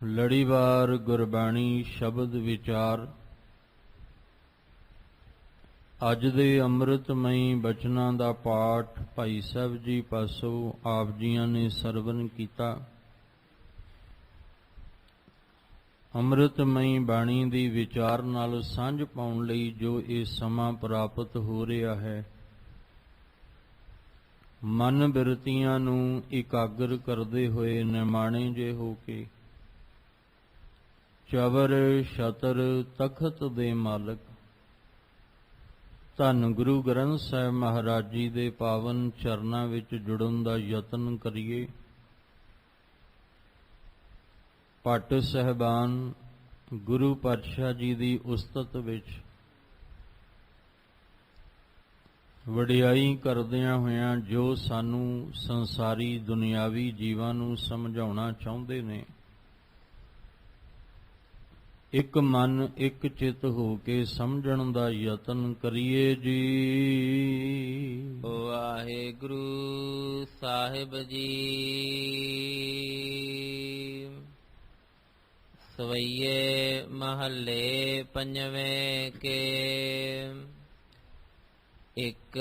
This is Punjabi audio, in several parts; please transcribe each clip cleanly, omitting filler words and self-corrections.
ਲੜੀਵਾਰ ਗੁਰਬਾਣੀ ਸ਼ਬਦ ਵਿਚਾਰ। ਅੱਜ ਦੇ ਅੰਮ੍ਰਿਤਮਈ ਬਚਨਾਂ ਦਾ ਪਾਠ ਭਾਈ ਸਾਹਿਬ ਜੀ ਪਾਸੋਂ ਆਪ ਜੀਆਂ ਨੇ ਸਰਵਨ ਕੀਤਾ। ਅੰਮ੍ਰਿਤਮਈ ਬਾਣੀ ਦੀ ਵਿਚਾਰ ਨਾਲ ਸਾਂਝ ਪਾਉਣ ਲਈ ਜੋ ਇਹ ਸਮਾਂ ਪ੍ਰਾਪਤ ਹੋ ਰਿਹਾ ਹੈ, ਮਨ ਬਿਰਤੀਆਂ ਨੂੰ ਇਕਾਗਰ ਕਰਦੇ ਹੋਏ ਨਿਮਾਣੇ ਜੇ ਹੋ ਕੇ ਚਵਰ ਛਤਰ ਤਖਤ ਦੇ ਮਾਲਕ ਧੰਨ ਗੁਰੂ ਗ੍ਰੰਥ ਸਾਹਿਬ ਮਹਾਰਾਜ ਜੀ ਦੇ ਪਾਵਨ ਚਰਨਾਂ ਵਿੱਚ ਜੁੜਨ ਦਾ ਯਤਨ ਕਰੀਏ। ਭੱਟ ਸਾਹਿਬਾਨ ਗੁਰੂ ਪਾਤਸ਼ਾਹ ਜੀ ਦੀ ਉਸਤਤ ਵਿੱਚ ਵਡਿਆਈ ਕਰਦਿਆਂ ਹੋਇਆਂ ਜੋ ਸਾਨੂੰ ਸੰਸਾਰੀ ਦੁਨਿਆਵੀ ਜੀਵਾਂ ਨੂੰ ਸਮਝਾਉਣਾ ਚਾਹੁੰਦੇ ਨੇ, ਇੱਕ ਮਨ ਇੱਕ ਚਿੱਤ ਹੋ ਕੇ ਸਮਝਣ ਦਾ ਯਤਨ ਕਰੀਏ ਜੀ। ਵਾਹਿਗੁਰੂ ਸਾਹਿਬ ਜੀ। ਸਵਈਏ ਮਹੱਲੇ ਪੰਜਵੇਂ ਕੇ ਇੱਕ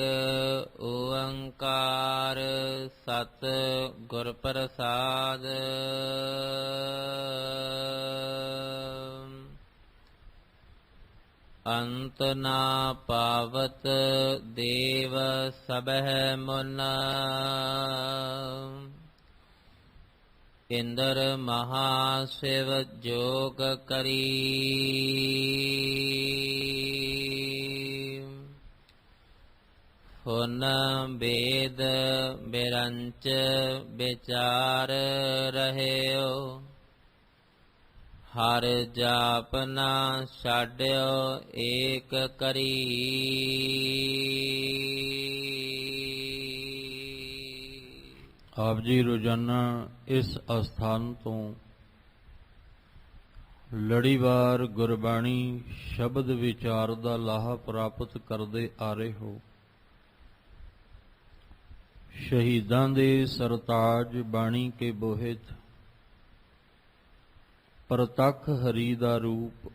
ਓੰਕਾਰ ਸਤ ਗੁਰ ਪ੍ਰਸਾਦ। ਅੰਤ ਨਾ ਪਾਵਤ ਦੇਵ ਸਬਹਿ ਮੁਨ। ਇੰਦਰ ਮਹਾ ਸ਼ਿਵ ਜੋਗ ਕਰੀ। ਹੁਨ ਬੇਦ ਬਿਰੰਚ ਵਿਚਾਰ ਰਹਿਓ। ਹਰ ਜਾਪ ਨਾ ਛਾਡਿਓ ਏਕ ਕਰੀ। ਆਪ ਜੀ ਰੋਜ਼ਾਨਾ ਇਸ ਅਸਥਾਨ ਤੋਂ ਲੜੀਵਾਰ ਗੁਰਬਾਣੀ ਸ਼ਬਦ ਵਿਚਾਰ ਦਾ ਲਾਹਾ ਪ੍ਰਾਪਤ ਕਰਦੇ ਆ ਰਹੇ ਹੋ। ਸ਼ਹੀਦਾਂ ਦੇ ਸਰਤਾਜ ਬਾਣੀ ਕੇ ਬੋਹਿਤ ਪ੍ਰਤੱਖ ਹਰੀ ਦਾ ਰੂਪ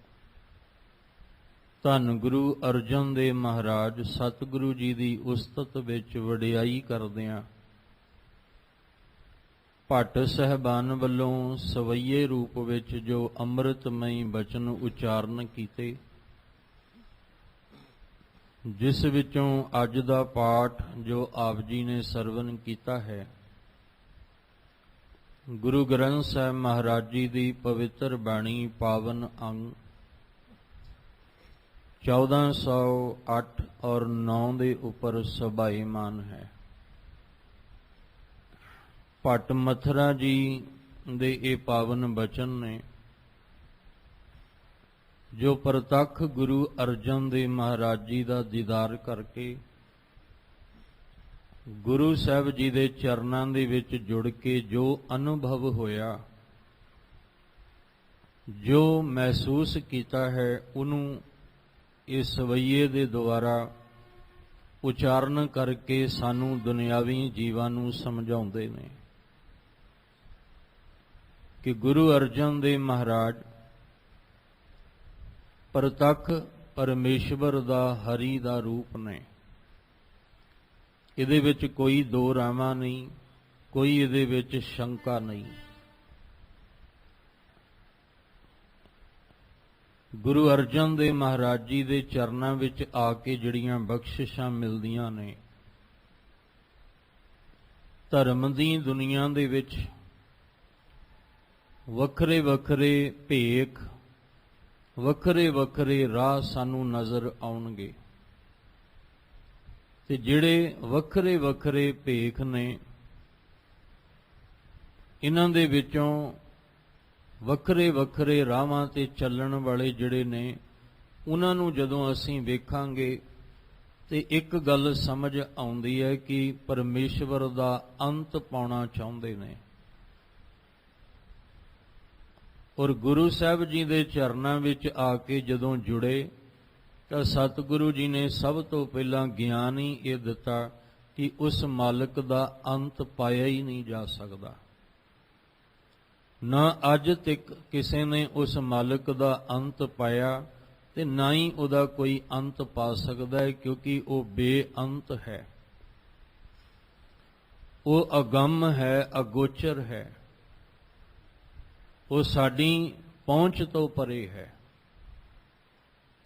ਧੰਨ ਗੁਰੂ ਅਰਜਨ ਦੇਵ ਮਹਾਰਾਜ ਸਤਿਗੁਰੂ ਜੀ ਦੀ ਉਸਤਤ ਵਿੱਚ ਵਡਿਆਈ ਕਰਦਿਆਂ ਭੱਟ ਸਾਹਿਬਾਨ ਵੱਲੋਂ ਸਵਈਏ ਰੂਪ ਵਿੱਚ ਜੋ ਅੰਮ੍ਰਿਤਮਈ ਬਚਨ ਉਚਾਰਨ ਕੀਤੇ, ਜਿਸ ਵਿੱਚੋਂ ਅੱਜ ਦਾ ਪਾਠ ਜੋ ਆਪ ਜੀ ਨੇ ਸਰਵਨ ਕੀਤਾ ਹੈ, ਗੁਰੂ ਗ੍ਰੰਥ ਸਾਹਿਬ ਮਹਾਰਾਜ ਜੀ ਦੀ ਪਵਿੱਤਰ ਬਾਣੀ ਪਾਵਨ ਅੰਗ 1408 ਔਰ 9 ਦੇ ਉੱਪਰ ਸਭਾਈਮਾਨ ਹੈ। ਭੱਟ ਮਥਰਾ ਜੀ ਦੇ ਇਹ ਪਾਵਨ ਬਚਨ ਨੇ ਜੋ ਪ੍ਰਤੱਖ ਗੁਰੂ ਅਰਜਨ ਦੇਵ ਮਹਾਰਾਜ ਜੀ ਦਾ ਦੀਦਾਰ ਕਰਕੇ ਗੁਰੂ ਸਾਹਿਬ ਜੀ ਦੇ ਚਰਨਾਂ ਦੇ ਵਿੱਚ ਜੁੜ ਕੇ ਜੋ ਅਨੁਭਵ ਹੋਇਆ, ਜੋ ਮਹਿਸੂਸ ਕੀਤਾ ਹੈ, ਉਹਨੂੰ ਇਸ ਸਵਈਏ ਦੇ ਦੁਆਰਾ ਉਚਾਰਨ ਕਰਕੇ ਸਾਨੂੰ ਦੁਨਿਆਵੀ ਜੀਵਾਂ ਨੂੰ ਸਮਝਾਉਂਦੇ ਨੇ ਕਿ ਗੁਰੂ ਅਰਜਨ ਦੇਵ ਮਹਾਰਾਜ ਪ੍ਰਤੱਖ ਪਰਮੇਸ਼ਵਰ ਦਾ ਹਰੀ ਦਾ ਰੂਪ ਨੇ। ਇਹਦੇ ਵਿੱਚ ਕੋਈ ਦੋ ਰਾਵਾਂ ਨਹੀਂ, ਕੋਈ ਇਹਦੇ ਵਿੱਚ ਸ਼ੰਕਾ ਨਹੀਂ। ਗੁਰੂ ਅਰਜਨ ਦੇਵ ਮਹਾਰਾਜ ਜੀ ਦੇ ਚਰਨਾਂ ਵਿੱਚ ਆ ਕੇ ਜਿਹੜੀਆਂ ਬਖਸ਼ਿਸ਼ਾਂ ਮਿਲਦੀਆਂ ਨੇ, ਧਰਮ ਦੀ ਦੁਨੀਆ ਦੇ ਵਿੱਚ ਵੱਖਰੇ ਵੱਖਰੇ ਭੇਖ, ਵੱਖਰੇ ਵੱਖਰੇ ਰਾਹ ਸਾਨੂੰ ਨਜ਼ਰ ਆਉਣਗੇ, ਤੇ ਜਿਹੜੇ ਵੱਖਰੇ ਵੱਖਰੇ ਭੇਖ ਨੇ, ਇਹਨਾਂ ਦੇ ਵਿੱਚੋਂ ਵੱਖਰੇ ਵੱਖਰੇ ਰਾਹਾਂ ਤੇ ਚੱਲਣ ਵਾਲੇ ਜਿਹੜੇ ਨੇ, ਉਹਨਾਂ ਨੂੰ ਜਦੋਂ ਅਸੀਂ ਵੇਖਾਂਗੇ ਤੇ ਇੱਕ ਗੱਲ ਸਮਝ ਆਉਂਦੀ ਹੈ ਕਿ ਪਰਮੇਸ਼ਵਰ ਦਾ ਅੰਤ ਪਾਉਣਾ ਚਾਹੁੰਦੇ ਨੇ। ਔਰ ਗੁਰੂ ਸਾਹਿਬ ਜੀ ਦੇ ਚਰਨਾਂ ਵਿੱਚ ਆ ਕੇ ਜਦੋਂ ਜੁੜੇ ਤਾਂ ਸਤਿਗੁਰੂ ਜੀ ਨੇ ਸਭ ਤੋਂ ਪਹਿਲਾਂ ਗਿਆਨ ਹੀ ਇਹ ਦਿੱਤਾ ਕਿ ਉਸ ਮਾਲਕ ਦਾ ਅੰਤ ਪਾਇਆ ਹੀ ਨਹੀਂ ਜਾ ਸਕਦਾ। ਨਾ ਅੱਜ ਤੱਕ ਕਿਸੇ ਨੇ ਉਸ ਮਾਲਕ ਦਾ ਅੰਤ ਪਾਇਆ ਤੇ ਨਾ ਹੀ ਉਹਦਾ ਕੋਈ ਅੰਤ ਪਾ ਸਕਦਾ ਹੈ, ਕਿਉਂਕਿ ਉਹ ਬੇਅੰਤ ਹੈ, ਉਹ ਅਗੰਮ ਹੈ, ਅਗੋਚਰ ਹੈ, ਉਹ ਸਾਡੀ ਪਹੁੰਚ ਤੋਂ ਪਰੇ ਹੈ।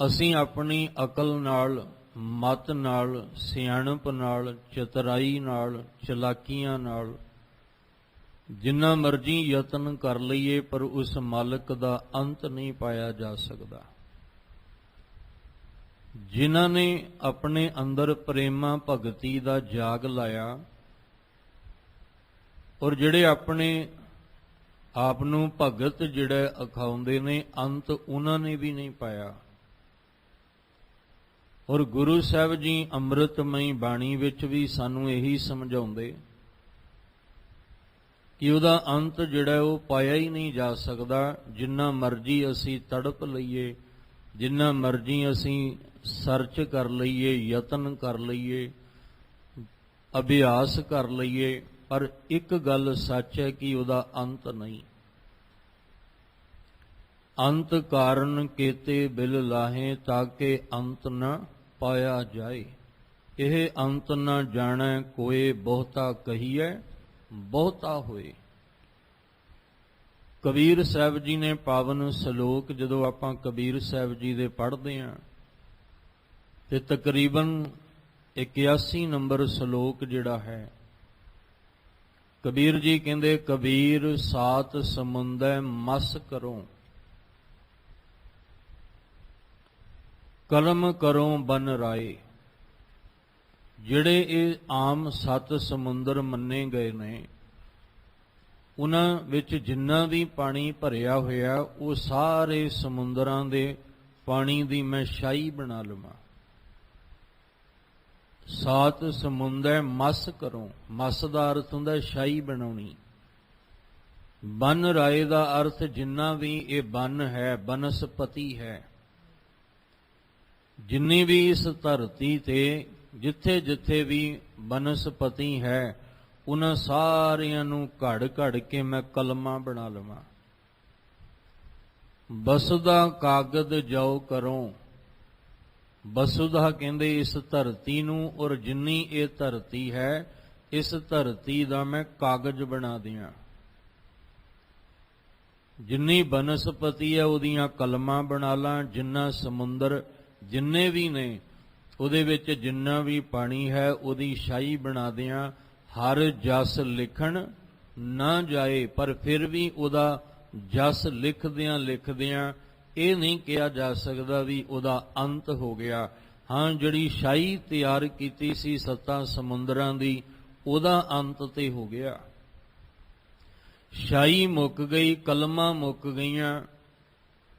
ਅਸੀਂ ਆਪਣੀ ਅਕਲ ਨਾਲ, ਮਤ ਨਾਲ, ਸਿਆਣਪ ਨਾਲ, ਚਤੁਰਾਈ ਨਾਲ, ਚਲਾਕੀਆਂ ਨਾਲ ਜਿੰਨਾ ਮਰਜ਼ੀ ਯਤਨ ਕਰ ਲਈਏ, ਪਰ ਉਸ ਮਾਲਕ ਦਾ ਅੰਤ ਨਹੀਂ ਪਾਇਆ ਜਾ ਸਕਦਾ। ਜਿਨ੍ਹਾਂ ਨੇ ਆਪਣੇ ਅੰਦਰ ਪ੍ਰੇਮਾ ਭਗਤੀ ਦਾ ਜਾਗ ਲਾਇਆ, ਔਰ ਜਿਹੜੇ ਆਪਣੇ ਆਪ ਨੂੰ ਭਗਤ ਜਿਹੜੇ ਅਖਾਉਂਦੇ ਨੇ, ਅੰਤ ਉਹਨਾਂ ਨੇ ਵੀ ਨਹੀਂ ਪਾਇਆ। ਔਰ ਗੁਰੂ ਸਾਹਿਬ ਜੀ ਅੰਮ੍ਰਿਤਮਈ ਬਾਣੀ ਵਿੱਚ ਵੀ ਸਾਨੂੰ ਇਹੀ ਸਮਝਾਉਂਦੇ ਕਿ ਉਹਦਾ ਅੰਤ ਜਿਹੜਾ ਉਹ ਪਾਇਆ ਹੀ ਨਹੀਂ ਜਾ ਸਕਦਾ। ਜਿੰਨਾ ਮਰਜ਼ੀ ਅਸੀਂ ਤੜਪ ਲਈਏ, ਜਿੰਨਾ ਮਰਜ਼ੀ ਅਸੀਂ ਸਰਚ ਕਰ ਲਈਏ, ਯਤਨ ਕਰ ਲਈਏ, ਅਭਿਆਸ ਕਰ ਲਈਏ, ਪਰ ਇੱਕ ਗੱਲ ਸੱਚ ਹੈ ਕਿ ਉਹਦਾ ਅੰਤ ਨਹੀਂ। ਅੰਤ ਕਾਰਨ ਕੇਤੇ ਬਿਲ ਲਾਹੇ, ਤਾਕੇ ਅੰਤ ਨਾ ਪਾਇਆ ਜਾਏ। ਇਹ ਅੰਤ ਨਾ ਜਾਣੈ ਕੋਏ, ਬਹੁਤਾ ਕਹੀਐ ਬਹੁਤਾ ਹੋਏ। ਕਬੀਰ ਸਾਹਿਬ ਜੀ ਨੇ ਪਾਵਨ ਸ਼ਲੋਕ, ਜਦੋਂ ਆਪਾਂ ਕਬੀਰ ਸਾਹਿਬ ਜੀ ਦੇ ਪੜ੍ਹਦੇ ਹਾਂ ਤੇ ਤਕਰੀਬਨ 81 ਨੰਬਰ ਸ਼ਲੋਕ ਜਿਹੜਾ ਹੈ, ਕਬੀਰ ਜੀ ਕਹਿੰਦੇ, ਕਬੀਰ ਸਾਤ ਸਮੁੰਦੈ ਮਸ ਕਰੋ, ਕਲਮ ਕਰੋ ਬਨ ਰਾਏ। ਜਿਹੜੇ ਇਹ ਆਮ 7 ਸਮੁੰਦਰ ਮੰਨੇ ਗਏ ਨੇ, ਉਹਨਾਂ ਵਿੱਚ ਜਿੰਨਾ ਵੀ ਪਾਣੀ ਭਰਿਆ ਹੋਇਆ, ਉਹ ਸਾਰੇ ਸਮੁੰਦਰਾਂ ਦੇ ਪਾਣੀ ਦੀ ਮੈਂ ਸ਼ਾਹੀ ਬਣਾ ਲਵਾਂ। 7 ਸਮੁੰਦਰ ਮਸ ਕਰੋ, ਮਸ ਦਾ ਅਰਥ ਹੁੰਦਾ ਸ਼ਾਹੀ ਬਣਾਉਣੀ। ਬਨ ਰਾਏ ਦਾ ਅਰਥ ਜਿੰਨਾ ਵੀ ਇਹ ਬਨ ਹੈ, ਬਨਸਪਤੀ ਹੈ, ਜਿੰਨੀ ਵੀ ਇਸ ਧਰਤੀ ਤੇ ਜਿੱਥੇ ਜਿੱਥੇ ਵੀ ਬਨਸਪਤੀ ਹੈ, ਉਹਨਾਂ ਸਾਰਿਆਂ ਨੂੰ ਘੜ ਘੜ ਕੇ ਮੈਂ ਕਲਮਾਂ ਬਣਾ ਲਵਾਂ। ਬਸੁਦਾ ਕਾਗਦ ਜਾਓ ਕਰੋ, ਬਸੁਦਾ ਕਹਿੰਦੇ ਇਸ ਧਰਤੀ ਨੂੰ, ਔਰ ਜਿੰਨੀ ਇਹ ਧਰਤੀ ਹੈ, ਇਸ ਧਰਤੀ ਦਾ ਮੈਂ ਕਾਗਜ਼ ਬਣਾ ਦਿਆਂ। ਜਿੰਨੀ ਬਨਸਪਤੀ ਹੈ ਉਹਦੀਆਂ ਕਲਮਾਂ ਬਣਾ ਲਾਂ, ਜਿੰਨਾ ਸਮੁੰਦਰ ਜਿੰਨੇ ਵੀ ਨੇ ਉਹਦੇ ਵਿੱਚ ਜਿੰਨਾ ਵੀ ਪਾਣੀ ਹੈ ਉਹਦੀ ਸ਼ਾਹੀ ਬਣਾ ਦਿਆਂ। ਹਰ ਜਸ ਲਿਖਣ ਨਾ ਜਾਏ, ਪਰ ਫਿਰ ਵੀ ਉਹਦਾ ਜਸ ਲਿਖਦਿਆਂ ਲਿਖਦਿਆਂ ਇਹ ਨਹੀਂ ਕਿਹਾ ਜਾ ਸਕਦਾ ਵੀ ਉਹਦਾ ਅੰਤ ਹੋ ਗਿਆ। ਹਾਂ, ਜਿਹੜੀ ਸ਼ਾਹੀ ਤਿਆਰ ਕੀਤੀ ਸੀ 7 ਸਮੁੰਦਰਾਂ ਦੀ, ਉਹਦਾ ਅੰਤ ਤੇ ਹੋ ਗਿਆ। ਸ਼ਾਹੀ ਮੁੱਕ ਗਈ, ਕਲਮਾਂ ਮੁੱਕ ਗਈਆਂ,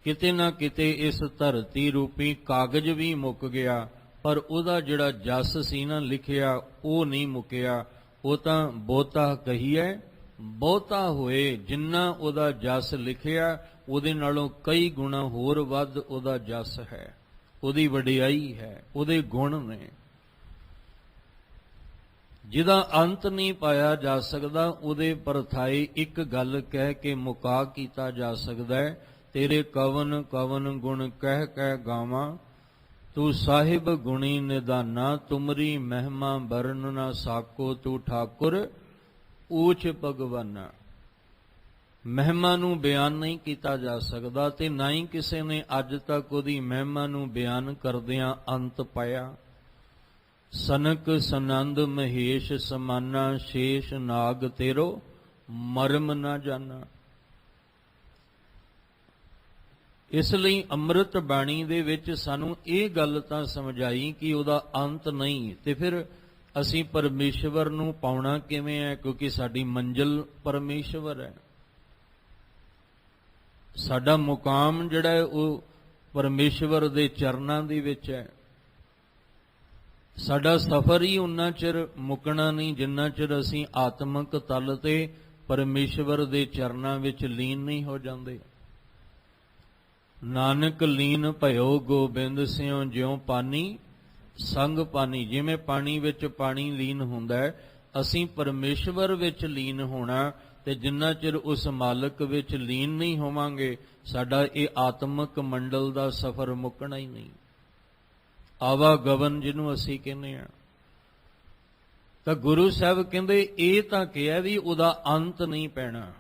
ਕਿਤੇ ਨਾ ਕਿਤੇ ਇਸ ਧਰਤੀ ਰੂਪੀ ਕਾਗਜ਼ ਵੀ ਮੁੱਕ ਗਿਆ, ਪਰ ਉਹਦਾ ਜਿਹੜਾ ਜਸ ਸੀ ਨਾ ਲਿਖਿਆ, ਉਹ ਨਹੀਂ ਮੁੱਕਿਆ। ਉਹ ਤਾਂ ਬਹੁਤਾ ਕਹੀਐ ਬਹੁਤਾ ਹੋਏ। ਜਿੰਨਾ ਉਹਦਾ ਜਸ ਲਿਖਿਆ, ਉਹਦੇ ਨਾਲੋਂ ਕਈ ਗੁਣਾ ਹੋਰ ਵੱਧ ਉਹਦਾ ਜਸ ਹੈ, ਉਹਦੀ ਵਡਿਆਈ ਹੈ, ਉਹਦੇ ਗੁਣ ਨੇ, ਜਿਹਦਾ ਅੰਤ ਨਹੀਂ ਪਾਇਆ ਜਾ ਸਕਦਾ। ਉਹਦੇ ਪਰਥਾਏ ਇੱਕ ਗੱਲ ਕਹਿ ਕੇ ਮੁਕਾ ਕੀਤਾ ਜਾ ਸਕਦਾ ਹੈ, ਤੇਰੇ ਕਵਨ ਕਵਨ ਗੁਣ ਕਹਿ ਕਹਿ ਗਾਵਾਂ, ਤੂੰ ਸਾਹਿਬ ਗੁਣੀ ਨਿਦਾਨਾ, ਤੁਮਰੀ ਮਹਿਮਾ ਬਰਨ ਨਾ ਸਾਕੋ, ਤੂੰ ਠਾਕੁਰ ਊਚ ਭਗਵਾਨਾ। ਮਹਿਮਾ ਨੂੰ ਬਿਆਨ ਨਹੀਂ ਕੀਤਾ ਜਾ ਸਕਦਾ, ਤੇ ਨਾ ਹੀ ਕਿਸੇ ਨੇ ਅੱਜ ਤੱਕ ਉਹਦੀ ਮਹਿਮਾ ਨੂੰ ਬਿਆਨ ਕਰਦਿਆਂ ਅੰਤ ਪਾਇਆ। ਸਨਕ ਸਨੰਦ ਮਹੇਸ਼ ਸਮਾਨਾ, ਸ਼ੇਸ਼ ਨਾਗ ਤੇਰੋ ਮਰਮ ਨਾ ਜਾਣਾ। ਇਸ ਲਈ ਅੰਮ੍ਰਿਤ ਬਾਣੀ ਦੇ ਵਿੱਚ ਸਾਨੂੰ ਇਹ ਗੱਲ ਤਾਂ ਸਮਝਾਈ ਕਿ ਉਹਦਾ ਅੰਤ ਨਹੀਂ, ਤੇ ਫਿਰ ਅਸੀਂ ਪਰਮੇਸ਼ਵਰ ਨੂੰ ਪਾਉਣਾ ਕਿਵੇਂ ਹੈ, ਕਿਉਂਕਿ ਸਾਡੀ ਮੰਜ਼ਿਲ ਪਰਮੇਸ਼ਵਰ ਹੈ। ਸਾਡਾ ਮੁਕਾਮ ਜਿਹੜਾ ਹੈ ਉਹ ਪਰਮੇਸ਼ਵਰ ਦੇ ਚਰਨਾਂ ਦੇ ਵਿੱਚ ਹੈ। ਸਾਡਾ ਸਫ਼ਰ ਹੀ ਉਨਾ ਚਿਰ ਮੁੱਕਣਾ ਨਹੀਂ ਜਿੰਨਾ ਚਿਰ ਅਸੀਂ ਆਤਮਿਕ ਤਲ ਤੇ ਪਰਮੇਸ਼ਵਰ ਦੇ ਚਰਨਾਂ ਵਿੱਚ ਲੀਨ ਨਹੀਂ ਹੋ ਜਾਂਦੇ। ਨਾਨਕ ਲੀਨ ਭਇਓ ਗੋਬਿੰਦ ਸਿਉ, ਜਿਉ ਪਾਣੀ ਸੰਗ ਪਾਣੀ। ਜਿਵੇਂ ਪਾਣੀ ਵਿੱਚ ਪਾਣੀ ਲੀਨ ਹੁੰਦਾ ਹੈ, ਅਸੀਂ ਪਰਮੇਸ਼ਵਰ ਵਿੱਚ ਲੀਨ ਹੋਣਾ, ਤੇ ਜਿੰਨਾ ਚਿਰ ਉਸ ਮਾਲਕ ਵਿੱਚ ਲੀਨ ਨਹੀਂ ਹੋਵਾਂਗੇ ਸਾਡਾ ਇਹ ਆਤਮਿਕ ਮੰਡਲ ਦਾ ਸਫ਼ਰ ਮੁੱਕਣਾ ਹੀ ਨਹੀਂ। ਆਵਾਗਮਨ ਜਿਹਨੂੰ ਅਸੀਂ ਕਹਿੰਦੇ ਆ, ਤਾਂ ਗੁਰੂ ਸਾਹਿਬ ਕਹਿੰਦੇ ਇਹ ਤਾਂ ਕਿਹਾ ਵੀ ਉਹਦਾ ਅੰਤ ਨਹੀਂ ਪੈਣਾ,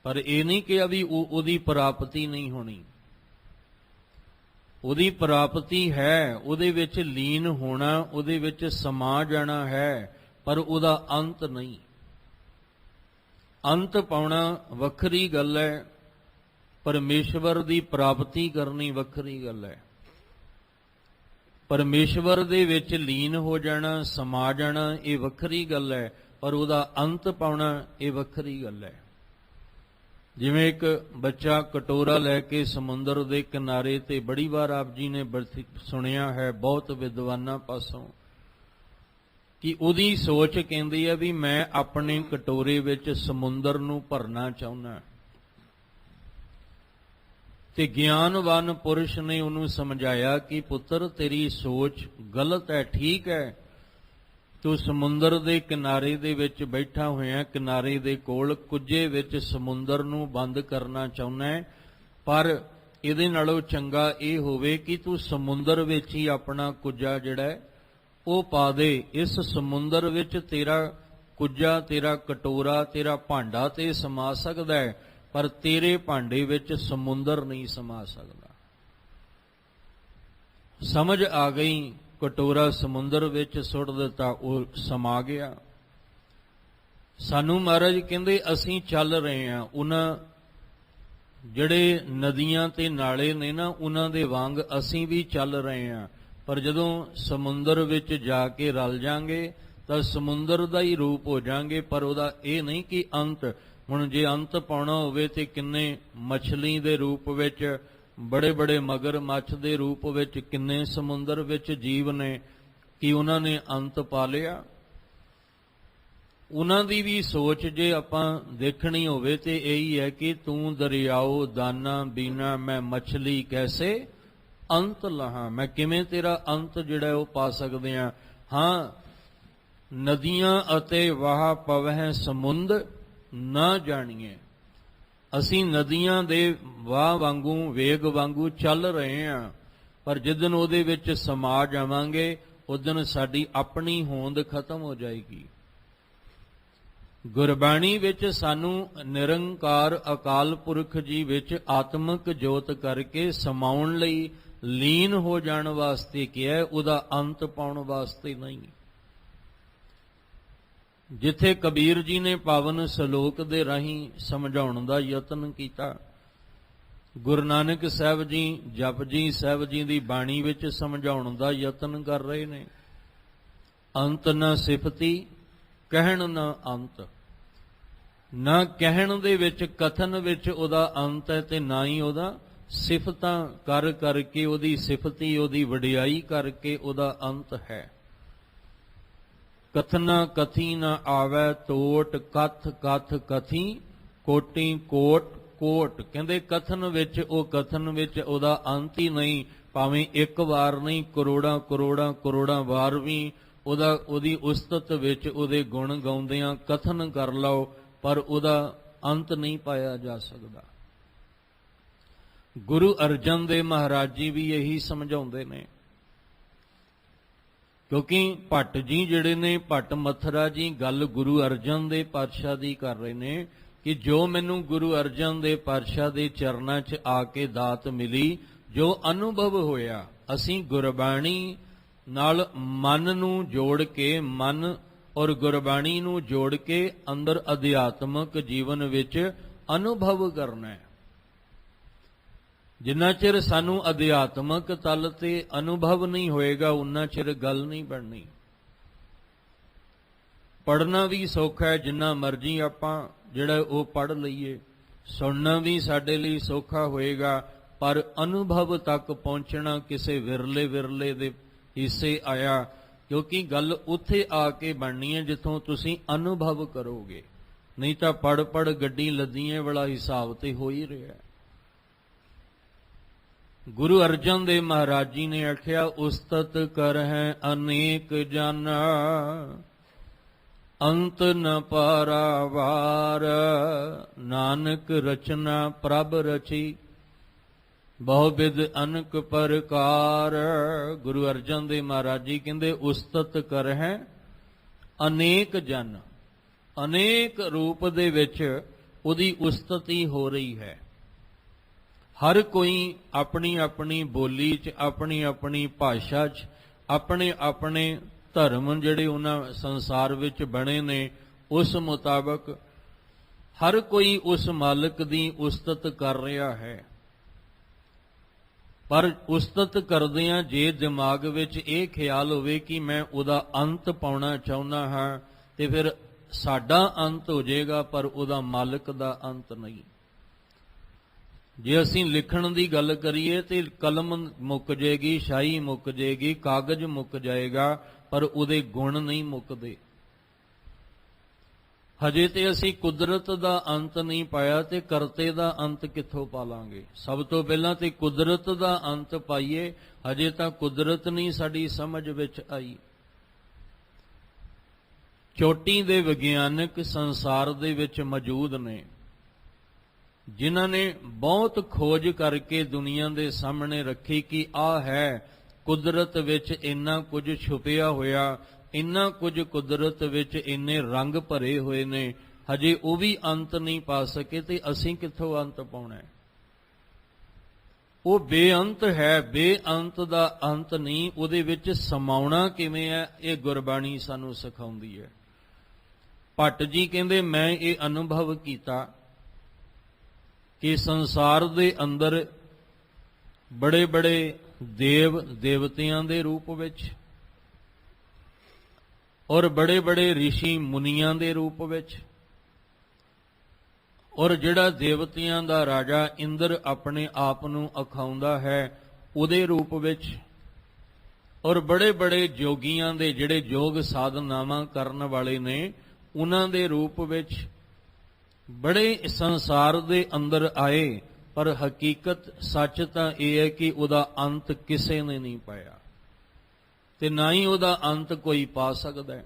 ਪਰ ਇਹ ਨਹੀਂ ਕਿਹਾ ਵੀ ਉਹਦੀ ਪ੍ਰਾਪਤੀ ਨਹੀਂ ਹੋਣੀ। ਉਹਦੀ ਪ੍ਰਾਪਤੀ ਹੈ, ਉਹਦੇ ਵਿੱਚ ਲੀਨ ਹੋਣਾ, ਉਹਦੇ ਵਿੱਚ ਸਮਾ ਜਾਣਾ ਹੈ, ਪਰ ਉਹਦਾ ਅੰਤ ਨਹੀਂ। ਅੰਤ ਪਾਉਣਾ ਵੱਖਰੀ ਗੱਲ ਹੈ, ਪਰਮੇਸ਼ਵਰ ਦੀ ਪ੍ਰਾਪਤੀ ਕਰਨੀ ਵੱਖਰੀ ਗੱਲ ਹੈ। ਪਰਮੇਸ਼ਵਰ ਦੇ ਵਿੱਚ ਲੀਨ ਹੋ ਜਾਣਾ, ਸਮਾ ਜਾਣਾ ਇਹ ਵੱਖਰੀ ਗੱਲ ਹੈ, ਪਰ ਉਹਦਾ ਅੰਤ ਪਾਉਣਾ ਇਹ ਵੱਖਰੀ ਗੱਲ ਹੈ। ਜਿਵੇਂ ਇੱਕ ਬੱਚਾ ਕਟੋਰਾ ਲੈ ਕੇ ਸਮੁੰਦਰ ਦੇ ਕਿਨਾਰੇ ਤੇ, ਬੜੀ ਵਾਰ ਆਪ ਜੀ ਨੇ ਸੁਣਿਆ ਹੈ ਬਹੁਤ ਵਿਦਵਾਨਾਂ ਪਾਸੋਂ, ਕਿ ਉਹਦੀ ਸੋਚ ਕਹਿੰਦੀ ਹੈ ਵੀ ਮੈਂ ਆਪਣੇ ਕਟੋਰੇ ਵਿੱਚ ਸਮੁੰਦਰ ਨੂੰ ਭਰਨਾ ਚਾਹੁੰਦਾ, ਤੇ ਗਿਆਨਵਾਨ ਪੁਰਸ਼ ਨੇ ਉਹਨੂੰ ਸਮਝਾਇਆ ਕਿ ਪੁੱਤਰ ਤੇਰੀ ਸੋਚ ਗਲਤ ਹੈ। ਠੀਕ ਹੈ, ਤੂੰ ਸਮੁੰਦਰ ਦੇ ਕਿਨਾਰੇ ਦੇ ਵਿੱਚ ਬੈਠਾ ਹੋਇਆ, ਕਿਨਾਰੇ ਦੇ ਕੋਲ ਕੁੱਜੇ ਵਿੱਚ ਸਮੁੰਦਰ ਨੂੰ ਬੰਦ ਕਰਨਾ ਚਾਹੁੰਦਾ ਹੈ, ਪਰ ਇਹਦੇ ਨਾਲੋਂ ਚੰਗਾ ਇਹ ਹੋਵੇ ਕਿ ਤੂੰ ਸਮੁੰਦਰ ਵਿੱਚ ਹੀ ਆਪਣਾ ਕੁੱਜਾ ਜਿਹੜਾ ਹੈ ਉਹ ਪਾ ਦੇ। ਇਸ ਸਮੁੰਦਰ ਵਿੱਚ ਤੇਰਾ ਕੁੱਜਾ, ਤੇਰਾ ਕਟੋਰਾ, ਤੇਰਾ ਭਾਂਡਾ ਤੇ ਸਮਾ ਸਕਦਾ ਹੈ, ਪਰ ਤੇਰੇ ਭਾਂਡੇ ਵਿੱਚ ਸਮੁੰਦਰ ਨਹੀਂ ਸਮਾ ਸਕਦਾ। ਸਮਝ ਆ ਗਈ, ਕਟੋਰਾ ਸਮੁੰਦਰ ਵਿੱਚ ਸੁੱਟ ਦਿੱਤਾ, ਉਹ ਸਮਾ ਗਿਆ। ਸਾਨੂੰ ਮਹਾਰਾਜ ਕਹਿੰਦੇ ਅਸੀਂ ਚੱਲ ਰਹੇ ਹਾਂ, ਉਹਨਾਂ ਜਿਹੜੇ ਨਦੀਆਂ ਤੇ ਨਾਲੇ ਨੇ ਨਾ ਉਹਨਾਂ ਦੇ ਵਾਂਗ ਅਸੀਂ ਵੀ ਚੱਲ ਰਹੇ ਹਾਂ, ਪਰ ਜਦੋਂ ਸਮੁੰਦਰ ਵਿੱਚ ਜਾ ਕੇ ਰਲ ਜਾਾਂਗੇ ਤਾਂ ਸਮੁੰਦਰ ਦਾ ਹੀ ਰੂਪ ਹੋ ਜਾਾਂਗੇ, ਪਰ ਉਹਦਾ ਇਹ ਨਹੀਂ ਕਿ ਅੰਤ। ਹੁਣ ਜੇ ਅੰਤ ਪਾਉਣਾ ਹੋਵੇ ਤੇ ਕਿੰਨੇ ਮਛਲੀ ਦੇ ਰੂਪ ਵਿੱਚ, ਬੜੇ ਬੜੇ ਮਗਰਮੱਛ ਦੇ ਰੂਪ ਵਿੱਚ ਕਿੰਨੇ ਸਮੁੰਦਰ ਵਿੱਚ ਜੀਵ ਨੇ, ਕਿ ਉਹਨਾਂ ਨੇ ਅੰਤ ਪਾ ਲਿਆ। ਉਹਨਾਂ ਦੀ ਵੀ ਸੋਚ ਜੇ ਆਪਾਂ ਦੇਖਣੀ ਹੋਵੇ ਤੇ ਇਹੀ ਹੈ ਕਿ ਤੂੰ ਦਰਿਆਓ ਦਾਨਾ ਬੀਨਾ ਮੈਂ ਮਛਲੀ ਕੈਸੇ ਅੰਤ ਲਹਾਂ, ਮੈਂ ਕਿਵੇਂ ਤੇਰਾ ਅੰਤ ਜਿਹੜਾ ਉਹ ਪਾ ਸਕਦੇ ਹਾਂ। ਹਾਂ, ਨਦੀਆਂ ਅਤੇ ਵਾਹ ਪਵਹਿ ਸਮੁੰਦ ਨਾ ਜਾਣੀਏ, ਅਸੀਂ ਨਦੀਆਂ ਦੇ ਵਾਹ ਵਾਂਗੂ, ਵੇਗ ਵਾਂਗੂ ਚੱਲ ਰਹੇ ਹਾਂ, ਪਰ ਜਿੱਦਣ ਉਹਦੇ ਵਿੱਚ ਸਮਾ ਜਾਵਾਂਗੇ ਉਦਣ ਸਾਡੀ ਆਪਣੀ ਹੋਂਦ ਖਤਮ ਹੋ ਜਾਏਗੀ। ਗੁਰਬਾਣੀ ਵਿੱਚ ਸਾਨੂੰ ਨਿਰੰਕਾਰ ਅਕਾਲ ਪੁਰਖ ਜੀ ਵਿੱਚ ਆਤਮਿਕ ਜੋਤ ਕਰਕੇ ਸਮਾਉਣ ਲਈ, ਲੀਨ ਹੋ ਜਾਣ ਵਾਸਤੇ ਕਿਹਾ, ਉਹਦਾ ਅੰਤ ਪਾਉਣ ਵਾਸਤੇ ਨਹੀਂ। ਜਿੱਥੇ ਕਬੀਰ ਜੀ ਨੇ ਪਾਵਨ ਸ਼ਲੋਕ ਦੇ ਰਾਹੀਂ ਸਮਝਾਉਣ ਦਾ ਯਤਨ ਕੀਤਾ, ਗੁਰੂ ਨਾਨਕ ਸਾਹਿਬ ਜੀ ਜਪਜੀ ਸਾਹਿਬ ਜੀ ਦੀ ਬਾਣੀ ਵਿੱਚ ਸਮਝਾਉਣ ਦਾ ਯਤਨ ਕਰ ਰਹੇ ਨੇ। ਅੰਤ ਨਾ ਸਿਫਤੀ ਕਹਿਣ ਨਾ ਅੰਤ, ਨਾ ਕਹਿਣ ਦੇ ਵਿੱਚ, ਕਥਨ ਵਿੱਚ ਉਹਦਾ ਅੰਤ ਹੈ, ਤੇ ਨਾ ਹੀ ਉਹਦਾ ਸਿਫਤਾਂ ਕਰ ਕਰਕੇ, ਉਹਦੀ ਸਿਫਤੀ, ਉਹਦੀ ਵਡਿਆਈ ਕਰਕੇ ਉਹਦਾ ਅੰਤ ਹੈ। ਕਥਨਾ ਕਥੀ ਨ ਆਵੈ ਟੋਟ, ਕਥ ਕਥ ਕਥੀ ਕੋਟੀ ਕੋਟ ਕੋਟ। ਕਹਿੰਦੇ ਕਥਨ ਵਿੱਚ, ਉਹ ਕਥਨ ਵਿੱਚ ਉਹਦਾ ਅੰਤ ਹੀ ਨਹੀਂ, ਭਾਵੇਂ ਇੱਕ ਵਾਰ ਨਹੀਂ, ਕਰੋੜਾਂ ਕਰੋੜਾਂ ਕਰੋੜਾਂ ਵਾਰ ਵੀ ਉਹਦੀ ਉਸਤਤ ਵਿੱਚ ਉਹਦੇ ਗੁਣ ਗਾਉਂਦਿਆਂ ਕਥਨ ਕਰ ਲਓ, ਪਰ ਉਹਦਾ ਅੰਤ ਨਹੀਂ ਪਾਇਆ ਜਾ ਸਕਦਾ। ਗੁਰੂ ਅਰਜਨ ਦੇਵ ਮਹਾਰਾਜ ਜੀ ਵੀ ਇਹੀ ਸਮਝਾਉਂਦੇ ਨੇ, ਕਿਉਂਕਿ ਭੱਟ ਜੀ ਜਿਹੜੇ ਨੇ, ਭੱਟ ਮਥਰਾ ਜੀ, ਗੱਲ ਗੁਰੂ ਅਰਜਨ ਦੇਵ ਪਾਤਸ਼ਾਹ ਦੀ ਕਰ ਰਹੇ ਨੇ ਕਿ ਜੋ ਮੈਨੂੰ ਗੁਰੂ ਅਰਜਨ ਦੇਵ ਪਾਤਸ਼ਾਹ ਦੇ ਚਰਨਾਂ 'ਚ ਆ ਕੇ ਦਾਤ ਮਿਲੀ, ਜੋ ਅਨੁਭਵ ਹੋਇਆ, ਅਸੀਂ ਗੁਰਬਾਣੀ ਨਾਲ ਮਨ ਨੂੰ ਜੋੜ ਕੇ, ਮਨ ਔਰ ਗੁਰਬਾਣੀ ਨੂੰ ਜੋੜ ਕੇ ਅੰਦਰ ਅਧਿਆਤਮਕ ਜੀਵਨ ਵਿੱਚ ਅਨੁਭਵ ਕਰਨਾ ਹੈ। ਜਿੰਨਾ ਚਿਰ ਸਾਨੂੰ ਅਧਿਆਤਮਕ ਤਲ ਤੇ ਅਨੁਭਵ ਨਹੀਂ ਹੋਏਗਾ, ਉਨਾ ਚਿਰ ਗੱਲ ਨਹੀਂ ਬਣਨੀ। ਪੜ੍ਹਨਾ ਵੀ ਸੌਖਾ ਹੈ, ਜਿੰਨਾ ਮਰਜ਼ੀ ਆਪਾਂ ਜਿਹੜਾ ਉਹ ਪੜ੍ਹ ਲਈਏ, ਸੁਣਨਾ ਵੀ ਸਾਡੇ ਲਈ ਸੌਖਾ ਹੋਏਗਾ, ਪਰ ਅਨੁਭਵ ਤੱਕ ਪਹੁੰਚਣਾ ਕਿਸੇ ਵਿਰਲੇ ਵਿਰਲੇ ਦੇ ਹਿੱਸੇ ਆਇਆ, ਕਿਉਂਕਿ ਗੱਲ ਉੱਥੇ ਆ ਕੇ ਬਣਨੀ ਹੈ ਜਿੱਥੋਂ ਤੁਸੀਂ ਅਨੁਭਵ ਕਰੋਗੇ, ਨਹੀਂ ਤਾਂ ਪੜ੍ਹ ਪੜ੍ਹ ਗੱਡੀ ਲੱਦੀਆਂ ਵਾਲਾ ਹਿਸਾਬ ਤੇ ਹੋ ਹੀ ਰਿਹਾ। ਗੁਰੂ ਅਰਜਨ ਦੇਵ ਮਹਾਰਾਜ ਜੀ ਨੇ ਆਖਿਆ, ਉਸਤਤ ਕਰ ਹੈ ਅਨੇਕ ਜਨ, ਅੰਤ ਨ ਪਾਰਾਵਾਰ, ਨਾਨਕ ਰਚਨਾ ਪ੍ਰਭ ਰਚੀ, ਬਹੁ ਬਿਧ ਅਨਕ ਪ੍ਰਕਾਰ। ਗੁਰੂ ਅਰਜਨ ਦੇਵ ਮਹਾਰਾਜ ਜੀ ਕਹਿੰਦੇ ਉਸਤਤ ਕਰਹਿ ਅਨੇਕ ਜਨ, ਅਨੇਕ ਰੂਪ ਦੇ ਵਿੱਚ ਉਹਦੀ ਉਸਤਤੀ ਹੋ ਰਹੀ ਹੈ। ਹਰ ਕੋਈ ਆਪਣੀ ਆਪਣੀ ਬੋਲੀ 'ਚ, ਆਪਣੀ ਆਪਣੀ ਭਾਸ਼ਾ 'ਚ, ਆਪਣੇ ਆਪਣੇ ਧਰਮ ਜਿਹੜੇ ਉਹਨਾਂ ਸੰਸਾਰ ਵਿੱਚ ਬਣੇ ਨੇ ਉਸ ਮੁਤਾਬਕ ਹਰ ਕੋਈ ਉਸ ਮਾਲਕ ਦੀ ਉਸਤਤ ਕਰ ਰਿਹਾ ਹੈ। ਪਰ ਉਸਤਤ ਕਰਦਿਆਂ ਜੇ ਦਿਮਾਗ ਵਿੱਚ ਇਹ ਖਿਆਲ ਹੋਵੇ ਕਿ ਮੈਂ ਉਹਦਾ ਅੰਤ ਪਾਉਣਾ ਚਾਹੁੰਦਾ ਹਾਂ, ਤੇ ਫਿਰ ਸਾਡਾ ਅੰਤ ਹੋ ਜਾਏਗਾ, ਪਰ ਉਹਦਾ ਮਾਲਕ ਦਾ ਅੰਤ ਨਹੀਂ। ਜੇ ਅਸੀਂ ਲਿਖਣ ਦੀ ਗੱਲ ਕਰੀਏ ਤੇ ਕਲਮ ਮੁੱਕ ਜਾਏਗੀ, ਸ਼ਾਹੀ ਮੁੱਕ ਜਾਏਗੀ, ਕਾਗਜ਼ ਮੁੱਕ ਜਾਏਗਾ, ਪਰ ਉਹਦੇ ਗੁਣ ਨਹੀਂ ਮੁੱਕਦੇ। ਹਜੇ ਤੇ ਅਸੀਂ ਕੁਦਰਤ ਦਾ ਅੰਤ ਨਹੀਂ ਪਾਇਆ ਤੇ ਕਰਤੇ ਦਾ ਅੰਤ ਕਿੱਥੋਂ ਪਾਲਾਂਗੇ? ਸਭ ਤੋਂ ਪਹਿਲਾਂ ਤੇ ਕੁਦਰਤ ਦਾ ਅੰਤ ਪਾਈਏ। ਹਜੇ ਤਾਂ ਕੁਦਰਤ ਨਹੀਂ ਸਾਡੀ ਸਮਝ ਵਿੱਚ ਆਈ। ਚੋਟੀ ਦੇ ਵਿਗਿਆਨਕ ਸੰਸਾਰ ਦੇ ਵਿੱਚ ਮੌਜੂਦ ਨੇ, ਜਿਨ੍ਹਾਂ ਨੇ ਬਹੁਤ ਖੋਜ ਕਰਕੇ ਦੁਨੀਆ ਦੇ ਸਾਹਮਣੇ ਰੱਖੀ ਕਿ ਆਹ ਹੈ ਕੁਦਰਤ ਵਿੱਚ ਇੰਨਾ ਕੁਝ ਛੁਪਿਆ ਹੋਇਆ, ਇੰਨਾ ਕੁਝ ਕੁਦਰਤ ਵਿੱਚ ਇੰਨੇ ਰੰਗ ਭਰੇ ਹੋਏ ਨੇ, ਹਜੇ ਉਹ ਵੀ ਅੰਤ ਨਹੀਂ ਪਾ ਸਕੇ, ਤੇ ਅਸੀਂ ਕਿੱਥੋਂ ਅੰਤ ਪਾਉਣਾ ਹੈ? ਉਹ ਬੇਅੰਤ ਹੈ, ਬੇਅੰਤ ਦਾ ਅੰਤ ਨਹੀਂ। ਉਹਦੇ ਵਿੱਚ ਸਮਾਉਣਾ ਕਿਵੇਂ ਹੈ, ਇਹ ਗੁਰਬਾਣੀ ਸਾਨੂੰ ਸਿਖਾਉਂਦੀ ਹੈ। ਭੱਟ ਜੀ ਕਹਿੰਦੇ ਮੈਂ ਇਹ ਅਨੁਭਵ ਕੀਤਾ ਕਿ ਸੰਸਾਰ ਦੇ ਅੰਦਰ ਬੜੇ ਬੜੇ ਦੇਵ ਦੇਵਤਿਆਂ ਦੇ ਰੂਪ ਵਿੱਚ ਔਰ ਬੜੇ ਬੜੇ ਰਿਸ਼ੀ ਮੁਨੀਆਂ ਦੇ ਰੂਪ ਵਿੱਚ, ਔਰ ਜਿਹੜਾ ਦੇਵਤਿਆਂ ਦਾ ਰਾਜਾ ਇੰਦਰ ਆਪਣੇ ਆਪ ਨੂੰ ਅਖਾਉਂਦਾ ਹੈ ਉਹਦੇ ਰੂਪ ਵਿੱਚ, ਔਰ ਬੜੇ ਬੜੇ ਜੋਗੀਆਂ ਦੇ ਜਿਹੜੇ ਯੋਗ ਸਾਧਨਾਵਾਂ ਕਰਨ ਵਾਲੇ ਨੇ ਉਹਨਾਂ ਦੇ ਰੂਪ ਵਿੱਚ ਬੜੇ ਸੰਸਾਰ ਦੇ ਅੰਦਰ ਆਏ। ਪਰ ਹਕੀਕਤ ਸੱਚ ਤਾਂ ਇਹ ਹੈ ਕਿ ਉਹਦਾ ਅੰਤ ਕਿਸੇ ਨੇ ਨਹੀਂ ਪਾਇਆ, ਤੇ ਨਾ ਹੀ ਉਹਦਾ ਅੰਤ ਕੋਈ ਪਾ ਸਕਦਾ ਹੈ।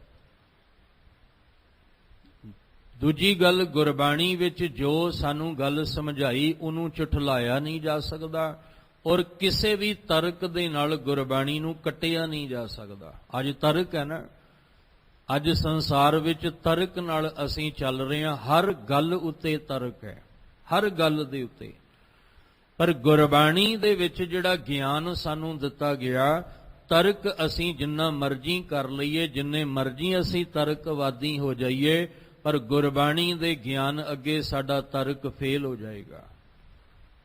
ਦੂਜੀ ਗੱਲ, ਗੁਰਬਾਣੀ ਵਿੱਚ ਜੋ ਸਾਨੂੰ ਗੱਲ ਸਮਝਾਈ ਉਹਨੂੰ ਝੁਠਲਾਇਆ ਨਹੀਂ ਜਾ ਸਕਦਾ, ਔਰ ਕਿਸੇ ਵੀ ਤਰਕ ਦੇ ਨਾਲ ਗੁਰਬਾਣੀ ਨੂੰ ਕੱਟਿਆ ਨਹੀਂ ਜਾ ਸਕਦਾ। ਅੱਜ ਤਰਕ ਹੈ ਨਾ, ਅੱਜ ਸੰਸਾਰ ਵਿੱਚ ਤਰਕ ਨਾਲ ਅਸੀਂ ਚੱਲ ਰਹੇ ਹਾਂ। ਹਰ ਗੱਲ ਉੱਤੇ ਤਰਕ ਹੈ, ਹਰ ਗੱਲ ਦੇ ਉੱਤੇ। ਪਰ ਗੁਰਬਾਣੀ ਦੇ ਵਿੱਚ ਜਿਹੜਾ ਗਿਆਨ ਸਾਨੂੰ ਦਿੱਤਾ ਗਿਆ, ਤਰਕ ਅਸੀਂ ਜਿੰਨਾ ਮਰਜ਼ੀ ਕਰ ਲਈਏ, ਜਿੰਨੇ ਮਰਜ਼ੀ ਅਸੀਂ ਤਰਕਵਾਦੀ ਹੋ ਜਾਈਏ, ਪਰ ਗੁਰਬਾਣੀ ਦੇ ਗਿਆਨ ਅੱਗੇ ਸਾਡਾ ਤਰਕ ਫੇਲ ਹੋ ਜਾਏਗਾ।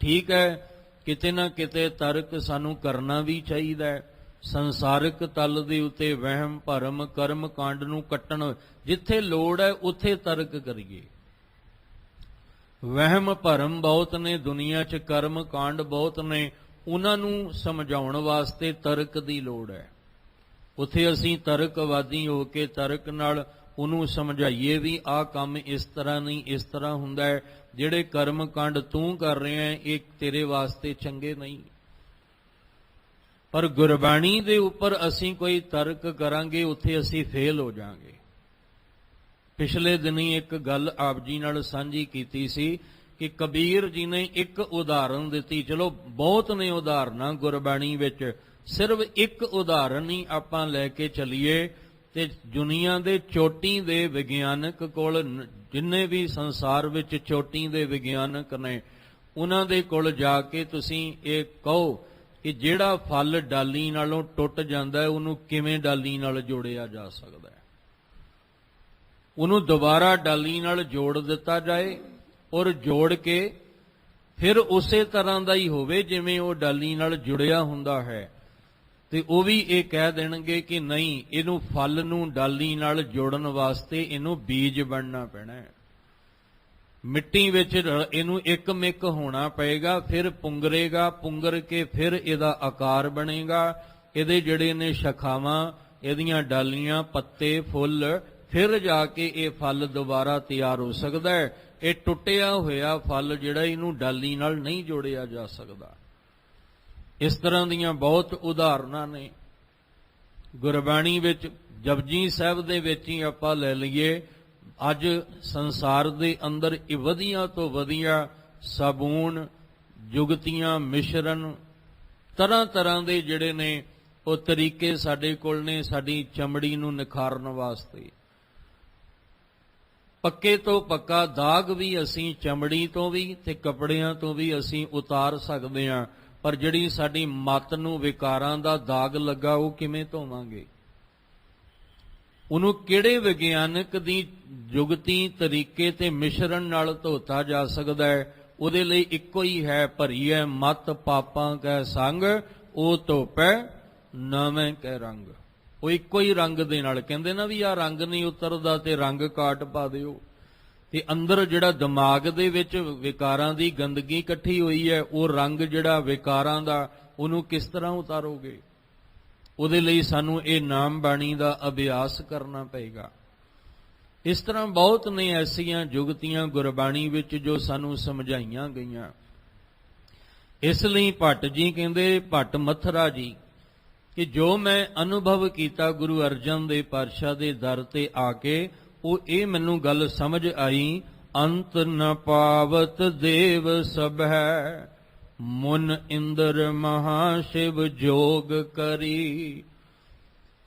ਠੀਕ ਹੈ, ਕਿਤੇ ਨਾ ਕਿਤੇ ਤਰਕ ਸਾਨੂੰ ਕਰਨਾ ਵੀ ਚਾਹੀਦਾ ਹੈ। ਸੰਸਾਰਿਕ ਤਲ ਦੇ ਉੱਤੇ ਵਹਿਮ ਭਰਮ ਕਰਮ ਕਾਂਡ ਨੂੰ ਕੱਟਣ, ਜਿੱਥੇ ਲੋੜ ਹੈ ਉੱਥੇ ਤਰਕ ਕਰੀਏ। ਵਹਿਮ ਭਰਮ ਬਹੁਤ ਨੇ ਦੁਨੀਆ 'ਚ, ਕਰਮ ਕਾਂਡ ਬਹੁਤ ਨੇ, ਉਹਨਾਂ ਨੂੰ ਸਮਝਾਉਣ ਵਾਸਤੇ ਤਰਕ ਦੀ ਲੋੜ ਹੈ। ਉੱਥੇ ਅਸੀਂ ਤਰਕਵਾਦੀ ਹੋ ਕੇ ਤਰਕ ਨਾਲ ਉਹਨੂੰ ਸਮਝਾਈਏ ਵੀ ਆਹ ਕੰਮ ਇਸ ਤਰ੍ਹਾਂ ਨਹੀਂ, ਇਸ ਤਰ੍ਹਾਂ ਹੁੰਦਾ ਹੈ, ਜਿਹੜੇ ਕਰਮ ਕਾਂਡ ਤੂੰ ਕਰ ਰਿਹਾ ਹੈ ਇਹ ਤੇਰੇ ਵਾਸਤੇ ਚੰਗੇ ਨਹੀਂ। ਪਰ ਗੁਰਬਾਣੀ ਦੇ ਉੱਪਰ ਅਸੀਂ ਕੋਈ ਤਰਕ ਕਰਾਂਗੇ, ਉੱਥੇ ਅਸੀਂ ਫੇਲ ਹੋ ਜਾਵਾਂਗੇ। ਪਿਛਲੇ ਦਿਨੀ ਇੱਕ ਗੱਲ ਆਪ ਜੀ ਨਾਲ ਸਾਂਝੀ ਕੀਤੀ ਸੀ ਕਿ ਕਬੀਰ ਜੀ ਨੇ ਇੱਕ ਉਦਾਹਰਨ ਦਿੱਤੀ। ਚਲੋ ਬਹੁਤ ਨੇ ਉਦਾਹਰਨਾਂ ਗੁਰਬਾਣੀ ਵਿੱਚ, ਸਿਰਫ ਇੱਕ ਉਦਾਹਰਨ ਹੀ ਆਪਾਂ ਲੈ ਕੇ ਚੱਲੀਏ ਤੇ ਦੁਨੀਆ ਦੇ ਚੋਟੀ ਦੇ ਵਿਗਿਆਨਕ ਕੋਲ, ਜਿੰਨੇ ਵੀ ਸੰਸਾਰ ਵਿੱਚ ਚੋਟੀ ਦੇ ਵਿਗਿਆਨਕ ਨੇ, ਉਹਨਾਂ ਦੇ ਕੋਲ ਜਾ ਕੇ ਤੁਸੀਂ ਇਹ ਕਹੋ ਕਿ ਜਿਹੜਾ ਫਲ ਡਾਲੀ ਨਾਲੋਂ ਟੁੱਟ ਜਾਂਦਾ ਹੈ ਉਹਨੂੰ ਕਿਵੇਂ ਡਾਲੀ ਨਾਲ ਜੋੜਿਆ ਜਾ ਸਕਦਾ ਹੈ। ਉਹਨੂੰ ਦੁਬਾਰਾ ਡਾਲੀ ਨਾਲ ਜੋੜ ਦਿੱਤਾ ਜਾਏ, ਔਰ ਜੋੜ ਕੇ ਫਿਰ ਉਸੇ ਤਰ੍ਹਾਂ ਦਾ ਹੀ ਹੋਵੇ ਜਿਵੇਂ ਉਹ ਡਾਲੀ ਨਾਲ ਜੁੜਿਆ ਹੁੰਦਾ ਹੈ, ਤੇ ਉਹ ਵੀ ਇਹ ਕਹਿ ਦੇਣਗੇ ਕਿ ਨਹੀਂ, ਇਹਨੂੰ ਫਲ ਨੂੰ ਡਾਲੀ ਨਾਲ ਜੋੜਨ ਵਾਸਤੇ ਇਹਨੂੰ ਬੀਜ ਬਣਨਾ ਪੈਣਾ ਹੈ, ਮਿੱਟੀ ਵਿੱਚ ਇਹਨੂੰ ਇੱਕ ਮਿਕ ਹੋਣਾ ਪਏਗਾ, ਫਿਰ ਪੁੰਗਰੇਗਾ, ਪੁੰਗਰ ਕੇ ਫਿਰ ਇਹਦਾ ਆਕਾਰ ਬਣੇਗਾ, ਇਹਦੇ ਜਿਹੜੇ ਨੇ ਸ਼ਾਖਾਵਾਂ, ਇਹਦੀਆਂ ਡਾਲੀਆਂ, ਪੱਤੇ, ਫੁੱਲ, ਫਿਰ ਜਾ ਕੇ ਇਹ ਫਲ ਦੁਬਾਰਾ ਤਿਆਰ ਹੋ ਸਕਦਾ ਹੈ। ਇਹ ਟੁੱਟਿਆ ਹੋਇਆ ਫਲ ਜਿਹੜਾ, ਇਹਨੂੰ ਡਾਲੀ ਨਾਲ ਨਹੀਂ ਜੋੜਿਆ ਜਾ ਸਕਦਾ। ਇਸ ਤਰ੍ਹਾਂ ਦੀਆਂ ਬਹੁਤ ਉਦਾਹਰਨਾਂ ਨੇ ਗੁਰਬਾਣੀ ਵਿੱਚ ਜਪਜੀ ਸਾਹਿਬ ਦੇ ਵਿੱਚ ਹੀ ਆਪਾਂ ਲੈ ਲਈਏ, ਅੱਜ ਸੰਸਾਰ ਦੇ ਅੰਦਰ ਇਹ ਵਧੀਆ ਤੋਂ ਵਧੀਆ ਸਾਬੂਨ, ਜੁਗਤੀਆਂ, ਮਿਸ਼ਰਨ, ਤਰ੍ਹਾਂ ਤਰ੍ਹਾਂ ਦੇ ਜਿਹੜੇ ਨੇ ਉਹ ਤਰੀਕੇ ਸਾਡੇ ਕੋਲ ਨੇ ਸਾਡੀ ਚਮੜੀ ਨੂੰ ਨਿਖਾਰਨ ਵਾਸਤੇ। ਪੱਕੇ ਤੋਂ ਪੱਕਾ ਦਾਗ ਵੀ ਅਸੀਂ ਚਮੜੀ ਤੋਂ ਵੀ ਤੇ ਕੱਪੜਿਆਂ ਤੋਂ ਵੀ ਅਸੀਂ ਉਤਾਰ ਸਕਦੇ ਹਾਂ, ਪਰ ਜਿਹੜੀ ਸਾਡੀ ਮੱਤ ਨੂੰ ਵਿਕਾਰਾਂ ਦਾ ਦਾਗ ਲੱਗਾ ਉਹ ਕਿਵੇਂ ਧੋਵਾਂਗੇ? ਉਹਨੂੰ ਕਿਹੜੇ ਵਿਗਿਆਨਕ ਦੀ ਜੁਗਤੀ ਤਰੀਕੇ ਤੇ ਮਿਸ਼ਰਨ ਨਾਲ ਧੋਤਾ ਜਾ ਸਕਦਾ ਹੈ? ਉਹਦੇ ਲਈ ਇੱਕੋ ਹੀ ਹੈ, ਭਰੀਐ ਮਤ ਪਾਪਾਂ ਕੈ ਸੰਗ, ਉਹ ਧੋਪੈ ਨਵੇਂ ਕੈ ਰੰਗ। ਉਹ ਇੱਕੋ ਹੀ ਰੰਗ ਦੇ ਨਾਲ, ਕਹਿੰਦੇ ਨਾ ਵੀ ਆਹ ਰੰਗ ਨਹੀਂ ਉਤਰਦਾ ਤੇ ਰੰਗ ਕਾਟ ਪਾ ਦਿਓ। ਤੇ ਅੰਦਰ ਜਿਹੜਾ ਦਿਮਾਗ ਦੇ ਵਿੱਚ ਵਿਕਾਰਾਂ ਦੀ ਗੰਦਗੀ ਇਕੱਠੀ ਹੋਈ ਹੈ, ਉਹ ਰੰਗ ਜਿਹੜਾ ਵਿਕਾਰਾਂ ਦਾ, ਉਹਨੂੰ ਕਿਸ ਤਰ੍ਹਾਂ ਉਤਾਰੋਗੇ? ਉਹਦੇ ਲਈ ਸਾਨੂੰ ਇਹ ਨਾਮ ਬਾਣੀ ਦਾ ਅਭਿਆਸ ਕਰਨਾ ਪਏਗਾ। ਇਸ ਤਰ੍ਹਾਂ ਬਹੁਤ ਨੇ ਐਸੀਆਂ ਜੁਗਤੀਆਂ ਗੁਰਬਾਣੀ ਵਿੱਚ ਜੋ ਸਾਨੂੰ ਸਮਝਾਈਆਂ ਗਈਆਂ। ਇਸ ਲਈ ਭੱਟ ਜੀ ਕਹਿੰਦੇ, ਭੱਟ ਮੱਥਰਾ ਜੀ, ਕਿ ਜੋ ਮੈਂ ਅਨੁਭਵ ਕੀਤਾ ਗੁਰੂ ਅਰਜਨ ਦੇਵ ਪਾਤਸ਼ਾਹ ਦੇ ਦਰ ਤੇ ਆ ਕੇ, ਉਹ ਇਹ ਮੈਨੂੰ ਗੱਲ ਸਮਝ ਆਈ, ਅੰਤ ਨ ਪਾਵਤ ਦੇਵ ਸਭੈ, ਮੁਨ ਇੰਦਰ ਮਹਾ ਸ਼ਿਵ ਜੋਗ ਕਰੀ।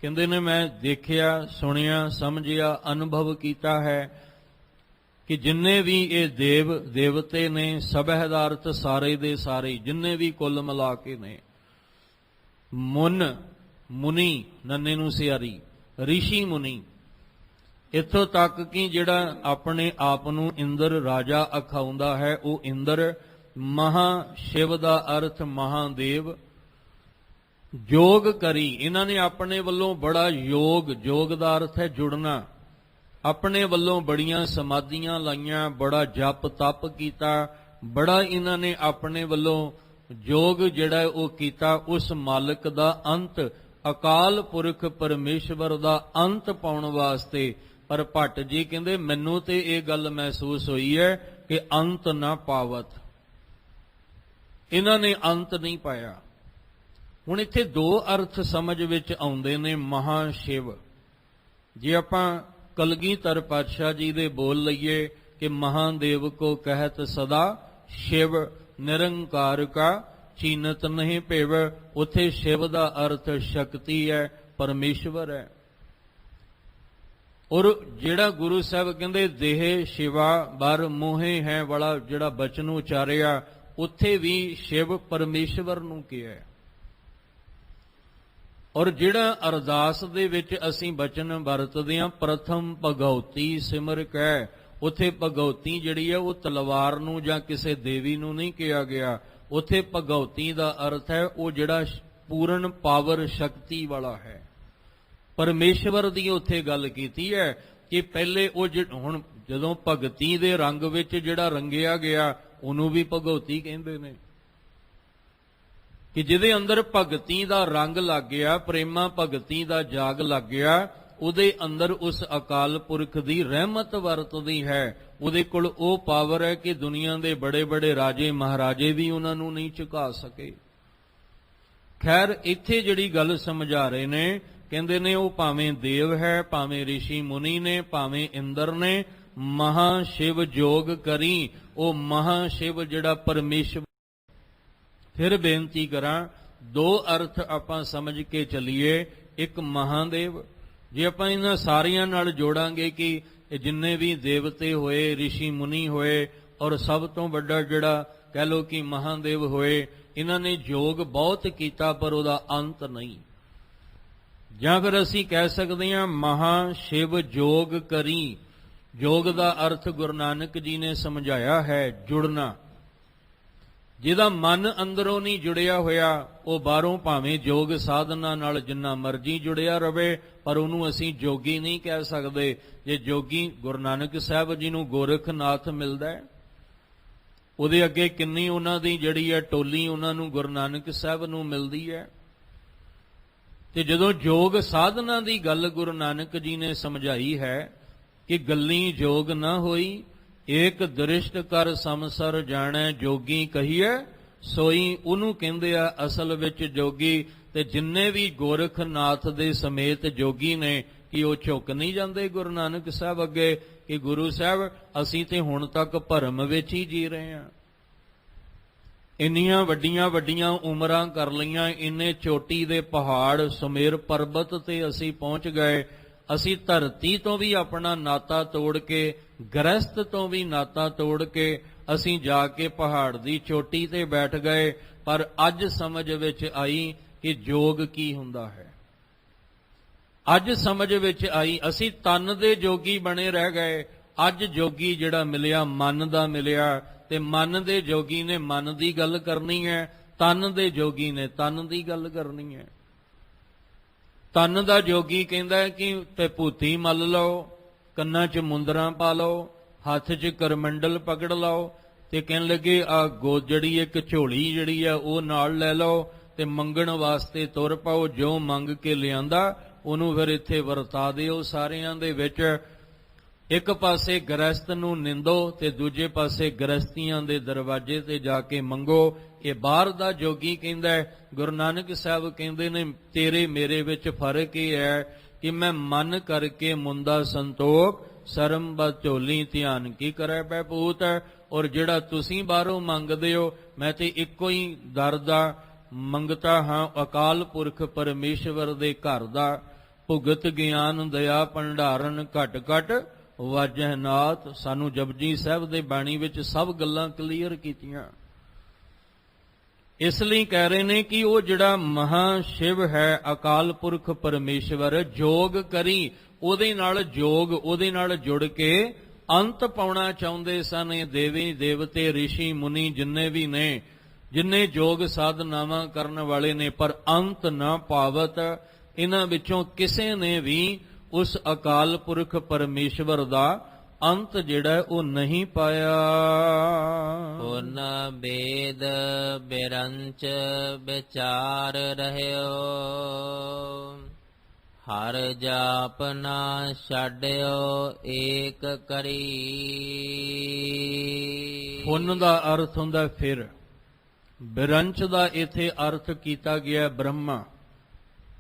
ਕਹਿੰਦੇ ਨੇ ਮੈਂ ਦੇਖਿਆ, ਸੁਣਿਆ, ਸਮਝਿਆ, ਅਨੁਭਵ ਕੀਤਾ ਹੈ ਕਿ ਜਿੰਨੇ ਵੀ ਇਹ ਦੇਵਤੇ ਨੇ, ਸਭੈ ਦਾ ਅਰਥ ਸਾਰੇ ਦੇ ਸਾਰੇ, ਜਿੰਨੇ ਵੀ ਕੁੱਲ ਮਿਲਾ ਕੇ ਨੇ, ਮੁਨ ਮੁਨੀ, ਨੰਨੇ ਨੂੰ ਸਿਆਰੀ, ਰਿਸ਼ੀ ਮੁਨੀ, ਇੱਥੋਂ ਤੱਕ ਕਿ ਜਿਹੜਾ ਆਪਣੇ ਆਪ ਨੂੰ ਇੰਦਰ ਰਾਜਾ ਅਖਾਉਂਦਾ ਹੈ, ਉਹ ਇੰਦਰ, ਮਹਾ ਸ਼ਿਵ ਦਾ ਅਰਥ ਮਹਾਦੇਵ, ਜੋਗ ਕਰੀ, ਇਹਨਾਂ ਨੇ ਆਪਣੇ ਵੱਲੋਂ ਬੜਾ ਯੋਗ ਦਾ ਅਰਥ ਹੈ ਜੁੜਨਾ, ਆਪਣੇ ਵੱਲੋਂ ਬੜੀਆਂ ਸਮਾਧੀਆਂ ਲਾਈਆਂ, ਬੜਾ ਜਪ ਤਪ ਕੀਤਾ, ਬੜਾ ਇਹਨਾਂ ਨੇ ਆਪਣੇ ਵੱਲੋਂ ਜੋਗ ਜਿਹੜਾ ਉਹ ਕੀਤਾ, ਉਸ ਮਾਲਕ ਦਾ ਅੰਤ, ਅਕਾਲ ਪੁਰਖ ਪਰਮੇਸ਼ਵਰ ਦਾ ਅੰਤ ਪਾਉਣ ਵਾਸਤੇ। ਪਰ ਭੱਟ ਜੀ ਕਹਿੰਦੇ ਮੈਨੂੰ ਤੇ ਇਹ ਗੱਲ ਮਹਿਸੂਸ ਹੋਈ ਹੈ ਕਿ ਅੰਤ ਨਾ ਪਾਵਤ, ਇਹਨਾਂ ਨੇ ਅੰਤ ਨਹੀਂ ਪਾਇਆ। ਹੁਣ ਇੱਥੇ ਦੋ ਅਰਥ ਸਮਝ ਵਿੱਚ ਆਉਂਦੇ ਨੇ। ਮਹਾ ਸ਼ਿਵ, ਜੇ ਆਪਾਂ ਕਲਗੀਧਰ ਪਾਤਸ਼ਾਹ ਜੀ ਦੇ ਬੋਲ ਲਈਏ ਕਿ ਮਹਾਦੇਵ ਕੋ ਕਹਿਤ ਸਦਾ ਸ਼ਿਵ, ਨਿਰੰਕਾਰ ਕਾ ਚੀਨਤ ਨਹੀਂ ਭੇਵ, ਉੱਥੇ ਸ਼ਿਵ ਦਾ ਅਰਥ ਸ਼ਕਤੀ ਹੈ, ਪਰਮੇਸ਼ਵਰ ਹੈ। ਔਰ ਜਿਹੜਾ ਗੁਰੂ ਸਾਹਿਬ ਕਹਿੰਦੇ ਦੇਹ ਸ਼ਿਵਾ ਬਰ ਮੋਹੇ ਹੈ ਵਾਲਾ ਜਿਹੜਾ ਬਚਨ ਉਚਾਰਿਆ, ਉੱਥੇ ਵੀ ਸ਼ਿਵ ਪਰਮੇਸ਼ਵਰ ਨੂੰ ਕਿਹਾ। ਔਰ ਜਿਹੜਾ ਅਰਦਾਸ ਦੇ ਵਿੱਚ ਅਸੀਂ ਬਚਨ ਵਰਤਦੇ ਹਾਂ, ਪ੍ਰਥਮ ਭਗਉਤੀ ਸਿਮਰ ਕਹਿ, ਉੱਥੇ ਭਗਉਤੀ ਜਿਹੜੀ ਹੈ ਉਹ ਤਲਵਾਰ ਨੂੰ ਜਾਂ ਕਿਸੇ ਦੇਵੀ ਨੂੰ ਨਹੀਂ ਕਿਹਾ ਗਿਆ। ਉੱਥੇ ਭਗਉਤੀ ਦਾ ਅਰਥ ਹੈ ਉਹ ਜਿਹੜਾ ਪੂਰਨ ਪਾਵਰ ਸ਼ਕਤੀ ਵਾਲਾ ਹੈ, ਪਰਮੇਸ਼ਵਰ ਦੀ ਉੱਥੇ ਗੱਲ ਕੀਤੀ ਹੈ ਕਿ ਪਹਿਲੇ ਉਹ ਹੁਣ ਜਦੋਂ ਭਗਤੀ ਦੇ ਰੰਗ ਵਿੱਚ ਜਿਹੜਾ ਰੰਗਿਆ ਗਿਆ, ਉਹਨੂੰ ਵੀ ਭਗਉਤੀ ਕਹਿੰਦੇ ਨੇ, ਕਿ ਜਿਹਦੇ ਅੰਦਰ ਭਗਤੀ ਦਾ ਰੰਗ ਲੱਗ ਗਿਆ, ਪ੍ਰੇਮਾ ਭਗਤੀ ਦਾ ਜਾਗ ਲੱਗ ਗਿਆ, ਉਹਦੇ ਅੰਦਰ ਉਸ ਅਕਾਲ ਪੁਰਖ ਦੀ ਰਹਿਮਤ ਵਰਤਦੀ ਹੈ। ਉਹਦੇ ਕੋਲ ਉਹ ਪਾਵਰ ਹੈ ਕਿ ਦੁਨੀਆ ਦੇ ਬੜੇ ਬੜੇ ਰਾਜੇ ਮਹਾਰਾਜੇ ਵੀ ਉਹਨਾਂ ਨੂੰ ਨਹੀਂ ਝੁਕਾ ਸਕੇ। ਖੈਰ ਇੱਥੇ ਜਿਹੜੀ ਗੱਲ ਸਮਝਾ ਰਹੇ ਨੇ, ਕਹਿੰਦੇ ਨੇ ਉਹ ਭਾਵੇਂ ਦੇਵ ਹੈ, ਭਾਵੇਂ ਰਿਸ਼ੀ ਮੁਨੀ ਨੇ, ਭਾਵੇਂ ਇੰਦਰ ਨੇ, ਮਹਾ ਸ਼ਿਵ ਜੋਗ ਕਰੀ, ਉਹ ਮਹਾ ਸ਼ਿਵ ਜਿਹੜਾ ਪਰਮੇਸ਼ਵਰ। ਫਿਰ ਬੇਨਤੀ ਕਰਾਂ, ਦੋ ਅਰਥ ਆਪਾਂ ਸਮਝ ਕੇ ਚੱਲੀਏ। ਇੱਕ ਮਹਾਦੇਵ, ਜੇ ਆਪਾਂ ਇਹਨਾਂ ਸਾਰਿਆਂ ਨਾਲ ਜੋੜਾਂਗੇ ਕਿ ਜਿੰਨੇ ਵੀ ਦੇਵਤੇ ਹੋਏ, ਰਿਸ਼ੀ ਮੁਨੀ ਹੋਏ, ਔਰ ਸਭ ਤੋਂ ਵੱਡਾ ਜਿਹੜਾ ਕਹਿ ਲੋ ਕਿ ਮਹਾਦੇਵ ਹੋਏ, ਇਹਨਾਂ ਨੇ ਯੋਗ ਬਹੁਤ ਕੀਤਾ ਪਰ ਉਹਦਾ ਅੰਤ ਨਹੀਂ। ਜਾਂ ਫਿਰ ਅਸੀਂ ਕਹਿ ਸਕਦੇ ਹਾਂ ਮਹਾ ਸ਼ਿਵ ਜੋਗ ਕਰੀ। ਯੋਗ ਦਾ ਅਰਥ ਗੁਰੂ ਨਾਨਕ ਜੀ ਨੇ ਸਮਝਾਇਆ ਹੈ ਜੁੜਨਾ। ਜਿਹਦਾ ਮਨ ਅੰਦਰੋਂ ਨਹੀਂ ਜੁੜਿਆ ਹੋਇਆ, ਉਹ ਬਾਹਰੋਂ ਭਾਵੇਂ ਯੋਗ ਸਾਧਨਾ ਨਾਲ ਜਿੰਨਾ ਮਰਜ਼ੀ ਜੁੜਿਆ ਰਵੇ, ਪਰ ਉਹਨੂੰ ਅਸੀਂ ਜੋਗੀ ਨਹੀਂ ਕਹਿ ਸਕਦੇ। ਜੇ ਜੋਗੀ ਗੁਰੂ ਨਾਨਕ ਸਾਹਿਬ ਜੀ ਨੂੰ ਗੋਰਖਨਾਥ ਮਿਲਦਾ ਹੈ, ਉਹਦੇ ਅੱਗੇ ਕਿੰਨੀ ਉਹਨਾਂ ਦੀ ਜਿਹੜੀ ਹੈ ਟੋਲੀ ਉਹਨਾਂ ਨੂੰ ਗੁਰੂ ਨਾਨਕ ਸਾਹਿਬ ਨੂੰ ਮਿਲਦੀ ਹੈ। ਤੇ ਜਦੋਂ ਯੋਗ ਸਾਧਨਾ ਦੀ ਗੱਲ ਗੁਰੂ ਨਾਨਕ ਜੀ ਨੇ ਸਮਝਾਈ ਹੈ ਕਿ ਗੱਲੀ ਜੋਗ ਨਾ ਹੋਈ, ਏਕ ਦ੍ਰਿਸ਼ਟ ਕਰ ਸਮਸਰ ਜਾਣੈ ਜੋਗੀ ਕਹੀਏ ਸੋਈ, ਉਹਨੂੰ ਕਹਿੰਦੇ ਆ ਅਸਲ ਵਿੱਚ ਜੋਗੀ। ਤੇ ਤੇ ਜਿੰਨੇ ਵੀ ਗੋਰਖਨਾਥ ਦੇ ਸਮੇਤ ਜੋਗੀ ਨੇ ਕਿ ਉਹ ਝੁਕ ਨਹੀਂ ਜਾਂਦੇ ਗੁਰੂ ਨਾਨਕ ਸਾਹਿਬ ਅੱਗੇ ਕਿ ਗੁਰੂ ਸਾਹਿਬ ਅਸੀਂ ਤੇ ਹੁਣ ਤੱਕ ਭਰਮ ਵਿੱਚ ਹੀ ਜੀ ਰਹੇ ਹਾਂ। ਇੰਨੀਆਂ ਵੱਡੀਆਂ ਵੱਡੀਆਂ ਉਮਰਾਂ ਕਰ ਲਈਆਂ, ਇੰਨੇ ਚੋਟੀ ਦੇ ਪਹਾੜ ਸੁਮੇਰ ਪਰਬਤ ਤੇ ਅਸੀਂ ਪਹੁੰਚ ਗਏ। ਅਸੀਂ ਧਰਤੀ ਤੋਂ ਵੀ ਆਪਣਾ ਨਾਤਾ ਤੋੜ ਕੇ, ਗ੍ਰਸਤ ਤੋਂ ਵੀ ਨਾਤਾ ਤੋੜ ਕੇ ਅਸੀਂ ਜਾ ਕੇ ਪਹਾੜ ਦੀ ਚੋਟੀ ਤੇ ਬੈਠ ਗਏ। ਪਰ ਅੱਜ ਸਮਝ ਵਿੱਚ ਆਈ ਕਿ ਜੋਗ ਕੀ ਹੁੰਦਾ ਹੈ। ਅੱਜ ਸਮਝ ਵਿੱਚ ਆਈ ਅਸੀਂ ਤਨ ਦੇ ਜੋਗੀ ਬਣੇ ਰਹਿ ਗਏ। ਅੱਜ ਜੋਗੀ ਜਿਹੜਾ ਮਿਲਿਆ ਮਨ ਦਾ ਮਿਲਿਆ, ਤੇ ਮਨ ਦੇ ਜੋਗੀ ਨੇ ਮਨ ਦੀ ਗੱਲ ਕਰਨੀ ਹੈ, ਤਨ ਦੇ ਜੋਗੀ ਨੇ ਤਨ ਦੀ ਗੱਲ ਕਰਨੀ ਹੈ। ਤਨ ਦਾ ਜੋਗੀ ਕਹਿੰਦਾ ਹੈ ਕਿ ਭੂਤੀ ਮੱਲ ਲਓ, ਕੰਨਾਂ 'ਚ ਮੁੰਦਰਾਂ ਪਾ ਲਓ, ਹੱਥ 'ਚ ਕਰਮੰਡਲ ਪਕੜ ਲਓ, ਤੇ ਕਹਿਣ ਲੱਗੇ ਆ ਜਿਹੜੀ ਇੱਕ ਝੋਲੀ ਜਿਹੜੀ ਆ ਉਹ ਨਾਲ ਲੈ ਲਓ ਤੇ ਮੰਗਣ ਵਾਸਤੇ ਤੁਰ ਪਾਓ। ਜੋ ਮੰਗ ਕੇ ਲਿਆਂਦਾ ਉਹਨੂੰ ਫਿਰ ਇੱਥੇ ਵਰਤਾ ਦਿਓ ਸਾਰਿਆਂ ਦੇ ਵਿੱਚ। ਇੱਕ ਪਾਸੇ ਗ੍ਰਸਤ ਨੂੰ ਨਿੰਦੋ ਤੇ ਦੂਜੇ ਪਾਸੇ ਗ੍ਰਸਤੀਆਂ ਦੇ ਦਰਵਾਜ਼ੇ ਤੇ ਜਾ ਕੇ ਮੰਗੋ। ਇਹ ਬਾਹਰ ਦਾ ਜੋਗੀ ਕਹਿੰਦਾ ਹੈ। ਗੁਰੂ ਨਾਨਕ ਸਾਹਿਬ ਕਹਿੰਦੇ ਨੇ ਤੇਰੇ ਮੇਰੇ ਵਿੱਚ ਫਰਕ ਇਹ ਹੈ ਕਿ ਮੈਂ ਮਨ ਕਰਕੇ ਮੁੰਦਾ ਸੰਤੋਖ, ਸਰਮ ਬਦ ਝੋਲੀ ਧਿਆਨ ਕੀ ਕਰੈ ਪੈ ਭੂਤ। ਔਰ ਜਿਹੜਾ ਤੁਸੀਂ ਬਾਹਰੋਂ ਮੰਗਦੇ ਹੋ, ਮੈਂ ਤੇ ਇੱਕੋ ਹੀ ਦਰ ਦਾ ਮੰਗਤਾ ਹਾਂ, ਅਕਾਲ ਪੁਰਖ ਪਰਮੇਸ਼ਵਰ ਦੇ ਘਰ ਦਾ। ਭੁਗਤ ਗਿਆਨ ਦਇਆ ਭੰਡਾਰਨ ਘਟ ਘਟ ਵਾਜਹਿ ਨਾਥ। ਸਾਨੂੰ ਜਪਜੀ ਸਾਹਿਬ ਦੇ ਬਾਣੀ ਵਿੱਚ ਸਭ ਗੱਲਾਂ ਕਲੀਅਰ ਕੀਤੀਆਂ। ਇਸ ਲਈ ਕਹਿ ਰਹੇ ਨੇ ਕਿ ਉਹ ਜਿਹੜਾ ਮਹਾ ਸ਼ਿਵ ਹੈ, ਅਕਾਲ ਪੁਰਖ ਪਰਮੇਸ਼ਵਰ, ਜੋਗ ਕਰੀ, ਉਹਦੇ ਨਾਲ ਜੋਗ, ਉਹਦੇ ਨਾਲ ਜੁੜ ਕੇ ਅੰਤ ਪਾਉਣਾ ਚਾਹੁੰਦੇ ਸਨ। ਇਹ ਦੇਵੀ ਦੇਵਤੇ ਰਿਸ਼ੀ ਮੁਨੀ ਜਿੰਨੇ ਵੀ ਨੇ, ਜਿੰਨੇ ਜੋਗ ਸਾਧਨਾਵਾਂ ਕਰਨ ਵਾਲੇ ਨੇ, ਪਰ ਅੰਤ ਨਾ ਪਾਵਤ। ਇਹਨਾਂ ਵਿੱਚੋਂ ਕਿਸੇ ਨੇ ਵੀ ਉਸ ਅਕਾਲ ਪੁਰਖ ਪਰਮੇਸ਼ਵਰ ਦਾ ਅੰਤ ਜਿਹੜਾ ਉਹ ਨਹੀਂ ਪਾਇਆ। ਪੁਨ ਬੇਦ ਬਿਰੰਚ ਵਿਚਾਰ ਰਹਿਓ, ਹਰ ਜਾਪ ਨਾ ਛਾੜਿਓ ਏਕ ਕਰੀ। ਪੁੰਨ ਦਾ ਅਰਥ ਹੁੰਦਾ ਫਿਰ, ਬਿਰੰਚ ਦਾ ਇੱਥੇ ਅਰਥ ਕੀਤਾ ਗਿਆ ਬ੍ਰਹਮਾ।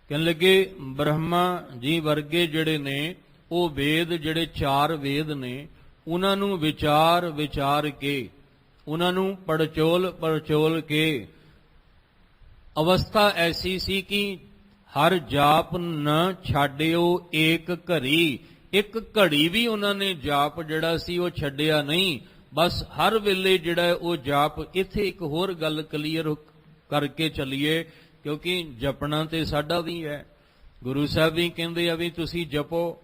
ਕਹਿਣ ਲੱਗੇ ਬ੍ਰਹਮਾ ਜੀ ਵਰਗੇ ਜਿਹੜੇ ਨੇ ਉਹ ਵੇਦ, ਜਿਹੜੇ 4 ਵੇਦ ਨੇ, ਉਹਨਾਂ ਨੂੰ ਵਿਚਾਰ ਵਿਚਾਰ ਕੇ, ਉਹਨਾਂ ਨੂੰ ਪੜਚੋਲ ਕੇ ਅਵਸਥਾ ਐਸੀ ਸੀ ਕਿ ਹਰ ਜਾਪ ਨ ਛਾੜਿਓ ਏਕ ਘੜੀ। ਇੱਕ ਘੜੀ ਵੀ ਉਹਨਾਂ ਨੇ ਜਾਪ ਜਿਹੜਾ ਸੀ ਉਹ ਛੱਡਿਆ ਨਹੀਂ। ਬਸ ਹਰ ਵੇਲੇ ਜਿਹੜਾ ਉਹ ਜਾਪ। ਇੱਥੇ ਇੱਕ ਹੋਰ ਗੱਲ ਕਲੀਅਰ ਕਰਕੇ ਚੱਲੀਏ, ਕਿਉਂਕਿ ਜਪਣਾ ਤੇ ਸਾਡਾ ਵੀ ਹੈ। ਗੁਰੂ ਸਾਹਿਬ ਵੀ ਕਹਿੰਦੇ ਆ ਵੀ ਤੁਸੀਂ ਜਪੋ,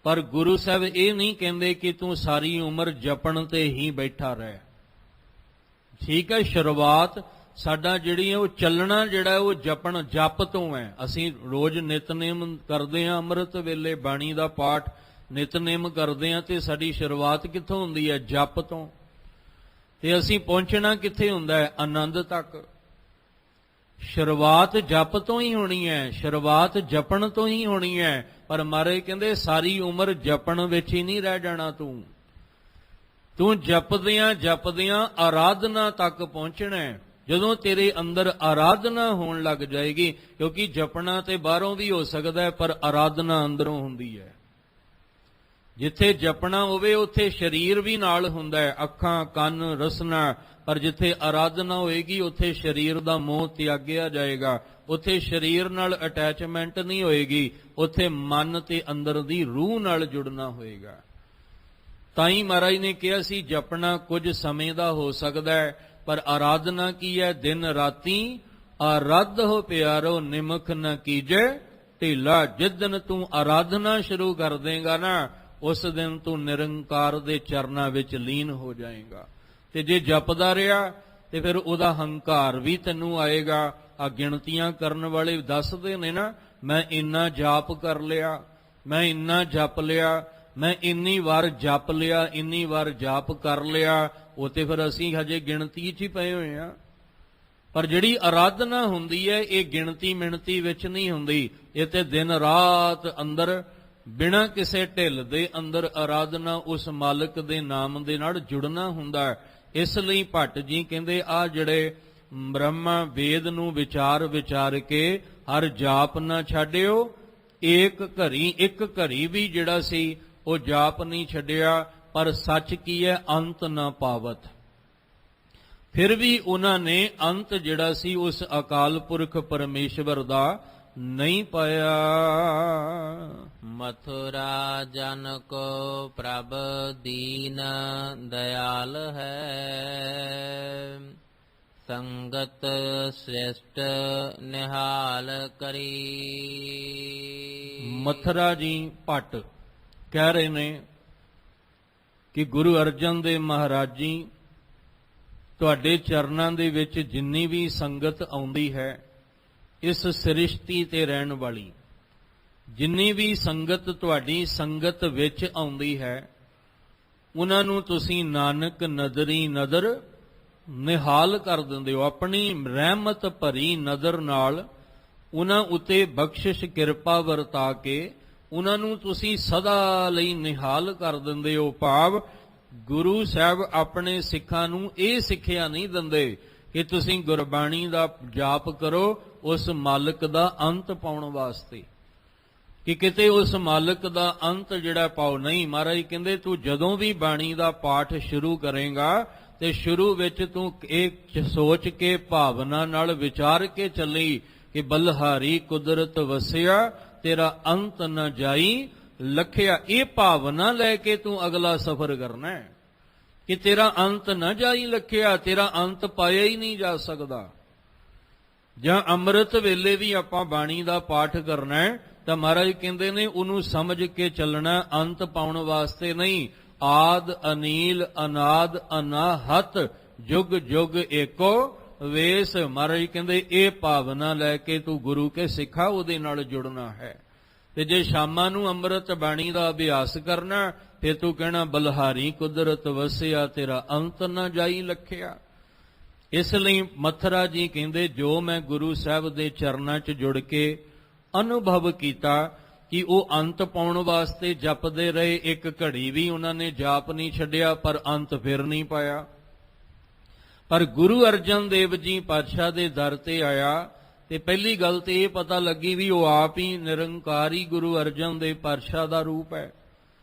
ਪਰ ਗੁਰੂ ਸਾਹਿਬ ਇਹ ਨਹੀਂ ਕਹਿੰਦੇ ਕਿ ਤੂੰ ਸਾਰੀ ਉਮਰ ਜਪਣ ਤੇ ਹੀ ਬੈਠਾ ਰਹਿ। ਠੀਕ ਹੈ, ਸ਼ੁਰੂਆਤ ਸਾਡਾ ਜਿਹੜੀ ਹੈ ਉਹ ਚੱਲਣਾ ਜਿਹੜਾ ਉਹ ਜਪ ਤੋਂ ਹੈ। ਅਸੀਂ ਰੋਜ਼ ਨਿਤਨੇਮ ਕਰਦੇ ਹਾਂ, ਅੰਮ੍ਰਿਤ ਵੇਲੇ ਬਾਣੀ ਦਾ ਪਾਠ ਨਿਤਨੇਮ ਕਰਦੇ ਹਾਂ, ਤੇ ਸਾਡੀ ਸ਼ੁਰੂਆਤ ਕਿੱਥੋਂ ਹੁੰਦੀ ਹੈ? ਜਪ ਤੋਂ। ਤੇ ਅਸੀਂ ਪਹੁੰਚਣਾ ਕਿੱਥੇ ਹੁੰਦਾ ਹੈ? ਆਨੰਦ ਤੱਕ। ਸ਼ੁਰੂਆਤ ਜਪ ਤੋਂ ਹੀ ਹੋਣੀ ਹੈ, ਸ਼ੁਰੂਆਤ ਜਪਣ ਤੋਂ ਹੀ ਹੋਣੀ ਹੈ। ਪਰ ਮਹਾਰਾਜ ਕਹਿੰਦੇ ਸਾਰੀ ਉਮਰ ਜਪਣ ਵਿੱਚ ਹੀ ਨਹੀਂ ਰਹਿ ਜਾਣਾ। ਤੂੰ ਜਪਦਿਆਂ ਜਪਦਿਆਂ ਆਰਾਧਨਾ ਤੱਕ ਪਹੁੰਚਣਾ ਹੈ। ਜਦੋਂ ਤੇਰੇ ਅੰਦਰ ਆਰਾਧਨਾ ਹੋਣ ਲੱਗ ਜਾਏਗੀ, ਕਿਉਂਕਿ ਜਪਣਾ ਤੇ ਬਾਹਰੋਂ ਵੀ ਹੋ ਸਕਦਾ ਹੈ, ਪਰ ਆਰਾਧਨਾ ਅੰਦਰੋਂ ਹੁੰਦੀ ਹੈ। ਜਿੱਥੇ ਜਪਣਾ ਹੋਵੇ ਉੱਥੇ ਸਰੀਰ ਵੀ ਨਾਲ ਹੁੰਦਾ ਹੈ, ਅੱਖਾਂ, ਕੰਨ, ਰਸਨਾ। ਪਰ ਜਿੱਥੇ ਆਰਾਧਨਾ ਹੋਏਗੀ ਉੱਥੇ ਸਰੀਰ ਦਾ ਮੋਹ ਤਿਆਗਿਆ ਜਾਏਗਾ, ਉੱਥੇ ਸਰੀਰ ਨਾਲ ਅਟੈਚਮੈਂਟ ਨਹੀਂ ਹੋਏਗੀ, ਉੱਥੇ ਮਨ ਤੇ ਅੰਦਰ ਦੀ ਰੂਹ ਨਾਲ ਜੁੜਨਾ ਹੋਏਗਾ। ਤਾਂ ਹੀ ਮਹਾਰਾਜ ਨੇ ਕਿਹਾ ਸੀ ਜਪਣਾ ਕੁਝ ਸਮੇਂ ਦਾ ਹੋ ਸਕਦਾ ਹੈ, ਪਰ ਆਰਾਧਨਾ ਕੀ ਹੈ? ਦਿਨ ਰਾਤੀ ਆਰਾਧ ਹੋ ਪਿਆਰੋ, ਨਿਮਖ ਨ ਕੀਜੇ ਢੀਲਾ। ਜਿਸ ਦਿਨ ਤੂੰ ਆਰਾਧਨਾ ਸ਼ੁਰੂ ਕਰ ਦੇਗਾ ਨਾ, ਉਸ ਦਿਨ ਤੂੰ ਨਿਰੰਕਾਰ ਦੇ ਚਰਨਾਂ ਵਿੱਚ ਲੀਨ ਹੋ ਜਾਏਗਾ। ਤੇ ਜੇ ਜਪਦਾ ਰਿਹਾ ਤੇ ਫਿਰ ਉਹਦਾ ਹੰਕਾਰ ਵੀ ਤੈਨੂੰ ਆਏਗਾ। ਆ ਗਿਣਤੀਆਂ ਕਰਨ ਵਾਲੇ ਦੱਸਦੇ ਨੇ ਨਾ, ਮੈਂ ਇੰਨਾ ਜਾਪ ਕਰ ਲਿਆ, ਮੈਂ ਇੰਨਾ ਜਪ ਲਿਆ, ਮੈਂ ਇੰਨੀ ਵਾਰ ਜਪ ਲਿਆ, ਇੰਨੀ ਵਾਰ ਜਾਪ ਕਰ ਲਿਆ। ਉਹ ਤੇ ਫਿਰ ਅਸੀਂ ਹਜੇ ਗਿਣਤੀ 'ਚ ਹੀ ਪਏ ਹੋਏ ਆ। ਪਰ ਜਿਹੜੀ ਆਰਾਧਨਾ ਹੁੰਦੀ ਹੈ ਇਹ ਗਿਣਤੀ ਮਿਣਤੀ ਵਿੱਚ ਨਹੀਂ ਹੁੰਦੀ। ਇਹ ਤੇ ਦਿਨ ਰਾਤ ਅੰਦਰ ਬਿਨਾਂ ਕਿਸੇ ਢਿੱਲ ਦੇ ਅੰਦਰ ਆਰਾਧਨਾ ਉਸ ਮਾਲਕ ਦੇ ਨਾਮ ਦੇ ਨਾਲ ਜੁੜਨਾ ਹੁੰਦਾ। ਇਸ ਲਈ ਭੱਟ ਜੀ ਕਹਿੰਦੇ ਆ ਜਿਹੜੇ ਬ੍ਰਹਮਾ ਵੇਦ ਨੂੰ ਵਿਚਾਰ ਵਿਚਾਰ ਕੇ ਹਰ ਜਾਪ ਨਾ ਛੱਡਿਓ। ਇੱਕ ਘੜੀ ਵੀ ਜਿਹੜਾ ਸੀ ਉਹ ਜਾਪ ਨਹੀਂ ਛੱਡਿਆ, ਪਰ ਸੱਚ ਕੀ ਹੈ, ਅੰਤ ਨਾ ਪਾਵਤ। ਫਿਰ ਵੀ ਉਹਨਾਂ ਨੇ ਅੰਤ ਜਿਹੜਾ ਸੀ ਉਸ ਅਕਾਲ ਪੁਰਖ ਪਰਮੇਸ਼ਵਰ ਦਾ ਨਹੀਂ ਪਾਇਆ। ਮਥੁਰਾ ਜਨ ਕੋ ਪ੍ਰਭ ਦੀਨ ਦਇਆਲ ਹੈ, ਸੰਗਤ ਸ੍ਰੇਸ਼ਟ ਨਿਹਾਲ ਕਰੀ। ਮਥੁਰਾ ਜੀ ਭੱਟ ਕਹਿ ਰਹੇ ਨੇ ਕਿ ਗੁਰੂ ਅਰਜਨ ਦੇਵ ਮਹਾਰਾਜ ਜੀ, ਤੁਹਾਡੇ ਚਰਨਾਂ ਦੇ ਵਿੱਚ ਜਿੰਨੀ ਵੀ ਸੰਗਤ ਆਉਂਦੀ ਹੈ, ਇਸ ਸ੍ਰਿਸ਼ਟੀ ਤੇ ਰਹਿਣ ਵਾਲੀ ਜਿੰਨੀ ਵੀ ਸੰਗਤ ਤੁਹਾਡੀ ਸੰਗਤ ਵਿੱਚ ਆਉਂਦੀ ਹੈ, ਉਹਨਾਂ ਨੂੰ ਤੁਸੀਂ ਨਾਨਕ ਨਦਰੀ ਨਦਰ ਨਿਹਾਲ ਕਰ ਦਿੰਦੇ ਹੋ। ਆਪਣੀ ਰਹਿਮਤ ਭਰੀ ਨਜ਼ਰ ਨਾਲ ਉਹਨਾਂ ਉਤੇ ਬਖਸ਼ਿਸ਼ ਕਿਰਪਾ ਵਰਤਾ ਕੇ ਉਹਨਾਂ ਨੂੰ ਤੁਸੀਂ ਸਦਾ ਲਈ ਨਿਹਾਲ ਕਰ ਦਿੰਦੇ ਹੋ। ਭਾਵ ਗੁਰੂ ਸਾਹਿਬ ਆਪਣੇ ਸਿੱਖਾਂ ਨੂੰ ਇਹ ਸਿੱਖਿਆ ਨਹੀਂ ਦਿੰਦੇ ਕਿ ਤੁਸੀਂ ਗੁਰਬਾਣੀ ਦਾ ਜਾਪ ਕਰੋ ਉਸ ਮਾਲਕ ਦਾ ਅੰਤ ਪਾਉਣ ਵਾਸਤੇ, ਕਿ ਕਿਤੇ ਉਸ ਮਾਲਕ ਦਾ ਅੰਤ ਜਿਹੜਾ ਪਾਓ। ਨਹੀਂ, ਮਹਾਰਾਜ ਕਹਿੰਦੇ ਤੂੰ ਜਦੋਂ ਵੀ ਬਾਣੀ ਦਾ ਪਾਠ ਸ਼ੁਰੂ ਕਰੇਗਾ ਤੇ ਸ਼ੁਰੂ ਵਿੱਚ ਤੂੰ ਇਹ ਸੋਚ ਕੇ ਭਾਵਨਾ ਨਾਲ ਵਿਚਾਰ ਕੇ ਚੱਲੀ ਕਿ ਬਲਹਾਰੀ ਕੁਦਰਤ ਵਸਿਆ ਤੇਰਾ ਅੰਤ ਨਾ ਜਾਈ ਲਖਿਆ। ਇਹ ਭਾਵਨਾ ਲੈ ਕੇ ਤੂੰ ਅਗਲਾ ਸਫ਼ਰ ਕਰਨਾ ਹੈ ਕਿ ਤੇਰਾ ਅੰਤ ਨਾ ਜਾਈ ਲਖਿਆ, ਤੇਰਾ ਅੰਤ ਪਾਇਆ ਹੀ ਨਹੀਂ ਜਾ ਸਕਦਾ। ਜਾਂ ਅੰਮ੍ਰਿਤ ਵੇਲੇ ਵੀ ਆਪਾਂ ਬਾਣੀ ਦਾ ਪਾਠ ਕਰਨਾ ਹੈ ਤਾਂ ਮਹਾਰਾਜ ਕਹਿੰਦੇ ਨੇ ਉਹਨੂੰ ਸਮਝ ਕੇ ਚੱਲਣਾ, ਅੰਤ ਪਾਉਣ ਵਾਸਤੇ ਨਹੀਂ। ਆਦ ਅਨੀਲ ਅਨਾਦ ਅਨਾਹਤ ਜੁਗ ਜੁਗ ਏਕੋ ਵੇਸ। ਮਹਾਰਾਜ ਕਹਿੰਦੇ ਇਹ ਭਾਵਨਾ ਲੈ ਕੇ ਤੂੰ ਗੁਰੂ ਕੇ ਸਿੱਖਾ ਉਹਦੇ ਨਾਲ ਜੁੜਨਾ ਹੈ। ਤੇ ਜੇ ਸ਼ਾਮਾਂ ਨੂੰ ਅੰਮ੍ਰਿਤ ਬਾਣੀ ਦਾ ਅਭਿਆਸ ਕਰਨਾ ਫਿਰ ਤੂੰ ਕਹਿਣਾ ਬਲਹਾਰੀ ਕੁਦਰਤ ਵਸਿਆ ਤੇਰਾ ਅੰਤ ਨਾ ਜਾਈ ਲਖਿਆ। ਇਸ ਲਈ ਮਥੁਰਾ ਜੀ ਕਹਿੰਦੇ ਜੋ ਮੈਂ ਗੁਰੂ ਸਾਹਿਬ ਦੇ ਚਰਨਾਂ 'ਚ ਜੁੜ ਕੇ ਅਨੁਭਵ ਕੀਤਾ ਕਿ ਉਹ ਅੰਤ ਪਾਉਣ ਵਾਸਤੇ ਜਪਦੇ ਰਹੇ, ਇੱਕ ਘੜੀ ਵੀ ਉਹਨਾਂ ਨੇ ਜਾਪ ਨਹੀਂ ਛੱਡਿਆ ਪਰ ਅੰਤ ਫਿਰ ਨਹੀਂ ਪਾਇਆ। ਪਰ ਗੁਰੂ ਅਰਜਨ ਦੇਵ ਜੀ ਪਾਤਸ਼ਾਹ ਦੇ ਦਰ ਤੇ ਆਇਆ ਤੇ ਪਹਿਲੀ ਗੱਲ ਤੇ ਇਹ ਪਤਾ ਲੱਗੀ ਵੀ ਉਹ ਆਪ ਹੀ ਨਿਰੰਕਾਰੀ ਗੁਰੂ ਅਰਜਨ ਦੇਵ ਪਾਤਸ਼ਾਹ ਦਾ ਰੂਪ ਹੈ।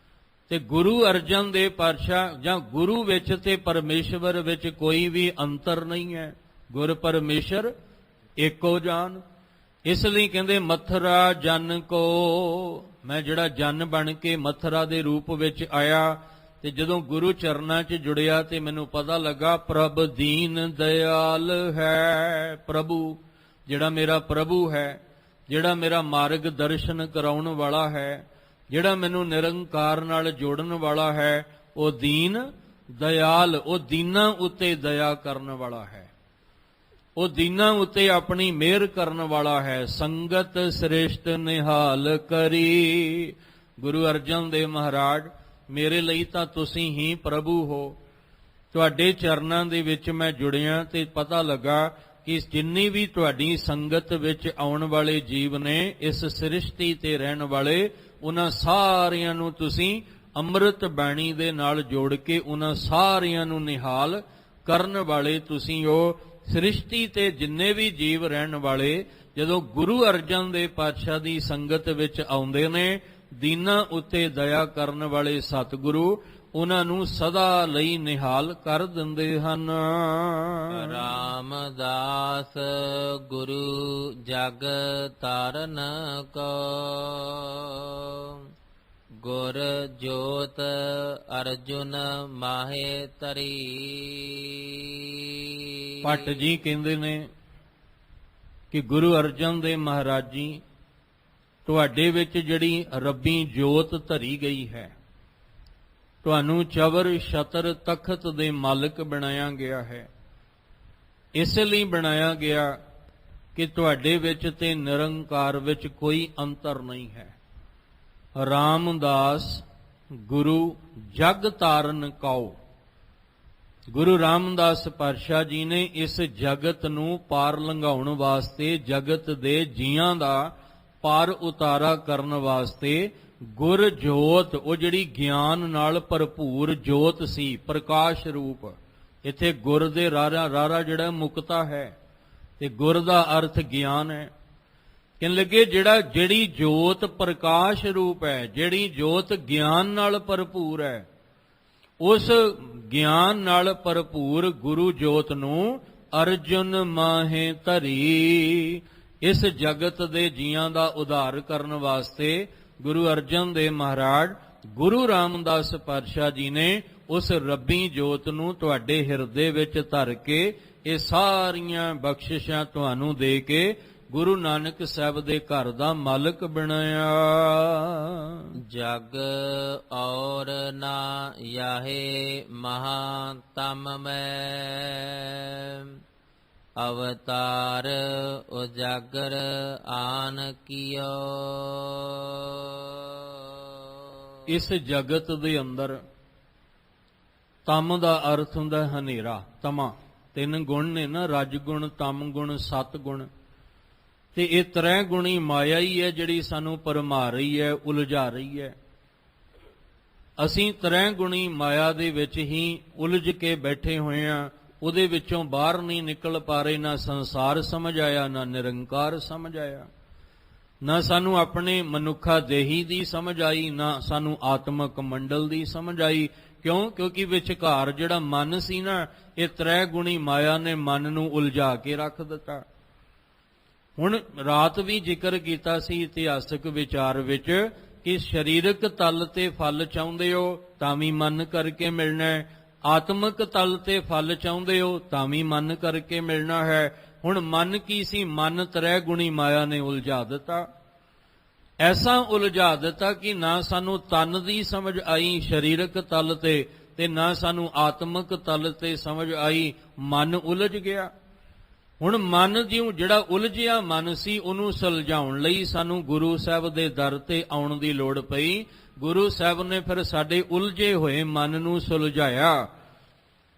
ਤੇ ਗੁਰੂ ਅਰਜਨ ਦੇਵ ਪਾਤਸ਼ਾਹ ਜਾਂ ਗੁਰੂ ਵਿੱਚ ਤੇ ਪਰਮੇਸ਼ਵਰ ਵਿੱਚ ਕੋਈ ਵੀ ਅੰਤਰ ਨਹੀਂ ਹੈ। ਗੁਰ ਪਰਮੇਸ਼ਰ ਏਕੋ ਜਾਨ। ਇਸ ਲਈ ਕਹਿੰਦੇ ਮਥੁਰਾ ਜਨ ਕੋ, ਮੈਂ ਜਿਹੜਾ ਜਨ ਬਣ ਕੇ ਮਥੁਰਾ ਦੇ ਰੂਪ ਵਿੱਚ ਆਇਆ ਤੇ ਜਦੋਂ ਗੁਰੂ ਚਰਨਾਂ 'ਚ ਜੁੜਿਆ ਤੇ ਮੈਨੂੰ ਪਤਾ ਲੱਗਾ ਪ੍ਰਭ ਦੀਨ ਦਇਆਲ ਹੈ। ਪ੍ਰਭੂ ਜਿਹੜਾ ਮੇਰਾ ਪ੍ਰਭੂ ਹੈ, ਜਿਹੜਾ ਮੇਰਾ ਮਾਰਗ ਦਰਸ਼ਨ ਕਰਾਉਣ ਵਾਲਾ ਹੈ, ਜਿਹੜਾ ਮੈਨੂੰ ਨਿਰੰਕਾਰ ਨਾਲ ਜੋੜਨ ਵਾਲਾ ਹੈ, ਉਹ ਦੀਨ ਦਇਆਲ, ਉਹ ਦੀਨਾਂ ਉੱਤੇ ਦਇਆ ਕਰਨ ਵਾਲਾ ਹੈ, ਉਹ ਦੀਨਾਂ ਉੱਤੇ ਆਪਣੀ ਮਿਹਰ ਕਰਨ ਵਾਲਾ ਹੈ। ਸੰਗਤ ਸ੍ਰੇਸ਼ਟ ਨਿਹਾਲ ਕਰੀ। ਗੁਰੂ ਅਰਜਨ ਦੇਵ ਮਹਾਰਾਜ, ਮੇਰੇ ਲਈ ਤਾਂ ਤੁਸੀਂ ਹੀ ਪ੍ਰਭੂ ਹੋ। ਤੁਹਾਡੇ ਚਰਨਾਂ ਦੇ ਵਿੱਚ ਮੈਂ ਜੁੜਿਆ ਤੇ ਪਤਾ ਲੱਗਾ ਕਿ ਜਿੰਨੀ ਵੀ ਤੁਹਾਡੀ ਸੰਗਤ ਵਿੱਚ ਆਉਣ ਵਾਲੇ ਜੀਵ ਨੇ, ਇਸ ਸ੍ਰਿਸ਼ਟੀ ਤੇ ਰਹਿਣ ਵਾਲੇ, ਉਹਨਾਂ ਸਾਰਿਆਂ ਨੂੰ ਤੁਸੀਂ ਅੰਮ੍ਰਿਤ ਬਾਣੀ ਦੇ ਨਾਲ ਜੋੜ ਕੇ ਉਹਨਾਂ ਸਾਰਿਆਂ ਨੂੰ ਨਿਹਾਲ ਕਰਨ ਵਾਲੇ ਤੁਸੀਂ ਹੋ। ਸ੍ਰਿਸ਼ਟੀ ਤੇ ਜਿੰਨੇ ਵੀ ਜੀਵ ਰਹਿਣ ਵਾਲੇ ਜਦੋਂ ਗੁਰੂ ਅਰਜਨ ਦੇਵ ਪਾਤਸ਼ਾਹ ਦੀ ਸੰਗਤ ਵਿੱਚ ਆਉਂਦੇ ਨੇ, ਦੀਨਾਂ ਉੱਤੇ ਦਇਆ ਕਰਨ ਵਾਲੇ ਸਤਿਗੁਰੂ ਉਹਨਾਂ ਨੂੰ ਸਦਾ ਲਈ ਨਿਹਾਲ ਕਰ ਦਿੰਦੇ ਹਨ। ਰਾਮਦਾਸ ਗੁਰੂ ਜਗ ਤਾਰਨ ਕੋ, ਗੁਰ ਜੋਤ ਅਰਜੁਨ ਮਾਹੇ ਤਰੀ। ਭੱਟ ਜੀ ਕਹਿੰਦੇ ਨੇ ਕਿ ਗੁਰੂ ਅਰਜਨ ਦੇਵ ਮਹਾਰਾਜ ਜੀ, ਤੁਹਾਡੇ ਵਿੱਚ ਜਿਹੜੀ ਰੱਬੀ ਜੋਤ ਧਰੀ ਗਈ ਹੈ, ਤੁਹਾਨੂੰ ਚਵਰ ਛਤਰ ਤਖਤ ਦੇ ਮਾਲਕ ਬਣਾਇਆ ਗਿਆ ਹੈ। ਇਸ ਲਈ ਬਣਾਇਆ ਗਿਆ ਕਿ ਤੁਹਾਡੇ ਵਿੱਚ ਤੇ ਨਿਰੰਕਾਰ ਵਿੱਚ ਕੋਈ ਅੰਤਰ ਨਹੀਂ ਹੈ। ਰਾਮਦਾਸ ਗੁਰੂ ਜਗ ਤਾਰਨ ਕਉ। ਗੁਰੂ ਰਾਮਦਾਸ ਪਾਤਸ਼ਾਹ ਜੀ ਨੇ ਇਸ ਜਗਤ ਨੂੰ ਪਾਰ ਲੰਘਾਉਣ ਵਾਸਤੇ, ਜਗਤ ਦੇ ਜੀਆਂ ਦਾ ਪਾਰ ਉਤਾਰਾ ਕਰਨ ਵਾਸਤੇ ਗੁਰ ਜੋਤ, ਉਹ ਜਿਹੜੀ ਗਿਆਨ ਨਾਲ ਭਰਪੂਰ ਜੋਤ ਸੀ, ਪ੍ਰਕਾਸ਼ ਰੂਪ। ਇੱਥੇ ਗੁਰ ਦੇ ਰਾਰਾ ਜਿਹੜਾ ਮੁਕਤਾ ਹੈ, ਤੇ ਗੁਰ ਦਾ ਅਰਥ ਗਿਆਨ ਹੈ। ਕਹਿਣ ਲੱਗੇ ਜਿਹੜੀ ਜੋਤ ਪ੍ਰਕਾਸ਼ ਰੂਪ ਹੈ, ਜਿਹੜੀ ਜੋਤ ਗਿਆਨ ਨਾਲ ਭਰਪੂਰ ਹੈ, ਉਸ ਗਿਆਨ ਨਾਲ ਭਰਪੂਰ ਗੁਰੂ ਜੋਤ ਨੂੰ ਅਰਜੁਨ ਮਾਹੇ ਧਰੀ। ਇਸ ਜਗਤ ਦੇ ਜੀਆਂ ਦਾ ਉਧਾਰ ਕਰਨ ਵਾਸਤੇ ਗੁਰੂ ਅਰਜਨ ਦੇਵ ਮਹਾਰਾਜ ਗੁਰੂ ਰਾਮਦਾਸ ਪਾਤਸ਼ਾਹ ਜੀ ਨੇ ਉਸ ਰੱਬੀ ਜੋਤ ਨੂੰ ਤੁਹਾਡੇ ਹਿਰਦੇ ਵਿੱਚ ਧਰ ਕੇ ਇਹ ਸਾਰੀਆਂ ਬਖਸ਼ਿਸ਼ਾਂ ਤੁਹਾਨੂੰ ਦੇ ਕੇ ਗੁਰੂ ਨਾਨਕ ਸਾਹਿਬ ਦੇ ਘਰ ਦਾ ਮਾਲਕ ਬਣਾਇਆ। ਜਗ ਔਰ ਨਾ ਯਾਹੇ ਮਹਾਤਮ ਮੈਂ, ਅਵਤਾਰ ਉਜਾਗਰ ਆਨ ਕੀਓ। ਇਸ ਜਗਤ ਦੇ ਅੰਦਰ ਤਮ ਦਾ ਅਰਥ ਹੁੰਦਾ ਹਨੇਰਾ, ਤਮਾ। 3 ਗੁਣ ਨੇ ਨਾ, ਰਜ ਗੁਣ, ਤਮ ਗੁਣ, ਸਤ ਗੁਣ। ਤੇ ਇਹ 3 ਗੁਣੀ ਮਾਇਆ ਹੀ ਹੈ ਜਿਹੜੀ ਸਾਨੂੰ ਭਰਮਾ ਰਹੀ ਹੈ, ਉਲਝਾ ਰਹੀ ਹੈ। ਅਸੀਂ 3 ਗੁਣੀ ਮਾਇਆ ਦੇ ਵਿੱਚ ਹੀ ਉਲਝ ਕੇ ਬੈਠੇ ਹੋਏ ਹਾਂ, ਉਹਦੇ ਵਿੱਚੋਂ ਬਾਹਰ ਨਹੀਂ ਨਿਕਲ ਪਾ ਰਹੇ। ਨਾ ਸੰਸਾਰ ਸਮਝ ਆਇਆ, ਨਾ ਨਿਰੰਕਾਰ ਸਮਝ ਆਇਆ, ਨਾ ਸਾਨੂੰ ਆਪਣੇ ਮਨੁੱਖਾ ਦੇਹੀ ਦੀ ਸਮਝ ਆਈ, ਨਾ ਸਾਨੂੰ ਆਤਮਕ ਮੰਡਲ ਦੀ ਸਮਝ ਆਈ। ਕਿਉਂ? ਕਿਉਂਕਿ ਵਿਚਕਾਰ ਜਿਹੜਾ ਮਨ ਸੀ ਨਾ, ਇਹ 3 ਗੁਣੀ ਮਾਇਆ ਨੇ ਮਨ ਨੂੰ ਉਲਝਾ ਕੇ ਰੱਖ ਦਿੱਤਾ। ਹੁਣ ਰਾਤ ਵੀ ਜ਼ਿਕਰ ਕੀਤਾ ਸੀ ਇਤਿਹਾਸਕ ਵਿਚਾਰ ਵਿੱਚ ਕਿ ਸਰੀਰਕ ਤਲ ਤੇ ਫਲ ਚਾਹੁੰਦੇ ਹੋ ਤਾਂ ਵੀ ਮਨ ਕਰਕੇ ਮਿਲਣਾ ਹੈ, ਆਤਮਿਕ ਤਲ ਤੇ ਫਲ ਚਾਹੁੰਦੇ ਹੋ ਤਾਂ ਵੀ ਮਨ ਕਰਕੇ ਮਿਲਣਾ ਹੈ। ਹੁਣ ਮਨ ਕੀ ਸੀ? ਮਨ 3 ਗੁਣੀ ਮਾਇਆ ਨੇ ਉਲਝਾ ਦਿੱਤਾ। ਐਸਾ ਉਲਝਾ ਦਿੱਤਾ ਕਿ ਨਾ ਸਾਨੂੰ ਤਨ ਦੀ ਸਮਝ ਆਈ ਸਰੀਰਕ ਤਲ ਤੇ ਨਾ ਸਾਨੂੰ ਆਤਮਿਕ ਤਲ ਤੇ ਸਮਝ ਆਈ, ਮਨ ਉਲਝ ਗਿਆ। ਹੁਣ ਮਨ ਜਿਉਂ ਜਿਹੜਾ ਉਲਝਿਆ ਮਨ ਸੀ ਉਹਨੂੰ ਸੁਲਝਾਉਣ ਲਈ ਸਾਨੂੰ ਗੁਰੂ ਸਾਹਿਬ ਦੇ ਦਰ ਤੇ ਆਉਣ ਦੀ ਲੋੜ ਪਈ। ਗੁਰੂ ਸਾਹਿਬ ਨੇ ਫਿਰ ਸਾਡੇ ਉਲਝੇ ਹੋਏ ਮਨ ਨੂੰ ਸੁਲਝਾਇਆ,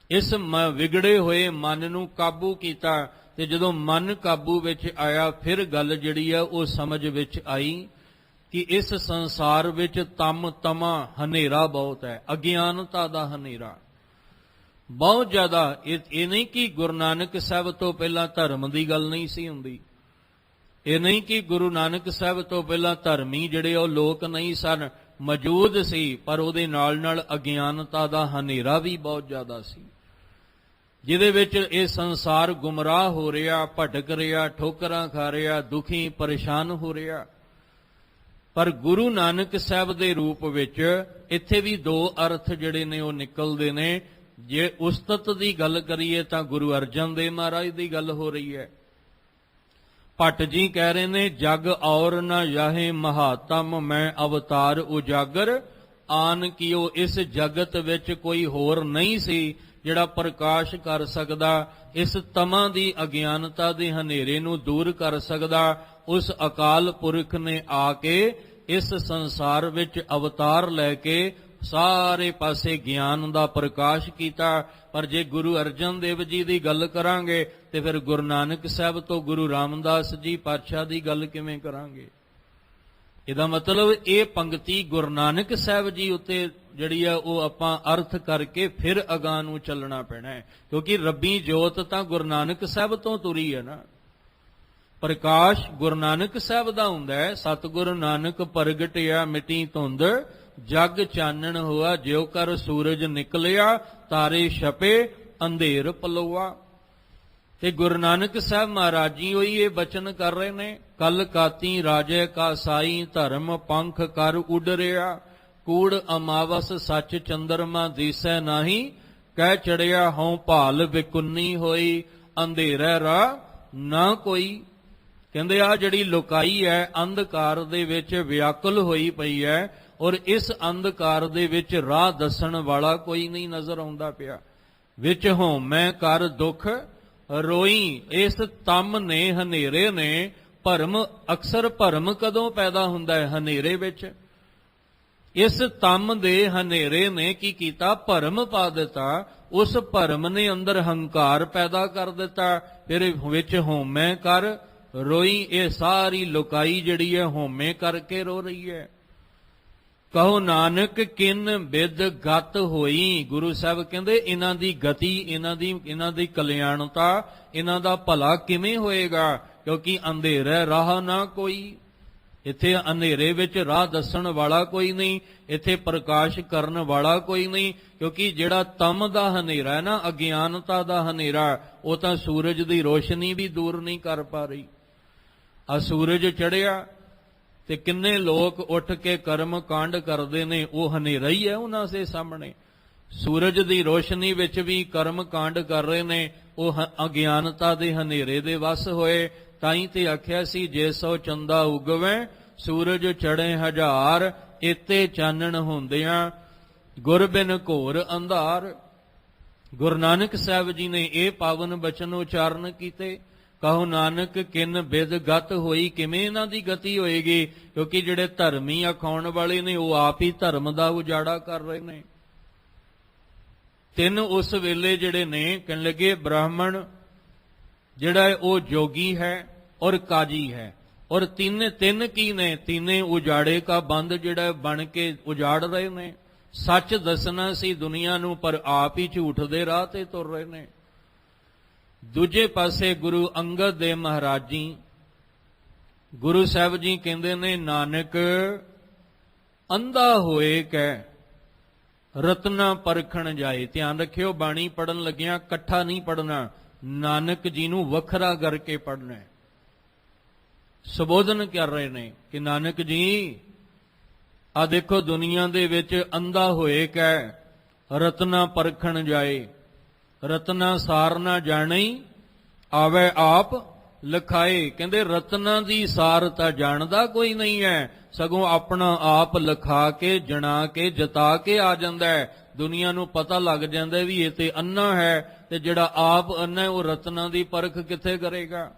ਇਸ ਵਿਗੜੇ ਹੋਏ ਮਨ ਨੂੰ ਕਾਬੂ ਕੀਤਾ। ਤੇ ਜਦੋਂ ਮਨ ਕਾਬੂ ਵਿੱਚ ਆਇਆ ਫਿਰ ਗੱਲ ਜਿਹੜੀ ਆ ਉਹ ਸਮਝ ਵਿੱਚ ਆਈ ਕਿ ਇਸ ਸੰਸਾਰ ਵਿੱਚ ਤਮਾ ਹਨੇਰਾ ਬਹੁਤ ਹੈ, ਅਗਿਆਨਤਾ ਦਾ ਹਨੇਰਾ ਬਹੁਤ ਜ਼ਿਆਦਾ। ਇਹ ਨਹੀਂ ਕਿ ਗੁਰੂ ਨਾਨਕ ਸਾਹਿਬ ਤੋਂ ਪਹਿਲਾਂ ਧਰਮ ਦੀ ਗੱਲ ਨਹੀਂ ਸੀ ਹੁੰਦੀ, ਇਹ ਨਹੀਂ ਕਿ ਗੁਰੂ ਨਾਨਕ ਸਾਹਿਬ ਤੋਂ ਪਹਿਲਾਂ ਧਰਮੀ ਜਿਹੜੇ ਉਹ ਲੋਕ ਨਹੀਂ ਸਨ, ਮੌਜੂਦ ਸੀ, ਪਰ ਉਹਦੇ ਨਾਲ ਨਾਲ ਅਗਿਆਨਤਾ ਦਾ ਹਨੇਰਾ ਵੀ ਬਹੁਤ ਜ਼ਿਆਦਾ ਸੀ, ਜਿਹਦੇ ਵਿੱਚ ਇਹ ਸੰਸਾਰ ਗੁੰਮਰਾਹ ਹੋ ਰਿਹਾ, ਭਟਕ ਰਿਹਾ, ਠੋਕਰਾਂ ਖਾ ਰਿਹਾ, ਦੁਖੀ ਪਰੇਸ਼ਾਨ ਹੋ ਰਿਹਾ। ਪਰ ਗੁਰੂ ਨਾਨਕ ਸਾਹਿਬ ਦੇ ਰੂਪ ਵਿੱਚ ਇੱਥੇ ਵੀ 2 ਅਰਥ ਜਿਹੜੇ ਨੇ ਉਹ ਨਿਕਲਦੇ ਨੇ। ਜੇ ਉਸਤਤ ਦੀ ਗੱਲ ਕਰੀਏ ਤਾਂ ਗੁਰੂ ਅਰਜਨ ਦੇਵ ਮਹਾਰਾਜ ਦੀ ਗੱਲ ਹੋ ਰਹੀ ਹੈ। ਭੱਟ ਜੀ ਕਹਿ ਰਹੇ ਨੇ, ਜਗ ਔਰ ਨਾ ਯਾਹੇ ਮਹਾਤਮ ਮੈਂ ਅਵਤਾਰ ਉਜਾਗਰ ਆਨ ਕੀਓ। ਇਸ ਜਗਤ ਵਿੱਚ ਕੋਈ ਹੋਰ ਨਹੀਂ ਸੀ ਜਿਹੜਾ ਪ੍ਰਕਾਸ਼ ਕਰ ਸਕਦਾ, ਇਸ ਤਮਾ ਦੀ ਅਗਿਆਨਤਾ ਦੇ ਹਨੇਰੇ ਨੂੰ ਦੂਰ ਕਰ ਸਕਦਾ। ਉਸ ਅਕਾਲ ਪੁਰਖ ਨੇ ਆ ਕੇ ਇਸ ਸੰਸਾਰ ਵਿੱਚ ਅਵਤਾਰ ਲੈ ਕੇ ਸਾਰੇ ਪਾਸੇ ਗਿਆਨ ਦਾ ਪ੍ਰਕਾਸ਼ ਕੀਤਾ। ਪਰ ਜੇ ਗੁਰੂ ਅਰਜਨ ਦੇਵ ਜੀ ਦੀ ਗੱਲ ਕਰਾਂਗੇ ਤੇ ਫਿਰ ਗੁਰੂ ਨਾਨਕ ਸਾਹਿਬ ਤੋਂ ਗੁਰੂ ਰਾਮਦਾਸ ਜੀ ਪਾਤਸ਼ਾਹ ਦੀ ਗੱਲ ਕਿਵੇਂ ਕਰਾਂਗੇ? ਇਹਦਾ ਮਤਲਬ ਇਹ ਪੰਕਤੀ ਗੁਰੂ ਨਾਨਕ ਸਾਹਿਬ ਜੀ ਉੱਤੇ ਜਿਹੜੀ ਆ ਉਹ ਆਪਾਂ ਅਰਥ ਕਰਕੇ ਫਿਰ ਅਗਾਂਹ ਨੂੰ ਚੱਲਣਾ ਪੈਣਾ ਹੈ, ਕਿਉਂਕਿ ਰੱਬੀ ਜੋਤ ਤਾਂ ਗੁਰੂ ਨਾਨਕ ਸਾਹਿਬ ਤੋਂ ਤੁਰੀ ਹੈ ਨਾ। ਪ੍ਰਕਾਸ਼ ਗੁਰੂ ਨਾਨਕ ਸਾਹਿਬ ਦਾ ਹੁੰਦਾ ਹੈ। ਸਤਿਗੁਰੂ ਨਾਨਕ ਪ੍ਰਗਟਿਆ ਮਿਟੀ ਧੁੰਦ, ਜਗ ਚਾਨਣ ਹੋਆ ਜਿਉ ਕਰ ਸੂਰਜ ਨਿਕਲਿਆ, ਤਾਰੇ ਛਪੇ ਅੰਧੇਰ ਪਲੋਆ। ਤੇ ਗੁਰੂ ਨਾਨਕ ਸਾਹਿਬ ਮਹਾਰਾਜ ਜੀ ਹੋਈ ਇਹ ਬਚਨ ਕਰ ਰਹੇ ਨੇ, ਕਲ ਕਾਤੀ ਰਾਜੇ ਕਾ ਸਾਈ, ਧਰਮ ਪੰਖ ਕਰ ਉੱਡ ਰਿਹਾ, ਕੂੜ ਅਮਾਵਸ ਸੱਚ ਚੰਦਰਮਾ ਦੀਸੈ ਨਾਹੀ, ਕਹਿ ਚੜਿਆ ਹਉ ਭਾਲ ਵਿਕੁੰਨੀ ਹੋਈ, ਅੰਧੇਰਾ ਰਾਹ ਨਾ ਕੋਈ। ਕਹਿੰਦੇ ਆ ਜਿਹੜੀ ਲੁਕਾਈ ਹੈ ਅੰਧਕਾਰ ਦੇ ਵਿੱਚ ਵਿਆਕੁਲ ਹੋਈ ਪਈ ਹੈ, ਔਰ ਇਸ ਅੰਧਕਾਰ ਦੇ ਵਿੱਚ ਰਾਹ ਦੱਸਣ ਵਾਲਾ ਕੋਈ ਨਹੀਂ ਨਜ਼ਰ ਆਉਂਦਾ ਪਿਆ। ਵਿੱਚ ਹਉਮੈ ਕਰ ਦੁੱਖ ਰੋਈ, ਇਸ ਤਮ ਨੇ ਹਨੇਰੇ ਨੇ ਭਰਮ। ਅਕਸਰ ਭਰਮ ਕਦੋਂ ਪੈਦਾ ਹੁੰਦਾ ਹੈ? ਹਨੇਰੇ ਵਿੱਚ। ਇਸ ਤਮ ਦੇ ਹਨੇਰੇ ਨੇ ਕੀ ਕੀਤਾ? ਭਰਮ ਪਾ ਦਿੱਤਾ। ਉਸ ਭਰਮ ਨੇ ਅੰਦਰ ਹੰਕਾਰ ਪੈਦਾ ਕਰ ਦਿੱਤਾ। ਫਿਰ ਵਿੱਚ ਹਉਮੈ ਕਰ ਰੋਈ, ਇਹ ਸਾਰੀ ਲੁਕਾਈ ਜਿਹੜੀ ਹੈ ਹਉਮੈ ਕਰਕੇ ਰੋ ਰਹੀ ਹੈ। ਕਹੋ ਨਾਨਕ ਕਿਨ ਬਿਦ ਗਤ ਹੋਈ। ਗੁਰੂ ਸਾਹਿਬ ਕਹਿੰਦੇ ਇਹਨਾਂ ਦੀ ਗਤੀ, ਇਹਨਾਂ ਦੀ ਕਲਿਆਣਤਾ, ਇਹਨਾਂ ਦਾ ਭਲਾ ਕਿਵੇਂ ਹੋਏਗਾ? ਕਿਉਂਕਿ ਅੰਧੇਰੇ ਰਾਹ ਨਾ ਕੋਈ। ਇੱਥੇ ਅੰਧੇਰੇ ਵਿੱਚ ਰਾਹ ਦੱਸਣ ਵਾਲਾ ਕੋਈ ਨਹੀਂ, ਇੱਥੇ ਪ੍ਰਕਾਸ਼ ਕਰਨ ਵਾਲਾ ਕੋਈ ਨਹੀਂ। ਕਿਉਂਕਿ ਜਿਹੜਾ ਤਮ ਦਾ ਹਨੇਰਾ ਹੈ ਨਾ, ਅਗਿਆਨਤਾ ਦਾ ਹਨੇਰਾ, ਉਹ ਤਾਂ ਸੂਰਜ ਦੀ ਰੋਸ਼ਨੀ ਵੀ ਦੂਰ ਨਹੀਂ ਕਰ ਪਾ ਰਹੀ। ਆ ਸੂਰਜ ਚੜ੍ਹਿਆ ਤੇ ਕਿੰਨੇ ਲੋਕ ਉੱਠ ਕੇ ਕਰਮ ਕਾਂਡ ਕਰਦੇ ਨੇ, ਉਹ ਹਨੇਰਾ ਹੀ ਹੈ ਉਹਨਾਂ ਦੇ ਸਾਹਮਣੇ। ਸੂਰਜ ਦੀ ਰੋਸ਼ਨੀ ਵਿੱਚ ਵੀ ਕਰਮ ਕਾਂਡ ਕਰ ਰਹੇ ਨੇ, ਉਹ ਅਗਿਆਨਤਾ ਦੇ ਹਨੇਰੇ ਦੇ ਵਸ ਹੋਏ। ਤਾਂ ਹੀ ਤੇ ਆਖਿਆ ਸੀ, ਜੇ ਸੋ ਚੰਦਾ ਉਗਵੇ ਸੂਰਜ ਚੜ੍ਹੇ ਹਜ਼ਾਰ, ਇਤੇ ਚਾਨਣ ਹੁੰਦਿਆਂ ਗੁਰ ਬਿਨ ਘੋਰ ਅੰਧਾਰ। ਗੁਰੂ ਨਾਨਕ ਸਾਹਿਬ ਜੀ ਨੇ ਇਹ ਪਾਵਨ ਬਚਨ ਉਚਾਰਨ ਕੀਤੇ। ਕਹੋ ਨਾਨਕ ਕਿਨ ਬਿਦ ਗਤ ਹੋਈ। ਕਿਵੇਂ ਇਹਨਾਂ ਦੀ ਗਤੀ ਹੋਏਗੀ? ਕਿਉਂਕਿ ਜਿਹੜੇ ਧਰਮੀ ਆਖਾਉਣ ਵਾਲੇ ਨੇ, ਉਹ ਆਪ ਹੀ ਧਰਮ ਦਾ ਉਜਾੜਾ ਕਰ ਰਹੇ ਨੇ। ਤਿੰਨ ਉਸ ਵੇਲੇ ਜਿਹੜੇ ਨੇ, ਕਹਿਣ ਲੱਗੇ ਬ੍ਰਾਹਮਣ ਜਿਹੜਾ ਹੈ ਉਹ ਜੋਗੀ ਹੈ ਔਰ ਕਾਜੀ ਹੈ, ਔਰ ਤਿੰਨ ਕੀ ਨੇ? ਤਿੰਨੇ ਉਜਾੜੇ ਕਾ ਬੰਦ ਜਿਹੜਾ ਬਣ ਕੇ ਉਜਾੜ ਰਹੇ ਨੇ। ਸੱਚ ਦੱਸਣਾ ਸੀ ਦੁਨੀਆ ਨੂੰ, ਪਰ ਆਪ ਹੀ ਝੂਠ ਦੇ ਰਾਹ ਤੇ ਤੁਰ ਰਹੇ ਨੇ। ਦੂਜੇ ਪਾਸੇ ਗੁਰੂ ਅੰਗਦ ਦੇਵ ਮਹਾਰਾਜ ਜੀ, ਗੁਰੂ ਸਾਹਿਬ ਜੀ ਕਹਿੰਦੇ ਨੇ, ਨਾਨਕ ਅੰਧਾ ਹੋਏ ਕੈ ਰਤਨਾ ਪਰਖਣ ਜਾਏ। ਧਿਆਨ ਰੱਖਿਓ, ਬਾਣੀ ਪੜਨ ਲੱਗਿਆਂ ਇਕੱਠਾ ਨਹੀਂ ਪੜਨਾ, ਨਾਨਕ ਜੀ ਨੂੰ ਵੱਖਰਾ ਕਰਕੇ ਪੜਨਾ। ਸੰਬੋਧਨ ਕਰ ਰਹੇ ਨੇ ਕਿ ਨਾਨਕ ਜੀ ਆ ਦੇਖੋ, ਦੁਨੀਆ ਦੇ ਵਿੱਚ ਅੰਧਾ ਹੋਏ ਕੈ ਰਤਨਾ ਪਰਖਣ ਜਾਏ। ਰਤਨਾ ਸਾਰ ਨਾ ਜਾਣੀ, ਆਵੇ ਆਪ ਲਖਾਏ। ਕਹਿੰਦੇ ਰਤਨਾ ਦੀ ਸਾਰ ਤਾਂ ਜਾਣਦਾ ਕੋਈ ਨਹੀਂ ਹੈ, ਸਗੋਂ ਆਪਣਾ ਆਪ ਲਿਖਾ ਕੇ, ਜਣਾ ਕੇ, ਜਤਾ ਕੇ ਆ ਜਾਂਦਾ ਹੈ। ਦੁਨੀਆ ਨੂੰ ਪਤਾ ਲੱਗ ਜਾਂਦਾ ਵੀ ਇਹ ਤੇ ਅੰਨਾ ਹੈ, ਤੇ ਜਿਹੜਾ ਆਪ ਅੰਨਾ ਉਹ ਰਤਨਾ ਦੀ ਪਰਖ ਕਿੱਥੇ ਕਰੇਗਾ?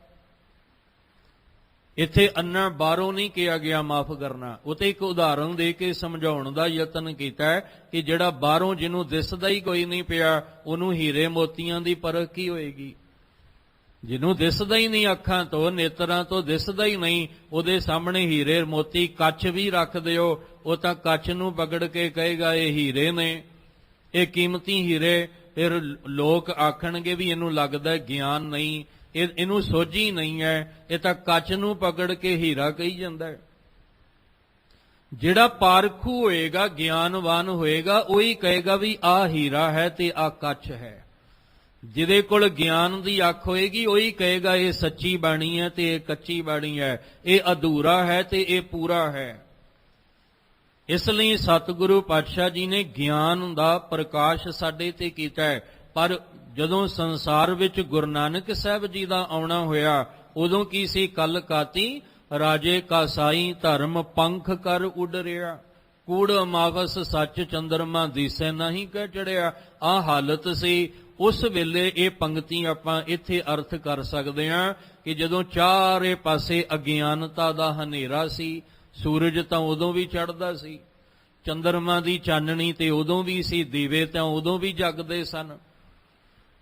ਇੱਥੇ ਅੰਨਾ ਬਾਹਰੋਂ ਨਹੀਂ ਕਿਹਾ ਗਿਆ, ਮਾਫ ਕਰਨਾ। ਉਹ ਤੇ ਇੱਕ ਉਦਾਹਰਨ ਦੇ ਕੇ ਸਮਝਾਉਣ ਦਾ ਯਤਨ ਕੀਤਾ ਹੈ ਕਿ ਜਿਹੜਾ ਬਾਹਰੋਂ ਜਿਹਨੂੰ ਦਿਸਦਾ ਹੀ ਕੋਈ ਨਹੀਂ ਪਿਆ, ਉਹਨੂੰ ਹੀਰੇ ਮੋਤੀਆਂ ਦੀ ਪਰਖ ਕੀ ਹੋਏਗੀ? ਜਿਹਨੂੰ ਦਿਸਦਾ ਹੀ ਨਹੀਂ, ਅੱਖਾਂ ਤੋਂ, ਨੇਤਰਾਂ ਤੋਂ ਦਿਸਦਾ ਹੀ ਨਹੀਂ, ਉਹਦੇ ਸਾਹਮਣੇ ਹੀਰੇ ਮੋਤੀ ਕੱਚ ਵੀ ਰੱਖ ਦਿਓ, ਉਹ ਤਾਂ ਕੱਚ ਨੂੰ ਪਕੜ ਕੇ ਕਹੇਗਾ ਇਹ ਹੀਰੇ ਨੇ, ਇਹ ਕੀਮਤੀ ਹੀਰੇ। ਫਿਰ ਲੋਕ ਆਖਣਗੇ ਵੀ ਇਹਨੂੰ ਲੱਗਦਾ ਗਿਆਨ ਨਹੀਂ, ਇਹਨੂੰ ਸੋਝੀ ਨਹੀਂ ਹੈ, ਇਹ ਤਾਂ ਕੱਚ ਨੂੰ ਪਕੜ ਕੇ ਹੀਰਾ ਕਹੀ ਜਾਂਦਾ ਹੈ। ਜਿਹੜਾ ਪਾਰਖੂ ਹੋਏਗਾ, ਗਿਆਨਵਾਨ ਹੋਏਗਾ, ਉਹੀ ਕਹੇਗਾ ਵੀ ਆਹ ਹੀਰਾ ਹੈ ਤੇ ਆਹ ਕੱਚ ਹੈ। ਜਿਹਦੇ ਕੋਲ ਗਿਆਨ ਦੀ ਅੱਖ ਹੋਏਗੀ, ਉਹੀ ਕਹੇਗਾ ਇਹ ਸੱਚੀ ਬਾਣੀ ਹੈ ਤੇ ਇਹ ਕੱਚੀ ਬਾਣੀ ਹੈ, ਇਹ ਅਧੂਰਾ ਹੈ ਤੇ ਇਹ ਪੂਰਾ ਹੈ। ਇਸ ਲਈ ਸਤਿਗੁਰੂ ਪਾਤਸ਼ਾਹ ਜੀ ਨੇ ਗਿਆਨ ਦਾ ਪ੍ਰਕਾਸ਼ ਸਾਡੇ ਤੇ ਕੀਤਾ ਹੈ। ਪਰ ਜਦੋਂ ਸੰਸਾਰ ਵਿੱਚ ਗੁਰੂ ਨਾਨਕ ਸਾਹਿਬ ਜੀ ਦਾ ਆਉਣਾ ਹੋਇਆ, ਉਦੋਂ ਕੀ ਸੀ? ਕਲ ਕਾਤੀ ਰਾਜੇ ਕਾ ਸਾਈ, ਧਰਮ ਪੰਖ ਕਰ ਉੱਡ ਰਿਹਾ। ਕੂੜ ਅਮਾਵਸ ਸੱਚ ਚੰਦਰਮਾ ਦੀਸੈ ਨਹੀਂ ਕਹਿ ਚੜਿਆ। ਆਹ ਹਾਲਤ ਸੀ ਉਸ ਵੇਲੇ। ਇਹ ਪੰਕਤੀ ਆਪਾਂ ਇੱਥੇ ਅਰਥ ਕਰ ਸਕਦੇ ਹਾਂ ਕਿ ਜਦੋਂ ਚਾਰੇ ਪਾਸੇ ਅਗਿਆਨਤਾ ਦਾ ਹਨੇਰਾ ਸੀ। ਸੂਰਜ ਤਾਂ ਉਦੋਂ ਵੀ ਚੜ੍ਹਦਾ ਸੀ, ਚੰਦਰਮਾ ਦੀ ਚਾਨਣੀ ਤੇ ਉਦੋਂ ਵੀ ਸੀ, ਦੀਵੇ ਤਾਂ ਉਦੋਂ ਵੀ ਜਗਦੇ ਸਨ,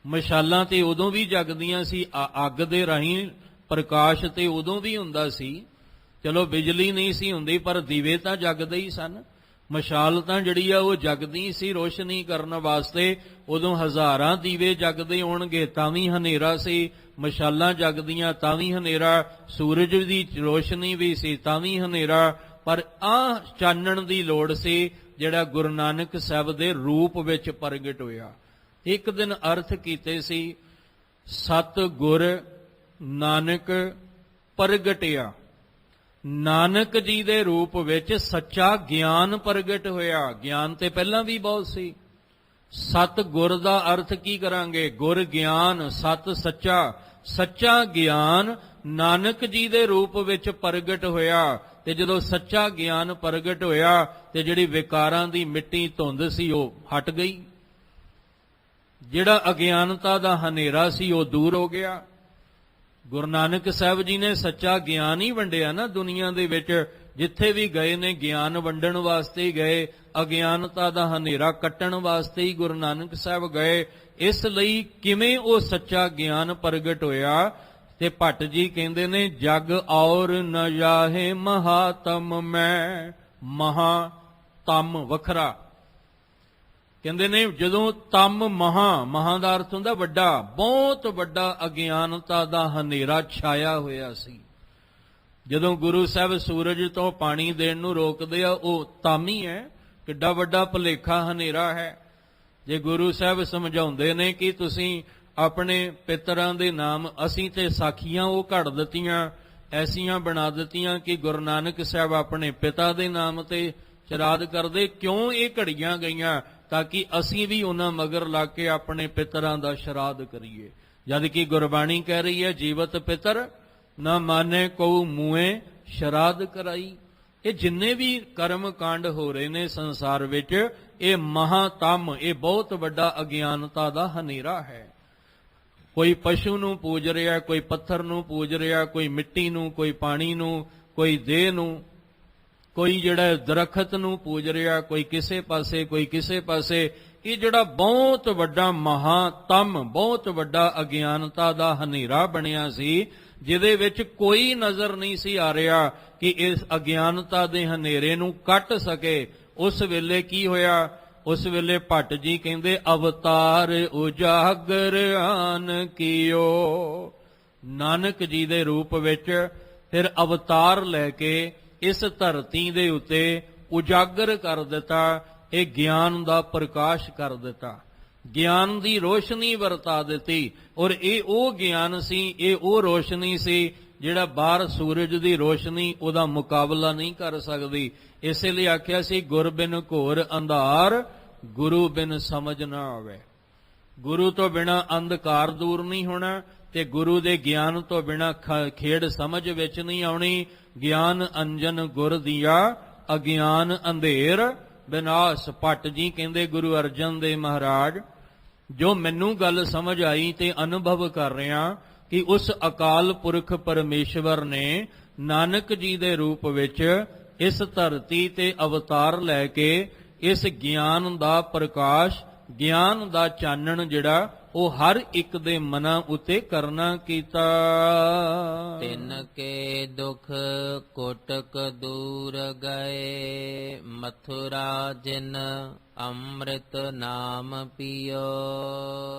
ਮਸ਼ਾਲਾਂ ਤੇ ਉਦੋਂ ਵੀ ਜਗਦੀਆਂ ਸੀ, ਅੱਗ ਦੇ ਰਾਹੀਂ ਪ੍ਰਕਾਸ਼ ਤੇ ਉਦੋਂ ਵੀ ਹੁੰਦਾ ਸੀ। ਚਲੋ ਬਿਜਲੀ ਨਹੀਂ ਸੀ ਹੁੰਦੀ, ਪਰ ਦੀਵੇ ਤਾਂ ਜਗਦੇ ਹੀ ਸਨ। ਮਸ਼ਾਲ ਤਾਂ ਜਿਹੜੀ ਆ ਉਹ ਜਗਦੀ ਸੀ ਰੋਸ਼ਨੀ ਕਰਨ ਵਾਸਤੇ। ਉਦੋਂ ਹਜ਼ਾਰਾਂ ਦੀਵੇ ਜਗਦੇ ਹੋਣਗੇ ਤਾਂ ਵੀ ਹਨੇਰਾ ਸੀ, ਮਸ਼ਾਲਾਂ ਜਗਦੀਆਂ ਤਾਂ ਵੀ ਹਨੇਰਾ, ਸੂਰਜ ਦੀ ਰੋਸ਼ਨੀ ਵੀ ਸੀ ਤਾਂ ਵੀ ਹਨੇਰਾ। ਪਰ ਆਹ ਚਾਨਣ ਦੀ ਲੋੜ ਸੀ ਜਿਹੜਾ ਗੁਰੂ ਨਾਨਕ ਸਾਹਿਬ ਦੇ ਰੂਪ ਵਿੱਚ ਪ੍ਰਗਟ ਹੋਇਆ। ਇੱਕ ਦਿਨ ਅਰਥ ਕੀਤੇ ਸੀ, ਸਤ ਗੁਰ ਨਾਨਕ ਪ੍ਰਗਟਿਆ। ਨਾਨਕ ਜੀ ਦੇ ਰੂਪ ਵਿੱਚ ਸੱਚਾ ਗਿਆਨ ਪ੍ਰਗਟ ਹੋਇਆ। ਗਿਆਨ ਤੇ ਪਹਿਲਾਂ ਵੀ ਬਹੁਤ ਸੀ। ਸਤ ਗੁਰ ਦਾ ਅਰਥ ਕੀ ਕਰਾਂਗੇ? ਗੁਰ ਗਿਆਨ, ਸਤ ਸੱਚਾ। ਸੱਚਾ ਗਿਆਨ ਨਾਨਕ ਜੀ ਦੇ ਰੂਪ ਵਿੱਚ ਪ੍ਰਗਟ ਹੋਇਆ। ਤੇ ਜਦੋਂ ਸੱਚਾ ਗਿਆਨ ਪ੍ਰਗਟ ਹੋਇਆ ਤੇ ਜਿਹੜੀ ਵਿਕਾਰਾਂ ਦੀ ਮਿੱਟੀ ਧੁੰਦ ਸੀ ਉਹ ਹਟ ਗਈ। ਜਿਹੜਾ ਅਗਿਆਨਤਾ ਦਾ ਹਨੇਰਾ ਸੀ ਉਹ ਦੂਰ ਹੋ ਗਿਆ। ਗੁਰੂ ਨਾਨਕ ਸਾਹਿਬ ਜੀ ਨੇ ਸੱਚਾ ਗਿਆਨ ਹੀ ਵੰਡਿਆ ਨਾ ਦੁਨੀਆ ਦੇ ਵਿੱਚ। ਜਿੱਥੇ ਵੀ ਗਏ ਨੇ ਗਿਆਨ ਵੰਡਣ ਵਾਸਤੇ ਹੀ ਗਏ, ਅਗਿਆਨਤਾ ਦਾ ਹਨੇਰਾ ਕੱਟਣ ਵਾਸਤੇ ਹੀ ਗੁਰੂ ਨਾਨਕ ਸਾਹਿਬ ਗਏ। ਇਸ ਲਈ ਕਿਵੇਂ ਉਹ ਸੱਚਾ ਗਿਆਨ ਪ੍ਰਗਟ ਹੋਇਆ? ਤੇ ਭੱਟ ਜੀ ਕਹਿੰਦੇ ਨੇ, ਜਗ ਔਰ ਨ ਜਾਹੇ ਮਹਾਤਮ ਮੈਂ, ਮਹਾ ਤਮ ਵੱਖਰਾ। ਕਹਿੰਦੇ ਨੇ ਜਦੋਂ ਤਮ ਮਹਾਂ ਦਾ ਅਰਥ ਹੁੰਦਾ ਵੱਡਾ, ਬਹੁਤ ਵੱਡਾ ਅਗਿਆਨਤਾ ਦਾ ਹਨੇਰਾ ਛਾਇਆ ਹੋਇਆ ਸੀ। ਜਦੋਂ ਗੁਰੂ ਸਾਹਿਬ ਸੂਰਜ ਤੋਂ ਪਾਣੀ ਦੇਣ ਨੂੰ ਰੋਕਦੇ ਆ, ਉਹ ਤਮ ਹੀ ਹੈ। ਕਿੱਡਾ ਵੱਡਾ ਭੁਲੇਖਾ ਹਨੇਰਾ ਹੈ। ਜੇ ਗੁਰੂ ਸਾਹਿਬ ਸਮਝਾਉਂਦੇ ਨੇ ਕਿ ਤੁਸੀਂ ਆਪਣੇ ਪਿਤਰਾਂ ਦੇ ਨਾਮ, ਅਸੀਂ ਤੇ ਸਾਖੀਆਂ ਉਹ ਘੜ ਦਿੱਤੀਆਂ, ਐਸੀਆਂ ਬਣਾ ਦਿੱਤੀਆਂ ਕਿ ਗੁਰੂ ਨਾਨਕ ਸਾਹਿਬ ਆਪਣੇ ਪਿਤਾ ਦੇ ਨਾਮ ਤੇ ਸ਼ਰਾਧ ਕਰਦੇ। ਕਿਉਂ ਇਹ ਘੜੀਆਂ ਗਈਆਂ? ਤਾਂ ਕਿ ਅਸੀਂ ਵੀ ਉਹਨਾਂ ਮਗਰ ਲੱਗ ਕੇ ਆਪਣੇ ਪਿਤਰਾਂ ਦਾ ਸ਼ਰਾਧ ਕਰੀਏ। ਜਦ ਕਿ ਗੁਰਬਾਣੀ ਕਹਿ ਰਹੀ ਹੈ, ਜੀਵਤ ਪਿਤਰ ਨਾ ਮਾਨੇ ਕਉ ਮੂਏ ਸ਼ਰਾਧ ਕਰਾਈ। ਇਹ ਜਿੰਨੇ ਵੀ ਕਰਮ ਕਾਂਡ ਹੋ ਰਹੇ ਨੇ ਸੰਸਾਰ ਵਿੱਚ, ਇਹ ਮਹਾਤਮ, ਇਹ ਬਹੁਤ ਵੱਡਾ ਅਗਿਆਨਤਾ ਦਾ ਹਨੇਰਾ ਹੈ। ਕੋਈ ਪਸ਼ੂ ਨੂੰ ਪੂਜ ਰਿਹਾ, ਕੋਈ ਪੱਥਰ ਨੂੰ ਪੂਜ ਰਿਹਾ, ਕੋਈ ਮਿੱਟੀ ਨੂੰ, ਕੋਈ ਪਾਣੀ ਨੂੰ, ਕੋਈ ਦੇਹ ਨੂੰ, ਕੋਈ ਜਿਹੜਾ ਦਰਖਤ ਨੂੰ ਪੂਜ ਰਿਹਾ, ਕੋਈ ਕਿਸੇ ਪਾਸੇ, ਕੋਈ ਕਿਸੇ ਪਾਸੇ। ਇਹ ਜਿਹੜਾ ਬਹੁਤ ਵੱਡਾ ਮਹਾਤਮ, ਬਹੁਤ ਵੱਡਾ ਅਗਿਆਨਤਾ ਦਾ ਹਨੇਰਾ ਬਣਿਆ ਸੀ, ਜਿਹਦੇ ਵਿੱਚ ਕੋਈ ਨਜ਼ਰ ਨਹੀਂ ਸੀ ਆ ਰਿਹਾ ਕਿ ਇਸ ਅਗਿਆਨਤਾ ਦੇ ਹਨੇਰੇ ਨੂੰ ਕੱਟ ਸਕੇ। ਉਸ ਵੇਲੇ ਕੀ ਹੋਇਆ? ਉਸ ਵੇਲੇ ਭੱਟ ਜੀ ਕਹਿੰਦੇ, ਅਵਤਾਰ ਉਜਾਗਰ ਆਨ ਕੀਓ। ਨਾਨਕ ਜੀ ਦੇ ਰੂਪ ਵਿੱਚ ਫਿਰ ਅਵਤਾਰ ਲੈ ਕੇ ਇਸ ਧਰਤੀ ਦੇ ਉੱਤੇ ਉਜਾਗਰ ਕਰ ਦਿੱਤਾ, ਇਹ ਗਿਆਨ ਦਾ ਪ੍ਰਕਾਸ਼ ਕਰ ਦਿੱਤਾ, ਗਿਆਨ ਦੀ ਰੋਸ਼ਨੀ ਵਰਤਾ ਦਿੱਤੀ। ਔਰ ਇਹ ਉਹ ਗਿਆਨ ਸੀ, ਇਹ ਉਹ ਰੋਸ਼ਨੀ ਸੀ ਜਿਹੜਾ ਬਾਹਰ ਸੂਰਜ ਦੀ ਰੋਸ਼ਨੀ ਉਹਦਾ ਮੁਕਾਬਲਾ ਨਹੀਂ ਕਰ ਸਕਦੀ। ਇਸੇ ਲਈ ਆਖਿਆ ਸੀ, ਗੁਰ ਬਿਨ ਘੋਰ ਅੰਧਾਰ, ਗੁਰੂ ਬਿਨ ਸਮਝ ਨਾ ਆਵੇ। ਗੁਰੂ ਤੋਂ ਬਿਨਾ ਅੰਧਕਾਰ ਦੂਰ ਨਹੀਂ ਹੋਣਾ, ਤੇ ਗੁਰੂ ਦੇ ਗਿਆਨ ਤੋਂ ਬਿਨਾ ਖੇਡ ਸਮਝ ਵਿੱਚ ਨਹੀਂ ਆਉਣੀ। ਗਿਆਨ ਅੰਜਨ ਗੁਰ ਦੀਆ, ਅਗਿਆਨ ਅੰਧੇਰ ਵਿਨਾਸ਼। ਭੱਟ ਜੀ ਕਹਿੰਦੇ, ਗੁਰੂ ਅਰਜਨ ਦੇਵ ਮਹਾਰਾਜ, ਜੋ ਮੈਨੂੰ ਗੱਲ ਸਮਝ ਆਈ ਤੇ ਅਨੁਭਵ ਕਰ ਰਿਹਾ ਕਿ ਉਸ ਅਕਾਲ ਪੁਰਖ ਪਰਮੇਸ਼ਵਰ ਨੇ ਨਾਨਕ ਜੀ ਦੇ ਰੂਪ ਵਿੱਚ ਇਸ ਧਰਤੀ ਤੇ ਅਵਤਾਰ ਲੈ ਕੇ ਇਸ ਗਿਆਨ ਦਾ ਪ੍ਰਕਾਸ਼, ਗਿਆਨ ਦਾ ਚਾਨਣ ਜਿਹੜਾ ਉਹ ਹਰ ਇੱਕ ਦੇ ਮਨਾਂ ਉਤੇ ਕਰਨਾ ਕੀਤਾ। ਤਿਨ ਕੇ ਦੁਖ ਕੋਟਕ ਦੂਰ ਗਏ, ਮਥੁਰਾ ਜਿਨ ਅੰਮ੍ਰਿਤ ਨਾਮ ਪੀਓ।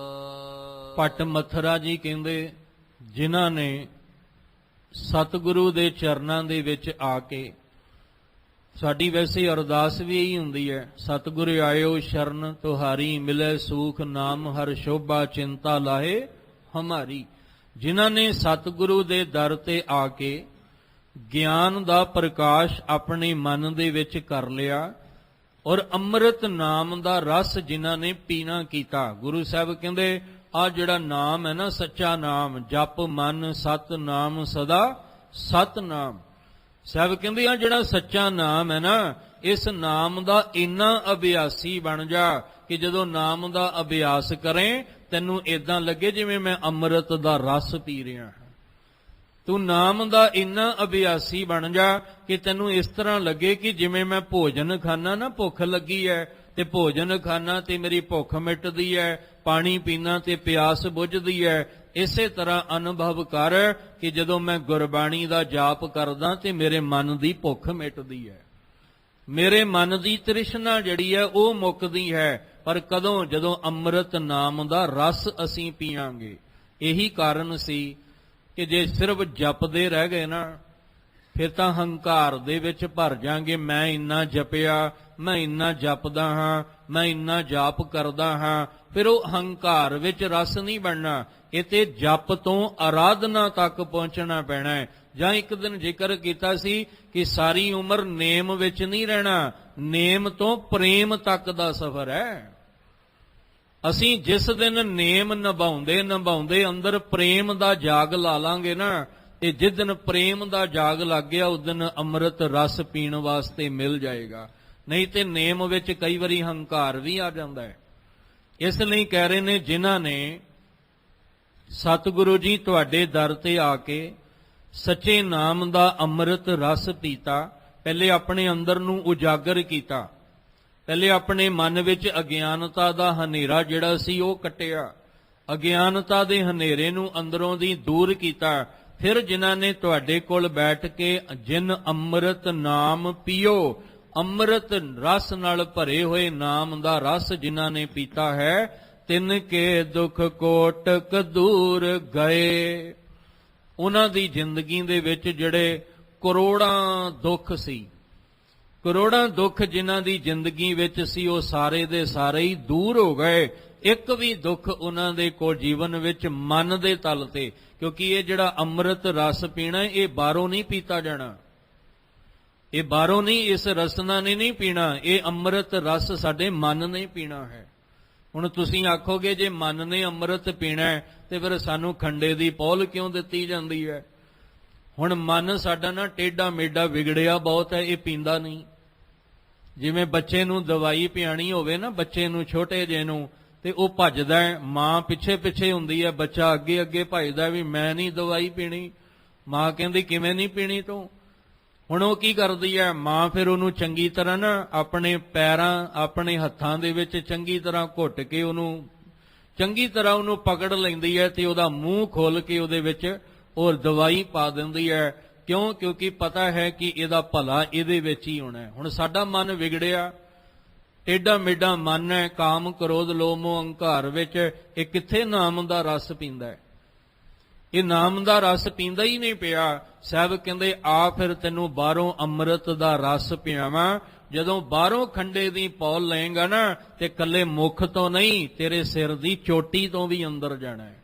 ਭੱਟ ਮਥੁਰਾ ਜੀ ਕਹਿੰਦੇ, ਜਿਨ੍ਹਾਂ ਨੇ ਸਤਿਗੁਰੂ ਦੇ ਚਰਨਾਂ ਦੇ ਵਿੱਚ ਆ ਕੇ, ਸਾਡੀ ਵੈਸੇ ਅਰਦਾਸ ਵੀ ਇਹੀ ਹੁੰਦੀ ਹੈ, ਸਤਿਗੁਰ ਆਇਓ ਸ਼ਰਨ ਤੁਹਾਰੀ, ਮਿਲੇ ਸੂਖ ਨਾਮ ਹਰ ਸ਼ੋਭਾ, ਚਿੰਤਾ ਲਾਹੇ ਹਮਾਰੀ। ਜਿਨ੍ਹਾਂ ਨੇ ਸਤਿਗੁਰੂ ਦੇ ਦਰ ਤੇ ਆ ਕੇ ਗਿਆਨ ਦਾ ਪ੍ਰਕਾਸ਼ ਆਪਣੇ ਮਨ ਦੇ ਵਿੱਚ ਕਰ ਲਿਆ, ਔਰ ਅੰਮ੍ਰਿਤ ਨਾਮ ਦਾ ਰਸ ਜਿਨ੍ਹਾਂ ਨੇ ਪੀਣਾ ਕੀਤਾ। ਗੁਰੂ ਸਾਹਿਬ ਕਹਿੰਦੇ, ਆ ਜਿਹੜਾ ਨਾਮ ਹੈ ਨਾ, ਸੱਚਾ ਨਾਮ, ਜਪ ਮਨ ਸਤ ਨਾਮ ਸਦਾ ਸਤ ਨਾਮ। ਸਾਹਿਬ ਕਹਿੰਦੇ, ਆ ਜਿਹੜਾ ਸੱਚਾ ਨਾਮ ਹੈ ਨਾ, ਇਸ ਨਾਮ ਦਾ ਇੰਨਾ ਅਭਿਆਸੀ ਬਣ ਜਾ ਕਿ ਜਦੋਂ ਨਾਮ ਦਾ ਅਭਿਆਸ ਕਰੇ ਤੈਨੂੰ ਏਦਾਂ ਲੱਗੇ ਜਿਵੇਂ ਮੈਂ ਅੰਮ੍ਰਿਤ ਦਾ ਰਸ ਪੀ ਰਿਹਾ ਹਾਂ। ਤੂੰ ਨਾਮ ਦਾ ਇੰਨਾ ਅਭਿਆਸੀ ਬਣ ਜਾ ਕਿ ਤੈਨੂੰ ਇਸ ਤਰ੍ਹਾਂ ਲੱਗੇ ਕਿ ਜਿਵੇਂ ਮੈਂ ਭੋਜਨ ਖਾਣਾ ਨਾ, ਭੁੱਖ ਲੱਗੀ ਹੈ ਤੇ ਭੋਜਨ ਖਾਣਾ ਤੇ ਮੇਰੀ ਭੁੱਖ ਮਿਟਦੀ ਹੈ, ਪਾਣੀ ਪੀਣਾ ਤੇ ਪਿਆਸ ਬੁਝਦੀ ਹੈ। ਇਸੇ ਤਰ੍ਹਾਂ ਅਨੁਭਵ ਕਰ ਕਿ ਜਦੋਂ ਮੈਂ ਗੁਰਬਾਣੀ ਦਾ ਜਾਪ ਕਰਦਾ ਤੇ ਮੇਰੇ ਮਨ ਦੀ ਭੁੱਖ ਮਿਟਦੀ ਹੈ, ਮੇਰੇ ਮਨ ਦੀ ਤ੍ਰਿਸ਼ਨਾ ਜਿਹੜੀ ਹੈ ਉਹ ਮੁੱਕਦੀ ਹੈ। ਪਰ ਕਦੋਂ? ਜਦੋਂ ਅੰਮ੍ਰਿਤ ਨਾਮ ਦਾ ਰਸ ਅਸੀਂ ਪੀਵਾਂਗੇ। ਇਹੀ ਕਾਰਨ ਸੀ ਕਿ ਜੇ ਸਿਰਫ ਜਪਦੇ ਰਹਿ ਗਏ ਨਾ, ਫਿਰ ਤਾਂ ਹੰਕਾਰ ਦੇ ਵਿੱਚ ਭਰ ਜਾਾਂਗੇ। ਮੈਂ ਇੰਨਾ ਜਪਿਆ, ਮੈਂ ਇੰਨਾ ਜਪਦਾ ਹਾਂ, ਮੈਂ ਇੰਨਾ ਜਾਪ ਕਰਦਾ ਹਾਂ, ਫਿਰ ਉਹ ਹੰਕਾਰ ਵਿੱਚ ਰਸ ਨਹੀਂ ਬਣਨਾ। ਇਹ ਤੇ ਜਪ ਤੋਂ ਆਰਾਧਨਾ ਤੱਕ ਪਹੁੰਚਣਾ ਪੈਣਾ ਹੈ। ਜਾਂ ਇੱਕ ਦਿਨ ਜ਼ਿਕਰ ਕੀਤਾ ਸੀ ਕਿ ਸਾਰੀ ਉਮਰ ਨੇਮ ਵਿੱਚ ਨਹੀਂ ਰਹਿਣਾ, ਨੇਮ ਤੋਂ ਪ੍ਰੇਮ ਤੱਕ ਦਾ ਸਫ਼ਰ ਹੈ। ਅਸੀਂ ਜਿਸ ਦਿਨ ਨੇਮ ਨਿਭਾਉਂਦੇ ਅੰਦਰ ਪ੍ਰੇਮ ਦਾ ਜਾਗ ਲਾ ਲਾਂਗੇ ਨਾ, ਤੇ ਜਿਸ ਦਿਨ ਪ੍ਰੇਮ ਦਾ ਜਾਗ ਲੱਗ ਗਿਆ ਉਸ ਦਿਨ ਅੰਮ੍ਰਿਤ ਰਸ ਪੀਣ ਵਾਸਤੇ ਮਿਲ ਜਾਏਗਾ। ਨਹੀਂ ਤੇ ਨੇਮ ਵਿੱਚ ਕਈ ਵਾਰੀ ਹੰਕਾਰ ਵੀ ਆ ਜਾਂਦਾ ਹੈ। ਇਸ ਲਈ ਕਹਿ ਰਹੇ ਨੇ, ਜਿਨ੍ਹਾਂ ਨੇ ਸਤਿਗੁਰੂ ਜੀ ਤੁਹਾਡੇ ਦਰ ਤੇ ਆ ਕੇ ਸੱਚੇ ਨਾਮ ਦਾ ਅੰਮ੍ਰਿਤ ਰਸ ਪੀਤਾ, ਪਹਿਲੇ ਆਪਣੇ ਅੰਦਰ ਨੂੰ ਉਜਾਗਰ ਕੀਤਾ, ਪਹਿਲੇ ਆਪਣੇ ਮਨ ਵਿੱਚ ਅਗਿਆਨਤਾ ਦਾ ਹਨੇਰਾ ਜਿਹੜਾ ਸੀ ਉਹ ਕੱਟਿਆ, ਅਗਿਆਨਤਾ ਦੇ ਹਨੇਰੇ ਨੂੰ ਅੰਦਰੋਂ ਦੀ ਦੂਰ ਕੀਤਾ। ਫਿਰ ਜਿਨ੍ਹਾਂ ਨੇ ਤੁਹਾਡੇ ਕੋਲ ਬੈਠ ਕੇ ਜਿਨ ਅੰਮ੍ਰਿਤ ਨਾਮ ਪੀਓ, ਅੰਮ੍ਰਿਤ ਰਸ ਨਾਲ ਭਰੇ ਹੋਏ ਨਾਮ ਦਾ ਰਸ ਜਿਨ੍ਹਾਂ ਨੇ ਪੀਤਾ ਹੈ, ਤਿੰਨ ਕੇ ਦੁੱਖ ਕੋਟਕ ਦੂਰ ਗਏ। ਉਹਨਾਂ ਦੀ ਜ਼ਿੰਦਗੀ ਦੇ ਵਿੱਚ ਜਿਹੜੇ ਕਰੋੜਾਂ ਦੁੱਖ ਸੀ, ਕਰੋੜਾਂ ਦੁੱਖ ਜਿਨ੍ਹਾਂ ਦੀ ਜ਼ਿੰਦਗੀ ਵਿੱਚ ਸੀ, ਉਹ ਸਾਰੇ ਦੇ ਸਾਰੇ ਹੀ ਦੂਰ ਹੋ ਗਏ। ਇੱਕ ਵੀ ਦੁੱਖ ਉਹਨਾਂ ਦੇ ਕੋਲ ਜੀਵਨ ਵਿੱਚ ਮਨ ਦੇ ਤਲ ਤੇ, ਕਿਉਂਕਿ ਇਹ ਜਿਹੜਾ ਅੰਮ੍ਰਿਤ ਰਸ ਪੀਣਾ ਇਹ ਬਾਹਰੋਂ ਨਹੀਂ ਪੀਤਾ ਜਾਣਾ, ਇਹ ਬਾਹਰੋਂ ਨਹੀਂ, ਇਸ ਰਸਨਾ ਨੇ ਨਹੀਂ ਪੀਣਾ, ਇਹ ਅੰਮ੍ਰਿਤ ਰਸ ਸਾਡੇ ਮਨ ਨੇ ਪੀਣਾ ਹੈ। ਹੁਣ ਤੁਸੀਂ ਆਖੋਗੇ ਜੇ ਮਨ ਨੇ ਅੰਮ੍ਰਿਤ ਪੀਣਾ ਹੈ ਤੇ ਫਿਰ ਸਾਨੂੰ ਖੰਡੇ ਦੀ ਪੌਲ ਕਿਉਂ ਦਿੱਤੀ ਜਾਂਦੀ ਹੈ? ਹੁਣ ਮਨ ਸਾਡਾ ਨਾ ਟੇਢਾ ਮੇਢਾ ਵਿਗੜਿਆ ਬਹੁਤ ਹੈ, ਇਹ ਪੀਂਦਾ ਨਹੀਂ। ਜਿਵੇਂ ਬੱਚੇ ਨੂੰ ਦਵਾਈ ਪਿਆਣੀ ਹੋਵੇ ਨਾ, ਬੱਚੇ ਨੂੰ ਛੋਟੇ ਜਿਹੇ ਨੂੰ, ਤੇ ਉਹ ਭੱਜਦਾ ਹੈ, ਮਾਂ ਪਿੱਛੇ ਪਿੱਛੇ ਹੁੰਦੀ ਹੈ, ਬੱਚਾ ਅੱਗੇ ਅੱਗੇ ਭੱਜਦਾ ਵੀ ਮੈਂ ਨਹੀਂ ਦਵਾਈ ਪੀਣੀ। ਮਾਂ ਕਹਿੰਦੀ ਕਿਵੇਂ ਨਹੀਂ ਪੀਣੀ ਤੂੰ? ਹੁਣ ਉਹ ਕੀ ਕਰਦੀ ਹੈ, ਮਾਂ ਫਿਰ ਉਹਨੂੰ ਚੰਗੀ ਤਰ੍ਹਾਂ ਨਾ ਆਪਣੇ ਪੈਰਾਂ ਆਪਣੇ ਹੱਥਾਂ ਦੇ ਵਿੱਚ ਚੰਗੀ ਤਰ੍ਹਾਂ ਘੁੱਟ ਕੇ ਉਹਨੂੰ ਚੰਗੀ ਤਰ੍ਹਾਂ ਉਹਨੂੰ ਪਕੜ ਲੈਂਦੀ ਹੈ ਤੇ ਉਹਦਾ ਮੂੰਹ ਖੋਲ ਕੇ ਉਹਦੇ ਵਿੱਚ ਉਹ ਦਵਾਈ ਪਾ ਦਿੰਦੀ ਹੈ। ਕਿਉਂ? ਕਿਉਂਕਿ ਪਤਾ ਹੈ ਕਿ ਇਹਦਾ ਭਲਾ ਇਹਦੇ ਵਿੱਚ ਹੀ ਹੋਣਾ ਹੈ। ਹੁਣ ਸਾਡਾ ਮਨ ਵਿਗੜਿਆ, ਟੇਢਾ ਮੇਢਾ ਮਨ ਹੈ, ਕਾਮ ਕ੍ਰੋਧ ਲੋਭ ਮੋਹ ਅਹੰਕਾਰ ਵਿੱਚ, ਇਹ ਕਿੱਥੇ ਨਾਮ ਦਾ ਰਸ ਪੀਂਦਾ ਹੈ? ਇਹ ਨਾਮ ਦਾ ਰਸ ਪੀਂਦਾ ਹੀ ਨਹੀਂ ਪਿਆ। ਸਾਹਿਬ ਕਹਿੰਦੇ ਆ ਫਿਰ ਤੈਨੂੰ ਬਾਹਰੋਂ ਅੰਮ੍ਰਿਤ ਦਾ ਰਸ ਪਿਆਵਾਂ। ਜਦੋਂ ਬਾਹਰੋਂ ਖੰਡੇ ਦੀ ਪੌਲ ਲਏਗਾ ਨਾ ਤੇ ਕੱਲੇ ਮੁਖ ਤੋਂ ਨਹੀਂ, ਤੇਰੇ ਸਿਰ ਦੀ ਚੋਟੀ ਤੋਂ ਵੀ ਅੰਦਰ ਜਾਣਾ ਹੈ।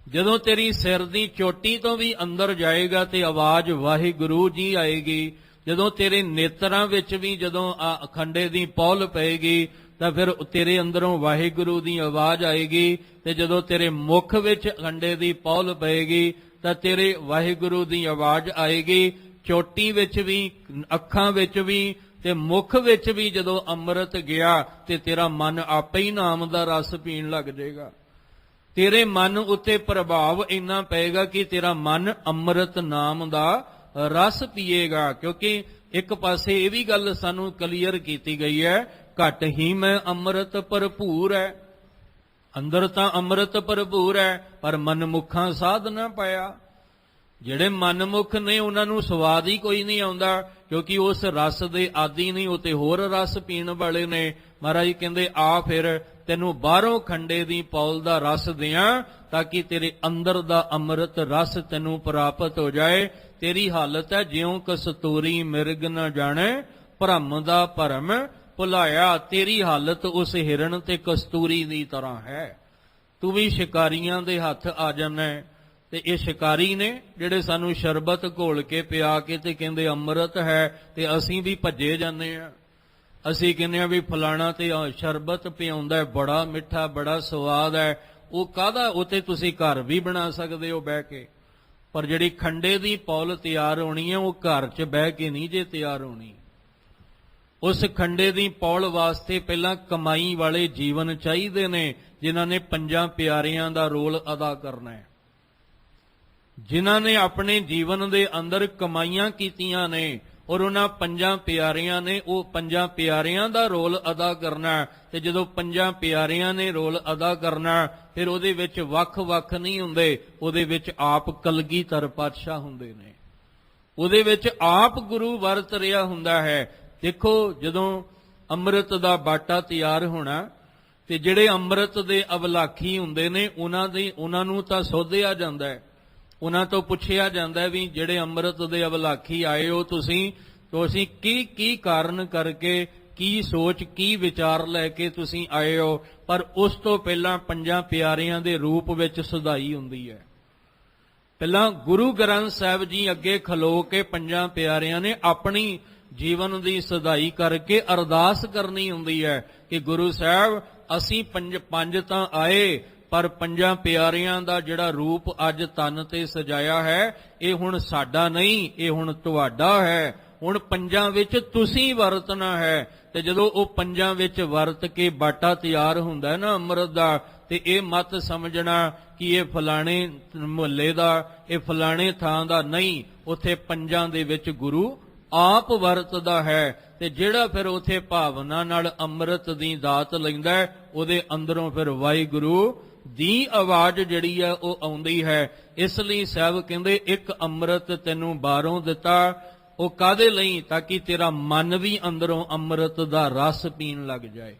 ਜਦੋਂ ਤੇਰੀ ਸਿਰ ਦੀ ਚੋਟੀ ਤੋਂ ਵੀ ਅੰਦਰ ਜਾਏਗਾ ਤੇ ਆਵਾਜ਼ ਵਾਹਿਗੁਰੂ ਜੀ ਆਏਗੀ। ਜਦੋਂ ਤੇਰੇ ਨੇਤਰਾਂ ਵਿੱਚ ਵੀ ਜਦੋਂ ਖੰਡੇ ਦੀ ਪੌਲ ਪਏਗੀ ਤਾਂ ਫਿਰ ਤੇਰੇ ਅੰਦਰੋਂ ਵਾਹਿਗੁਰੂ ਦੀ ਆਵਾਜ਼ ਆਏਗੀ। ਤੇ ਜਦੋਂ ਤੇਰੇ ਮੁਖ ਵਿੱਚ ਖੰਡੇ ਦੀ ਪੌਲ ਪਏਗੀ ਤਾਂ ਤੇਰੇ ਵਾਹਿਗੁਰੂ ਦੀ ਆਵਾਜ਼ ਆਏਗੀ। ਚੋਟੀ ਵਿੱਚ ਵੀ, ਅੱਖਾਂ ਵਿੱਚ ਵੀ ਤੇ ਮੁਖ ਵਿੱਚ ਵੀ ਜਦੋਂ ਅੰਮ੍ਰਿਤ ਗਿਆ ਤੇ ਤੇਰਾ ਮਨ ਆਪੇ ਹੀ ਨਾਮ ਦਾ ਰਸ ਪੀਣ ਲੱਗ ਜਾਏਗਾ। ਤੇਰੇ ਮਨ ਉੱਤੇ ਪ੍ਰਭਾਵ ਇੰਨਾ ਪਏਗਾ ਕਿ ਤੇਰਾ ਮਨ ਅੰਮ੍ਰਿਤ ਨਾਮ ਦਾ ਰਸ ਪੀਏਗਾ। ਕਿਉਂਕਿ ਇੱਕ ਪਾਸੇ ਇਹ ਵੀ ਗੱਲ ਸਾਨੂੰ ਕਲੀਅਰ ਕੀਤੀ ਗਈ ਹੈ, ਘਟ ਹੀ ਮੈਂ ਅੰਮ੍ਰਿਤ ਭਰਪੂਰ ਹੈ। ਅੰਦਰ ਤਾਂ ਅੰਮ੍ਰਿਤ ਭਰਪੂਰ ਹੈ ਪਰ ਮਨਮੁਖਾਂ ਸਾਧ ਨਾ ਪਾਇਆ। ਜਿਹੜੇ ਮਨਮੁਖ ਨੇ ਉਹਨਾਂ ਨੂੰ ਸਵਾਦ ਹੀ ਕੋਈ ਨਹੀਂ ਆਉਂਦਾ, ਕਿਉਂਕਿ ਉਸ ਰਸ ਦੇ ਆਦੀ ਨਹੀਂ, ਉਹ ਤੇ ਹੋਰ ਰਸ ਪੀਣ ਵਾਲੇ ਨੇ। ਮਹਾਰਾਜ ਕਹਿੰਦੇ ਆ ਫਿਰ ਤੈਨੂੰ ਬਾਹਰੋਂ ਖੰਡੇ ਦੀ ਪੌਲ ਦਾ ਰਸ ਦਿਆਂ ਤਾਂ ਕਿ ਤੇਰੇ ਅੰਦਰ ਦਾ ਅੰਮ੍ਰਿਤ ਰਸ ਤੈਨੂੰ ਪ੍ਰਾਪਤ ਹੋ ਜਾਏ। ਤੇਰੀ ਹਾਲਤ ਹੈ ਜਿਉਂ ਕਸਤੂਰੀ ਮਿਰਗ ਨਾ ਜਾਣੇ, ਭਰਮ ਦਾ ਭਰਮ ਭੁਲਾਇਆ। ਤੇਰੀ ਹਾਲਤ ਉਸ ਹਿਰਨ ਤੇ ਕਸਤੂਰੀ ਦੀ ਤਰ੍ਹਾਂ ਹੈ। ਤੂੰ ਵੀ ਸ਼ਿਕਾਰੀਆਂ ਦੇ ਹੱਥ ਆ ਜਾਣਾ ਹੈ। ਤੇ ਇਹ ਸ਼ਿਕਾਰੀ ਨੇ ਜਿਹੜੇ ਸਾਨੂੰ ਸ਼ਰਬਤ ਘੋਲ ਕੇ ਪਿਆ ਕੇ ਤੇ ਕਹਿੰਦੇ ਅੰਮ੍ਰਿਤ ਹੈ, ਤੇ ਅਸੀਂ ਵੀ ਭੱਜੇ ਜਾਂਦੇ ਆ। ਅਸੀਂ ਕਹਿੰਦੇ ਆ ਵੀ ਫਲਾਣਾ ਤੇ ਸ਼ਰਬਤ ਪਿਆਉਂਦਾ, ਬੜਾ ਮਿੱਠਾ, ਬੜਾ ਸਵਾਦ ਹੈ। ਉਹ ਕਾਹਦਾ? ਉਹ ਤੇ ਤੁਸੀਂ ਘਰ ਵੀ ਬਣਾ ਸਕਦੇ ਹੋ ਬਹਿ ਕੇ, ਪਰ ਜਿਹੜੀ ਖੰਡੇ ਦੀ ਪੌਲ ਤਿਆਰ ਹੋਣੀ ਹੈ ਉਹ ਘਰ 'ਚ ਬਹਿ ਕੇ ਨਹੀਂ ਜੇ ਤਿਆਰ ਹੋਣੀ। ਉਸ ਖੰਡੇ ਦੀ ਪੌਲ ਵਾਸਤੇ ਪਹਿਲਾਂ ਕਮਾਈ ਵਾਲੇ ਜੀਵਨ ਚਾਹੀਦੇ ਨੇ, ਜਿਨ੍ਹਾਂ ਨੇ ਪੰਜਾਂ ਪਿਆਰਿਆਂ ਦਾ ਰੋਲ ਅਦਾ ਕਰਨਾ ਹੈ, ਜਿਨ੍ਹਾਂ ਨੇ ਆਪਣੇ ਜੀਵਨ ਦੇ ਅੰਦਰ ਕਮਾਈਆਂ ਕੀਤੀਆਂ ਨੇ ਔਰ ਉਹਨਾਂ ਪੰਜਾਂ ਪਿਆਰਿਆਂ ਨੇ ਉਹ ਪੰਜਾਂ ਪਿਆਰਿਆਂ ਦਾ ਰੋਲ ਅਦਾ ਕਰਨਾ। ਤੇ ਜਦੋਂ ਪੰਜਾਂ ਪਿਆਰਿਆਂ ਨੇ ਰੋਲ ਅਦਾ ਕਰਨਾ ਫਿਰ ਉਹਦੇ ਵਿੱਚ ਵੱਖ-ਵੱਖ ਨਹੀਂ ਹੁੰਦੇ, ਉਹਦੇ ਵਿੱਚ ਆਪ ਕਲਗੀਧਰ ਪਾਤਸ਼ਾਹ ਹੁੰਦੇ ਨੇ, ਉਹਦੇ ਵਿੱਚ ਆਪ ਗੁਰੂ ਵਰਤ ਰਿਹਾ ਹੁੰਦਾ ਹੈ। ਦੇਖੋ ਜਦੋਂ ਅੰਮ੍ਰਿਤ ਦਾ ਬਾਟਾ ਤਿਆਰ ਹੋਣਾ ਤੇ ਜਿਹੜੇ ਅੰਮ੍ਰਿਤ ਦੇ ਅਵਲਾਖੀ ਹੁੰਦੇ ਨੇ ਉਹਨਾਂ ਨੂੰ ਤਾਂ ਸੋਧਿਆ ਜਾਂਦਾ ਹੈ, ਉਹਨਾਂ ਤੋਂ ਪੁੱਛਿਆ ਜਾਂਦਾ ਵੀ ਜਿਹੜੇ ਅੰਮ੍ਰਿਤ ਦੇ ਅਵਲਾਖੀ ਆਏ ਹੋ ਤੁਸੀਂ ਕੀ ਕਾਰਨ ਕਰਕੇ, ਕੀ ਸੋਚ, ਕੀ ਵਿਚਾਰ ਲੈ ਕੇ ਤੁਸੀਂ ਆਏ ਹੋ। ਪਰ ਉਸ ਤੋਂ ਪਹਿਲਾਂ ਪੰਜਾਂ ਪਿਆਰਿਆਂ ਦੇ ਰੂਪ ਵਿੱਚ ਸੁਧਾਈ ਹੁੰਦੀ ਹੈ। ਪਹਿਲਾਂ ਗੁਰੂ ਗ੍ਰੰਥ ਸਾਹਿਬ ਜੀ ਅੱਗੇ ਖਲੋ ਕੇ ਪੰਜਾਂ ਪਿਆਰਿਆਂ ਨੇ ਆਪਣੀ ਜੀਵਨ ਦੀ ਸੁਧਾਈ ਕਰਕੇ ਅਰਦਾਸ ਕਰਨੀ ਹੁੰਦੀ ਹੈ ਕਿ ਗੁਰੂ ਸਾਹਿਬ ਅਸੀਂ ਪੰਜ ਤਾਂ ਆਏ, ਪਰ ਪੰਜਾਂ ਪਿਆਰਿਆਂ ਦਾ ਜਿਹੜਾ ਰੂਪ ਅੱਜ ਤਨ ਤੇ ਸਜਾਇਆ ਹੈ ਇਹ ਹੁਣ ਸਾਡਾ ਨਹੀਂ, ਇਹ ਹੁਣ ਤੁਹਾਡਾ ਹੈ। ਹੁਣ ਪੰਜਾਂ ਵਿੱਚ ਤੁਸੀਂ ਵਰਤਣਾ ਹੈ। ਤੇ ਜਦੋਂ ਉਹ ਪੰਜਾਂ ਵਿੱਚ ਵਰਤ ਕੇ ਬਾਟਾ ਤਿਆਰ ਹੁੰਦਾ ਹੈ ਨਾ ਅੰਮ੍ਰਿਤ ਦਾ, ਤੇ ਇਹ ਮਤ ਸਮਝਣਾ ਕਿ ਇਹ ਫਲਾਣੇ ਮੁਹੱਲੇ ਦਾ, ਇਹ ਫਲਾਣੇ ਥਾਂ ਦਾ ਨਹੀਂ, ਉੱਥੇ ਪੰਜਾਂ ਦੇ ਵਿੱਚ ਗੁਰੂ ਆਪ ਵਰਤਦਾ ਹੈ। ਤੇ ਜਿਹੜਾ ਫਿਰ ਉਥੇ ਭਾਵਨਾ ਨਾਲ ਅੰਮ੍ਰਿਤ ਦੀ ਦਾਤ ਲੈਂਦਾ ਹੈ ਉਹਦੇ ਅੰਦਰੋਂ ਫਿਰ ਵਾਹਿਗੁਰੂ ਦੀ ਆਵਾਜ਼ ਜਿਹੜੀ ਹੈ ਉਹ ਆਉਂਦੀ ਹੈ। ਇਸ ਲਈ ਸਾਹਿਬ ਕਹਿੰਦੇ ਇੱਕ ਅੰਮ੍ਰਿਤ ਤੈਨੂੰ ਬਾਹਰੋਂ ਦਿੱਤਾ, ਉਹ ਕਾਹਦੇ ਲਈ? ਤਾਂ ਕਿ ਤੇਰਾ ਮਨ ਵੀ ਅੰਦਰੋਂ ਅੰਮ੍ਰਿਤ ਦਾ ਰਸ ਪੀਣ ਲੱਗ ਜਾਏ,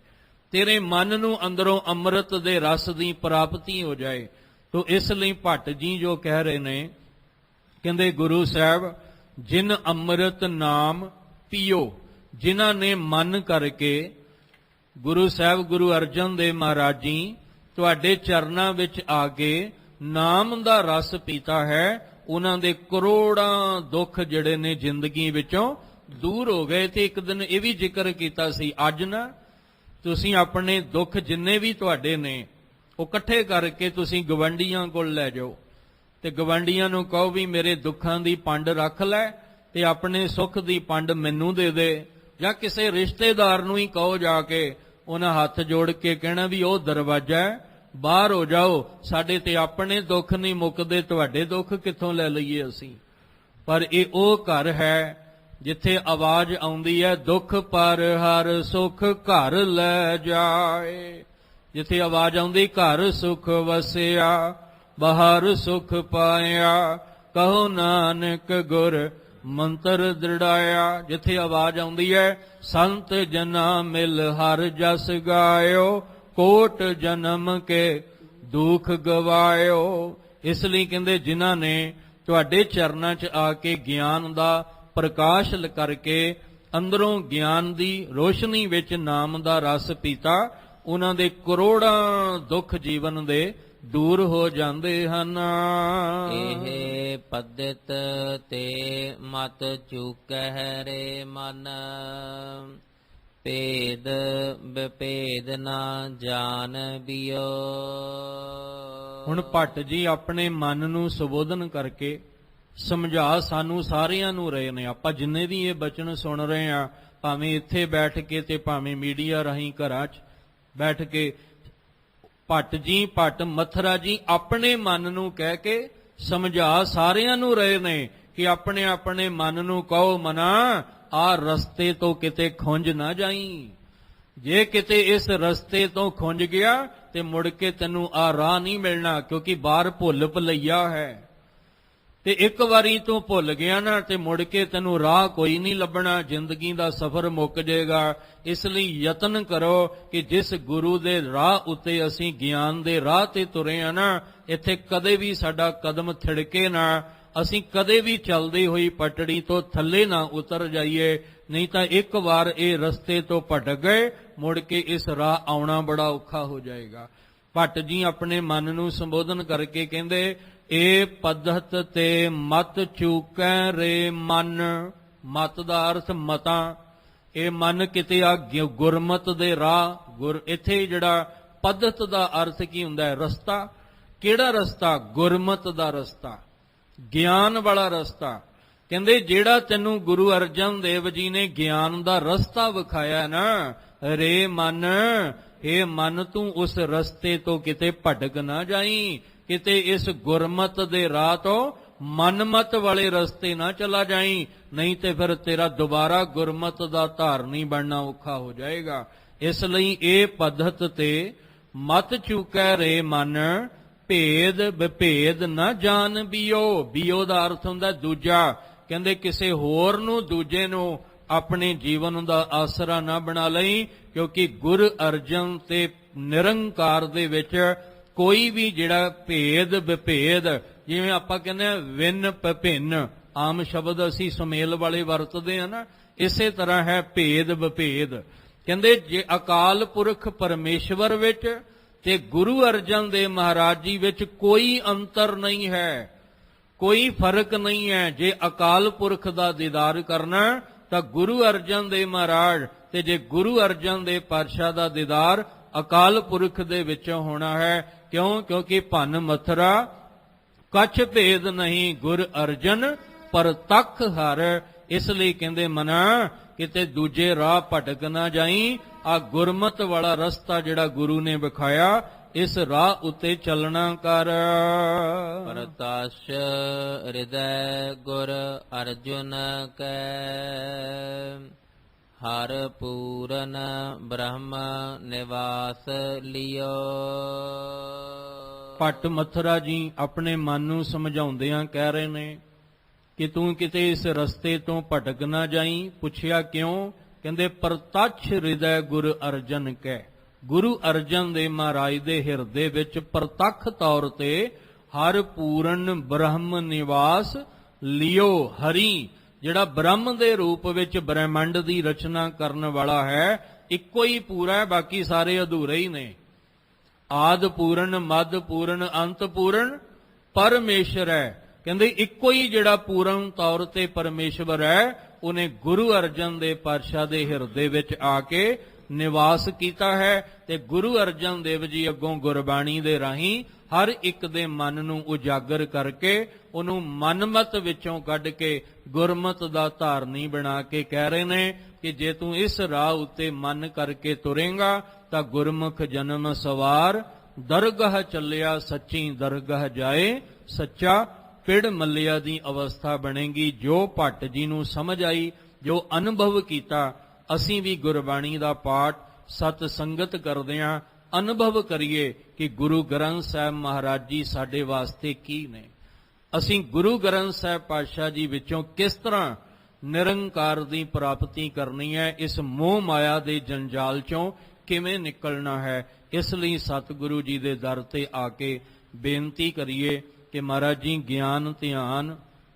ਤੇਰੇ ਮਨ ਨੂੰ ਅੰਦਰੋਂ ਅੰਮ੍ਰਿਤ ਦੇ ਰਸ ਦੀ ਪ੍ਰਾਪਤੀ ਹੋ ਜਾਏ। ਤੋ ਇਸ ਲਈ ਭੱਟ ਜੀ ਜੋ ਕਹਿ ਰਹੇ ਨੇ, ਕਹਿੰਦੇ ਗੁਰੂ ਸਾਹਿਬ ਜਿਨ ਅੰਮ੍ਰਿਤ ਨਾਮ ਪੀਓ, ਜਿਨ੍ਹਾਂ ਨੇ ਮਨ ਕਰਕੇ ਗੁਰੂ ਸਾਹਿਬ ਗੁਰੂ ਅਰਜਨ ਦੇਵ ਮਹਾਰਾਜ ਜੀ ਤੁਹਾਡੇ ਚਰਨਾਂ ਵਿੱਚ ਆ ਕੇ ਨਾਮ ਦਾ ਰਸ ਪੀਤਾ ਹੈ, ਉਹਨਾਂ ਦੇ ਕਰੋੜਾਂ ਦੁੱਖ ਜਿਹੜੇ ਨੇ ਜ਼ਿੰਦਗੀ ਵਿੱਚੋਂ ਦੂਰ ਹੋ ਗਏ। ਤੇ ਇੱਕ ਦਿਨ ਇਹ ਵੀ ਜ਼ਿਕਰ ਕੀਤਾ ਸੀ, ਅੱਜ ਨਾ ਤੁਸੀਂ ਆਪਣੇ ਦੁੱਖ ਜਿੰਨੇ ਵੀ ਤੁਹਾਡੇ ਨੇ ਉਹ ਇਕੱਠੇ ਕਰਕੇ ਤੁਸੀਂ ਗਵੰਡੀਆਂ ਕੋਲ ਲੈ ਜਾਓ ਤੇ ਗਵੰਡੀਆਂ ਨੂੰ ਕਹੋ ਵੀ ਮੇਰੇ ਦੁੱਖਾਂ ਦੀ ਪੰਡ ਰੱਖ ਲੈ ਤੇ ਆਪਣੇ ਸੁੱਖ ਦੀ ਪੰਡ ਮੈਨੂੰ ਦੇ ਦੇ, ਜਾਂ ਕਿਸੇ ਰਿਸ਼ਤੇਦਾਰ ਨੂੰ ਹੀ ਕਹੋ ਜਾ ਕੇ, ਉਹਨਾਂ ਹੱਥ ਜੋੜ ਕੇ ਕਹਿਣਾ ਵੀ ਉਹ ਦਰਵਾਜ਼ਾ ਬਾਹਰ ਹੋ ਜਾਓ, ਸਾਡੇ ਤੇ ਆਪਣੇ ਦੁੱਖ ਨਹੀਂ ਮੁੱਕਦੇ, ਤੁਹਾਡੇ ਦੁੱਖ ਕਿੱਥੋਂ ਲੈ ਲਈਏ ਅਸੀਂ। ਪਰ ਇਹ ਉਹ ਘਰ ਹੈ ਜਿੱਥੇ ਆਵਾਜ਼ ਆਉਂਦੀ ਹੈ, ਦੁੱਖ ਪਰ ਹਰ ਸੁਖ ਘਰ ਲੈ ਜਾਏ। ਜਿੱਥੇ ਆਵਾਜ਼ ਆਉਂਦੀ ਘਰ ਸੁਖ ਵਸਿਆ ਬਾਹਰ ਸੁਖ ਪਾਇਆ, ਕਹੋ ਨਾਨਕ ਗੁਰ ਮੰਤਰ ਦ੍ਰਿੜਾਇਆ। ਜਿੱਥੇ ਆਵਾਜ਼ ਆਉਂਦੀ ਹੈ ਸੰਤ ਜਨਾ ਮਿਲ ਹਰ ਜਸ ਗਾਇਓ, ਕੋਟ ਜਨਮ ਕੇ ਦੁੱਖ ਗਵਾਇਓ। ਇਸ ਲਈ ਕਹਿੰਦੇ ਜਿਨ੍ਹਾਂ ਨੇ ਤੁਹਾਡੇ ਚਰਨਾਂ 'ਚ ਆ ਕੇ ਗਿਆਨ ਦਾ ਪ੍ਰਕਾਸ਼ ਕਰਕੇ ਅੰਦਰੋਂ ਗਿਆਨ ਦੀ ਰੋਸ਼ਨੀ ਵਿੱਚ ਨਾਮ ਦਾ ਰਸ ਪੀਤਾ, ਉਹਨਾਂ ਦੇ ਕਰੋੜਾਂ ਦੁੱਖ ਜੀਵਨ ਦੇ ਦੂਰ ਹੋ ਜਾਂਦੇ ਹਨ। ਇਹ ਪਦਿਤ ਤੇ ਮਤ ਚੁਕਹਿ ਰੇ ਮਨ, ਭੇਦ ਵਿਭੇਦ ਨਾ ਜਾਣ ਬਿਓ। ਹੁਣ ਭੱਟ ਜੀ ਆਪਣੇ ਮਨ ਨੂੰ ਸੰਬੋਧਨ ਕਰਕੇ ਸਮਝਾ ਸਾਨੂੰ ਸਾਰਿਆਂ ਨੂੰ ਰਹੇ ਨੇ। ਆਪਾਂ ਜਿੰਨੇ ਵੀ ਇਹ ਬਚਨ ਸੁਣ ਰਹੇ ਆ, ਭਾਵੇਂ ਇੱਥੇ ਬੈਠ ਕੇ ਤੇ ਭਾਵੇਂ ਮੀਡੀਆ ਰਾਹੀਂ ਘਰਾਂ 'ਚ ਬੈਠ ਕੇ, ਭੱਟ ਜੀ ਭੱਟ ਮਥਰਾ ਜੀ ਆਪਣੇ ਮਨ ਨੂੰ ਕਹਿ ਕੇ ਸਮਝਾ ਸਾਰਿਆਂ ਨੂੰ ਰਹੇ ਨੇ ਕਿ ਆਪਣੇ ਆਪਣੇ ਮਨ ਨੂੰ ਕਹੋ, ਮਨਾ ਆ ਰਸਤੇ ਤੋਂ ਕਿਤੇ ਖੁੰਝ ਨਾ ਜਾਈ। ਜੇ ਕਿਤੇ ਇਸ ਰਸਤੇ ਤੋਂ ਖੁੰਝ ਗਿਆ ਤੇ ਮੁੜ ਕੇ ਤੈਨੂੰ ਆ ਰਾਹ ਨਹੀਂ ਮਿਲਣਾ, ਕਿਉਂਕਿ ਬਾਹਰ ਭੁੱਲ ਭੁਲਈਆ ਹੈ। ਤੇ ਇੱਕ ਵਾਰੀ ਤੂੰ ਭੁੱਲ ਗਿਆ ਨਾ ਤੇ ਮੁੜ ਕੇ ਤੈਨੂੰ ਰਾਹ ਕੋਈ ਨਹੀਂ ਲੱਭਣਾ, ਜ਼ਿੰਦਗੀ ਦਾ ਸਫ਼ਰ ਮੁੱਕ ਜਾਏਗਾ। ਇਸ ਲਈ ਯਤਨ ਕਰੋ ਕਿ ਜਿਸ ਗੁਰੂ ਦੇ ਰਾਹ ਉੱਤੇ ਅਸੀਂ ਗਿਆਨ ਦੇ ਰਾਹ ਤੇ ਤੁਰੇ ਆ ਨਾ, ਇੱਥੇ ਕਦੇ ਵੀ ਸਾਡਾ ਕਦਮ ਥਿੜਕੇ ਨਾ, ਅਸੀਂ ਕਦੇ ਵੀ ਚੱਲਦੀ ਹੋਈ ਪਟੜੀ ਤੋਂ ਥੱਲੇ ਨਾ ਉਤਰ ਜਾਈਏ। ਨਹੀਂ ਤਾਂ ਇੱਕ ਵਾਰ ਇਹ ਰਸਤੇ ਤੋਂ ਭਟਕ ਗਏ, ਮੁੜ ਕੇ ਇਸ ਰਾਹ ਆਉਣਾ ਬੜਾ ਔਖਾ ਹੋ ਜਾਏਗਾ। ਭੱਟ ਜੀ ਆਪਣੇ ਮਨ ਨੂੰ ਸੰਬੋਧਨ ਕਰਕੇ ਕਹਿੰਦੇ, ਇਹ ਪਦਤ ਤੇ ਮਤ ਚੂਕੈ ਰੇ ਮਨ। ਮਤ ਦਾ ਅਰਥ ਮਤਾਂ, ਇਹ ਮਨ ਕਿਤੇ ਆ ਗੁਰਮਤ ਦੇ ਰਾਹ। ਇੱਥੇ ਜਿਹੜਾ ਪਦਤ ਦਾ ਅਰਥ ਕੀ ਹੁੰਦਾ ਹੈ? ਰਸਤਾ। ਕਿਹੜਾ ਰਸਤਾ? ਗੁਰਮਤ ਦਾ ਰਸਤਾ, ਗਿਆਨ ਵਾਲਾ ਰਸਤਾ। ਕਹਿੰਦੇ ਜਿਹੜਾ ਤੈਨੂੰ ਗੁਰੂ ਅਰਜਨ ਦੇਵ ਜੀ ਨੇ ਗਿਆਨ ਦਾ ਰਸਤਾ ਵਿਖਾਇਆ ਨਾ, ਰੇ ਮਨ, ਇਹ ਮਨ ਤੂੰ ਉਸ ਰਸਤੇ ਤੋਂ ਕਿਤੇ ਭਟਕ ਨਾ ਜਾਈ, ਕਿਤੇ ਇਸ ਗੁਰਮਤ ਦੇ ਰਾਹ ਤੋਂ ਮਨਮਤ ਵਾਲੇ ਰਸਤੇ ਨਾ ਚਲਾ ਜਾਈ, ਨਹੀਂ ਤੇ ਫਿਰ ਤੇਰਾ ਦੁਬਾਰਾ ਗੁਰਮਤ ਦਾ ਧਾਰਨੀ ਬਣਨਾ ਔਖਾ ਹੋ ਜਾਏਗਾ। ਇਸ ਲਈ ਇਹ ਪद्धਤ ਤੇ ਮਤ ਚੁਕੈ ਰੇ ਮਨ, ਭੇਦ ਵਿਭੇਦ ਨਾ ਜਾਣ ਬਿਓ। ਬਿਓ ਦਾ ਅਰਥ ਹੁੰਦਾ ਦੂਜਾ। ਕਹਿੰਦੇ ਕਿਸੇ ਹੋਰ ਨੂੰ, ਦੂਜੇ ਨੂੰ ਆਪਣੇ ਜੀਵਨ ਦਾ ਆਸਰਾ ਨਾ ਬਣਾ ਲਈ, ਕਿਉਂਕਿ ਗੁਰ ਅਰਜਨ ਤੇ ਨਿਰੰਕਾਰ ਦੇ ਵਿੱਚ ਕੋਈ ਵੀ ਜਿਹੜਾ ਭੇਦ ਵਿਭੇਦ, ਜਿਵੇਂ ਆਪਾਂ ਕਹਿੰਦੇ ਆ ਵਿੰਨ ਭਿੰਨ, ਆਮ ਸ਼ਬਦ ਅਸੀਂ ਸੁਮੇਲ ਵਾਲੇ ਵਰਤਦੇ ਆ ਨਾ, ਇਸੇ ਤਰ੍ਹਾਂ ਹੈ ਭੇਦ ਵਿਭੇਦ। ਕਹਿੰਦੇ ਜੇ ਅਕਾਲ ਪੁਰਖ ਪਰਮੇਸ਼ਵਰ ਵਿੱਚ ਤੇ ਗੁਰੂ ਅਰਜਨ ਦੇਵ ਮਹਾਰਾਜ ਜੀ ਵਿੱਚ ਕੋਈ ਅੰਤਰ ਨਹੀਂ ਹੈ, ਕੋਈ ਫਰਕ ਨਹੀਂ ਹੈ। ਜੇ ਅਕਾਲ ਪੁਰਖ ਦਾ ਦੀਦਾਰ ਕਰਨਾ ਤਾਂ ਗੁਰੂ ਅਰਜਨ ਦੇਵ ਮਹਾਰਾਜ, ਤੇ ਜੇ ਗੁਰੂ ਅਰਜਨ ਦੇਵ ਪਾਤਸ਼ਾਹ ਦਾ ਦੀਦਾਰ ਅਕਾਲ ਪੁਰਖ ਦੇ ਵਿੱਚੋਂ ਹੋਣਾ ਹੈ। ਕਿਉਂ? ਕਿਉਂਕਿ ਭੰਨ ਮਥਰਾ ਕਛ ਭੇਦ ਨਹੀਂ, ਗੁਰ ਅਰਜਨ ਪਰਤਖ ਹਰ। ਇਸ ਲਈ ਕਹਿੰਦੇ ਮਨਾ ਕਿਤੇ ਦੂਜੇ ਰਾਹ ਭਟਕ ਨਾ ਜਾਈ, ਆ ਗੁਰਮਤ ਵਾਲਾ ਰਸਤਾ ਜਿਹੜਾ ਗੁਰੂ ਨੇ ਵਿਖਾਇਆ, ਇਸ ਰਾਹ ਉੱਤੇ ਚੱਲਣਾ ਕਰ। ਪ੍ਰਤਾਸ਼ ਹਿਰਦੈ ਗੁਰ ਅਰਜੁਨ ਕੈ, ਹਰ ਪੂਰਨ ਬ੍ਰਹਮ ਨਿਵਾਸ ਲਿਓ। ਭੱਟ ਮਥਰਾ ਜੀ ਆਪਣੇ ਮਨ ਨੂੰ ਸਮਝਾਉਂਦਿਆਂ ਕਹਿ ਰਹੇ ਨੇ, कि तू किते इस रस्ते तो भटक ना जाई। पुछया क्यों? कहंदे प्रतੱਛ हृदय गुरु अर्जन कै। गुरु अर्जन दे महाराज दे हिरदे विच प्रतੱਖ तौर ते हर पूਰਨ ब्रह्म निवास लियो। हरि ਜਿਹੜਾ ब्रह्म ਦੇ रूप ਵਿੱਚ ਬ੍ਰਹਿਮੰਡ ਦੀ ਰਚਨਾ ਕਰਨ ਵਾਲਾ ਹੈ, ਇੱਕੋ ਹੀ ਪੂਰਾ ਹੈ, ਬਾਕੀ ਸਾਰੇ ਅਧੂਰੇ ਹੀ ਨੇ। ਆਦ ਪੂਰਨ, ਮੱਧ ਪੂਰਨ, ਅੰਤ ਪੂਰਨ ਪਰਮੇਸ਼ਰ ਹੈ। ਕਹਿੰਦੇ ਇੱਕੋ ਹੀ ਜਿਹੜਾ ਪੂਰਨ ਤੌਰ ਤੇ ਪਰਮੇਸ਼ਵਰ ਹੈ, ਉਹਨੇ ਗੁਰੂ ਅਰਜਨ ਦੇਵ ਪਾਤਸ਼ਾਹ ਦੇ ਹਿਰਦੇ ਵਿੱਚ ਆ ਕੇ ਨਿਵਾਸ ਕੀਤਾ ਹੈ। ਤੇ ਗੁਰੂ ਅਰਜਨ ਦੇਵ ਜੀ ਅੱਗੋਂ ਗੁਰਬਾਣੀ ਦੇ ਰਾਹੀਂ ਹਰ ਇੱਕ ਦੇ ਮਨ ਨੂੰ ਉਜਾਗਰ ਕਰਕੇ ਉਹਨੂੰ ਮਨਮਤ ਵਿੱਚੋਂ ਕੱਢ ਕੇ ਗੁਰਮਤ ਦਾ ਧਾਰਨੀ ਬਣਾ ਕੇ ਕਹਿ ਰਹੇ ਨੇ ਕਿ ਜੇ ਤੂੰ ਇਸ ਰਾਹ ਉੱਤੇ ਮਨ ਕਰਕੇ ਤੁਰੇਂਗਾ ਤਾਂ ਗੁਰਮੁਖ ਜਨਮ ਸਵਾਰ, ਦਰਗਾਹ ਚੱਲਿਆ ਸੱਚੀ ਦਰਗਾਹ ਜਾਏ, ਸੱਚਾ ਪਿੜ ਮੱਲਿਆ ਦੀ ਅਵਸਥਾ ਬਣੇਗੀ। ਜੋ ਭੱਟ ਜੀ ਨੂੰ ਸਮਝ ਆਈ, ਜੋ ਅਨੁਭਵ ਕੀਤਾ, ਅਸੀਂ ਵੀ ਗੁਰਬਾਣੀ ਦਾ ਪਾਠ ਸਤ ਸੰਗਤ ਕਰਦਿਆਂ ਅਨੁਭਵ ਕਰੀਏ ਕਿ ਗੁਰੂ ਗ੍ਰੰਥ ਸਾਹਿਬ ਮਹਾਰਾਜ ਜੀ ਸਾਡੇ ਵਾਸਤੇ ਕੀ ਨੇ। ਅਸੀਂ ਗੁਰੂ ਗ੍ਰੰਥ ਸਾਹਿਬ ਪਾਤਸ਼ਾਹ ਜੀ ਵਿੱਚੋਂ ਕਿਸ ਤਰ੍ਹਾਂ ਨਿਰੰਕਾਰ ਦੀ ਪ੍ਰਾਪਤੀ ਕਰਨੀ ਹੈ, ਇਸ ਮੋਹ ਮਾਇਆ ਦੇ ਜੰਜਾਲ ਚੋਂ ਕਿਵੇਂ ਨਿਕਲਣਾ ਹੈ। ਇਸ ਲਈ ਸਤਿਗੁਰੂ ਜੀ ਦੇ ਦਰ ਤੇ ਆ ਕੇ ਬੇਨਤੀ ਕਰੀਏ ਕਿ ਮਹਾਰਾਜ ਜੀ ਗਿਆਨ ਧਿਆਨ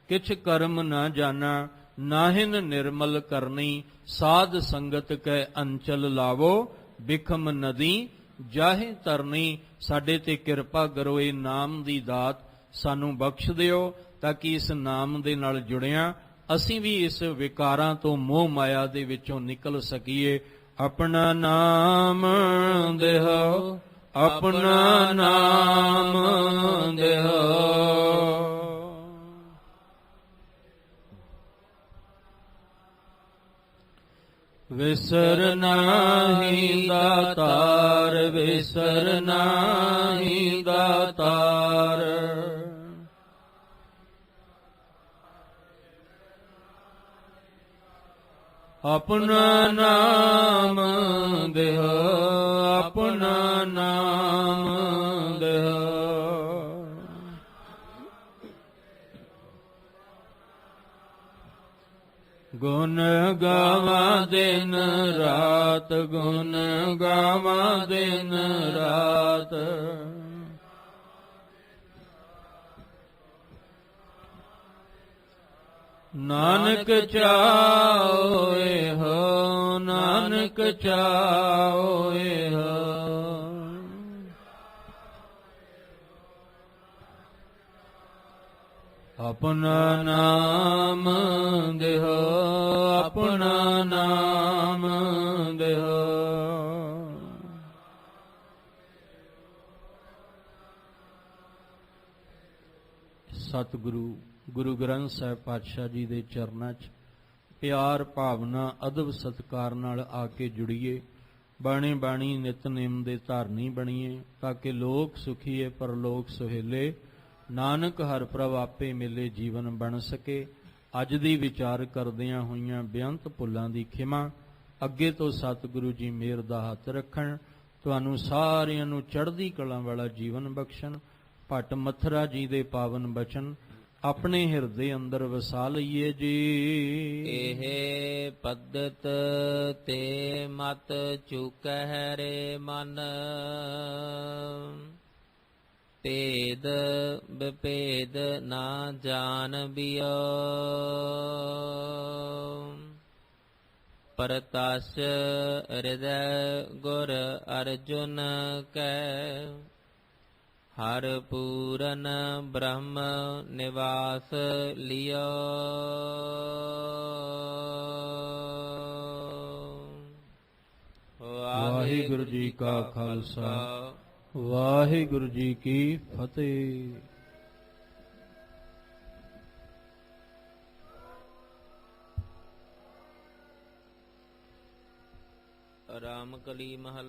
ਕਿਛ ਕਰਮ ਨਾ ਜਾਣਾ, ਨਾਹਿਨ ਨਿਰਮਲ ਕਰਨੀ, ਸਾਧ ਸੰਗਤ ਕੈ ਅੰਚਲ ਲਾਵੋ, ਬਿਖਮ ਨਦੀ ਜਾਹੇ ਤਰਨੀ। ਸਾਡੇ ਤੇ ਕਿਰਪਾ ਕਰੋ, ਇਹ ਨਾਮ ਦੀ ਦਾਤ ਸਾਨੂੰ ਬਖਸ਼ ਦਿਓ ਤਾਂ ਕਿ ਇਸ ਨਾਮ ਦੇ ਨਾਲ ਜੁੜਿਆਂ ਅਸੀਂ ਵੀ ਇਸ ਵਿਕਾਰਾਂ ਤੋਂ ਮੋਹ ਮਾਇਆ ਦੇ ਵਿੱਚੋਂ ਨਿਕਲ ਸਕੀਏ। ਆਪਣਾ ਨਾਮ ਦੇਹੋ, ਆਪਣਾ ਨਾਮ ਦੇਹੋ। ਵਿਸਰ ਨਾਹੀ ਦਾਤਾਰ, ਵਿਸਰ ਨਾਹੀ ਦਾਤਾਰ। ਆਪਣਾ ਨਾਮ ਦੇਹੋ, ਆਪਣਾ ਨਾਮ ਦੇਹੋ। ਗੁਣ ਗਾਵਾਂ ਦਿਨ ਰਾਤ, ਗੁਣ ਗਾਵਾਂ ਦਿਨ ਰਾਤ। ਨਾਨਕ ਚਾਹੋਏ ਹੋ, ਨਾਨਕ ਚਾਹੋਏ ਹੋ। ਆਪਣਾ ਨਾਮ ਦੇਹੋ, ਆਪਣਾ ਨਾਮ ਦੇਹੋ। ਸਤਿਗੁਰੂ ਗੁਰੂ ਗ੍ਰੰਥ ਸਾਹਿਬ ਪਾਤਸ਼ਾਹ ਜੀ ਦੇ ਚਰਨਾਂ 'ਚ ਪਿਆਰ ਭਾਵਨਾ ਅਦਬ ਸਤਿਕਾਰ ਨਾਲ ਆ ਕੇ ਜੁੜੀਏ, ਬਾਣੀ ਬਾਣੀ ਨਿਤਨੇਮ ਦੇ ਧਾਰਨੀ ਬਣੀਏ, ਤਾਂ ਕਿ ਲੋਕ ਸੁਖੀਏ ਪਰਲੋਕ ਸੁਹੇਲੇ, ਨਾਨਕ ਹਰਿ ਪ੍ਰਭ ਆਪੇ ਮਿਲੇ ਜੀਵਨ ਬਣ ਸਕੇ। ਅੱਜ ਦੀ ਵਿਚਾਰ ਕਰਦਿਆਂ ਹੋਈਆਂ ਬੇਅੰਤ ਭੁੱਲਾਂ ਦੀ ਖਿਮਾ, ਅੱਗੇ ਤੋਂ ਸਤਿਗੁਰੂ ਜੀ ਮਿਹਰ ਦਾ ਹੱਥ ਰੱਖਣ, ਤੁਹਾਨੂੰ ਸਾਰਿਆਂ ਨੂੰ ਚੜ੍ਹਦੀ ਕਲਾ ਵਾਲਾ ਜੀਵਨ ਬਖਸ਼ਣ। ਭੱਟ ਮੱਥਰਾ ਜੀ ਦੇ ਪਾਵਨ ਬਚਨ ਆਪਣੇ ਹਿਰਦੇ ਅੰਦਰ ਵਸਾ ਲਈਏ ਜੀ। ਇਹ ਪੱਦਤ ਤੇ ਮਤ ਚੁਕਹਿ ਰੇ ਮਨ, ਭੇਦ ਵਿਭੇਦ ਨਾ ਜਾਣ ਬਿਓ। ਪ੍ਰਤੱਛ ਹਿਰਦੈ ਗੁਰ ਅਰਜੁਨ ਕੈ, ਹਰ ਪੂਰਨ ਬ੍ਰਹਮ ਨਿਵਾਸ ਲਿਓ। ਵਾਹਿਗੁਰੂ ਜੀ ਕਾ ਖਾਲਸਾ, ਵਾਹਿਗੁਰੂ ਜੀ ਕੀ ਫਤਿਹ। ਰਾਮ ਕਲੀ ਮਹੱਲਾ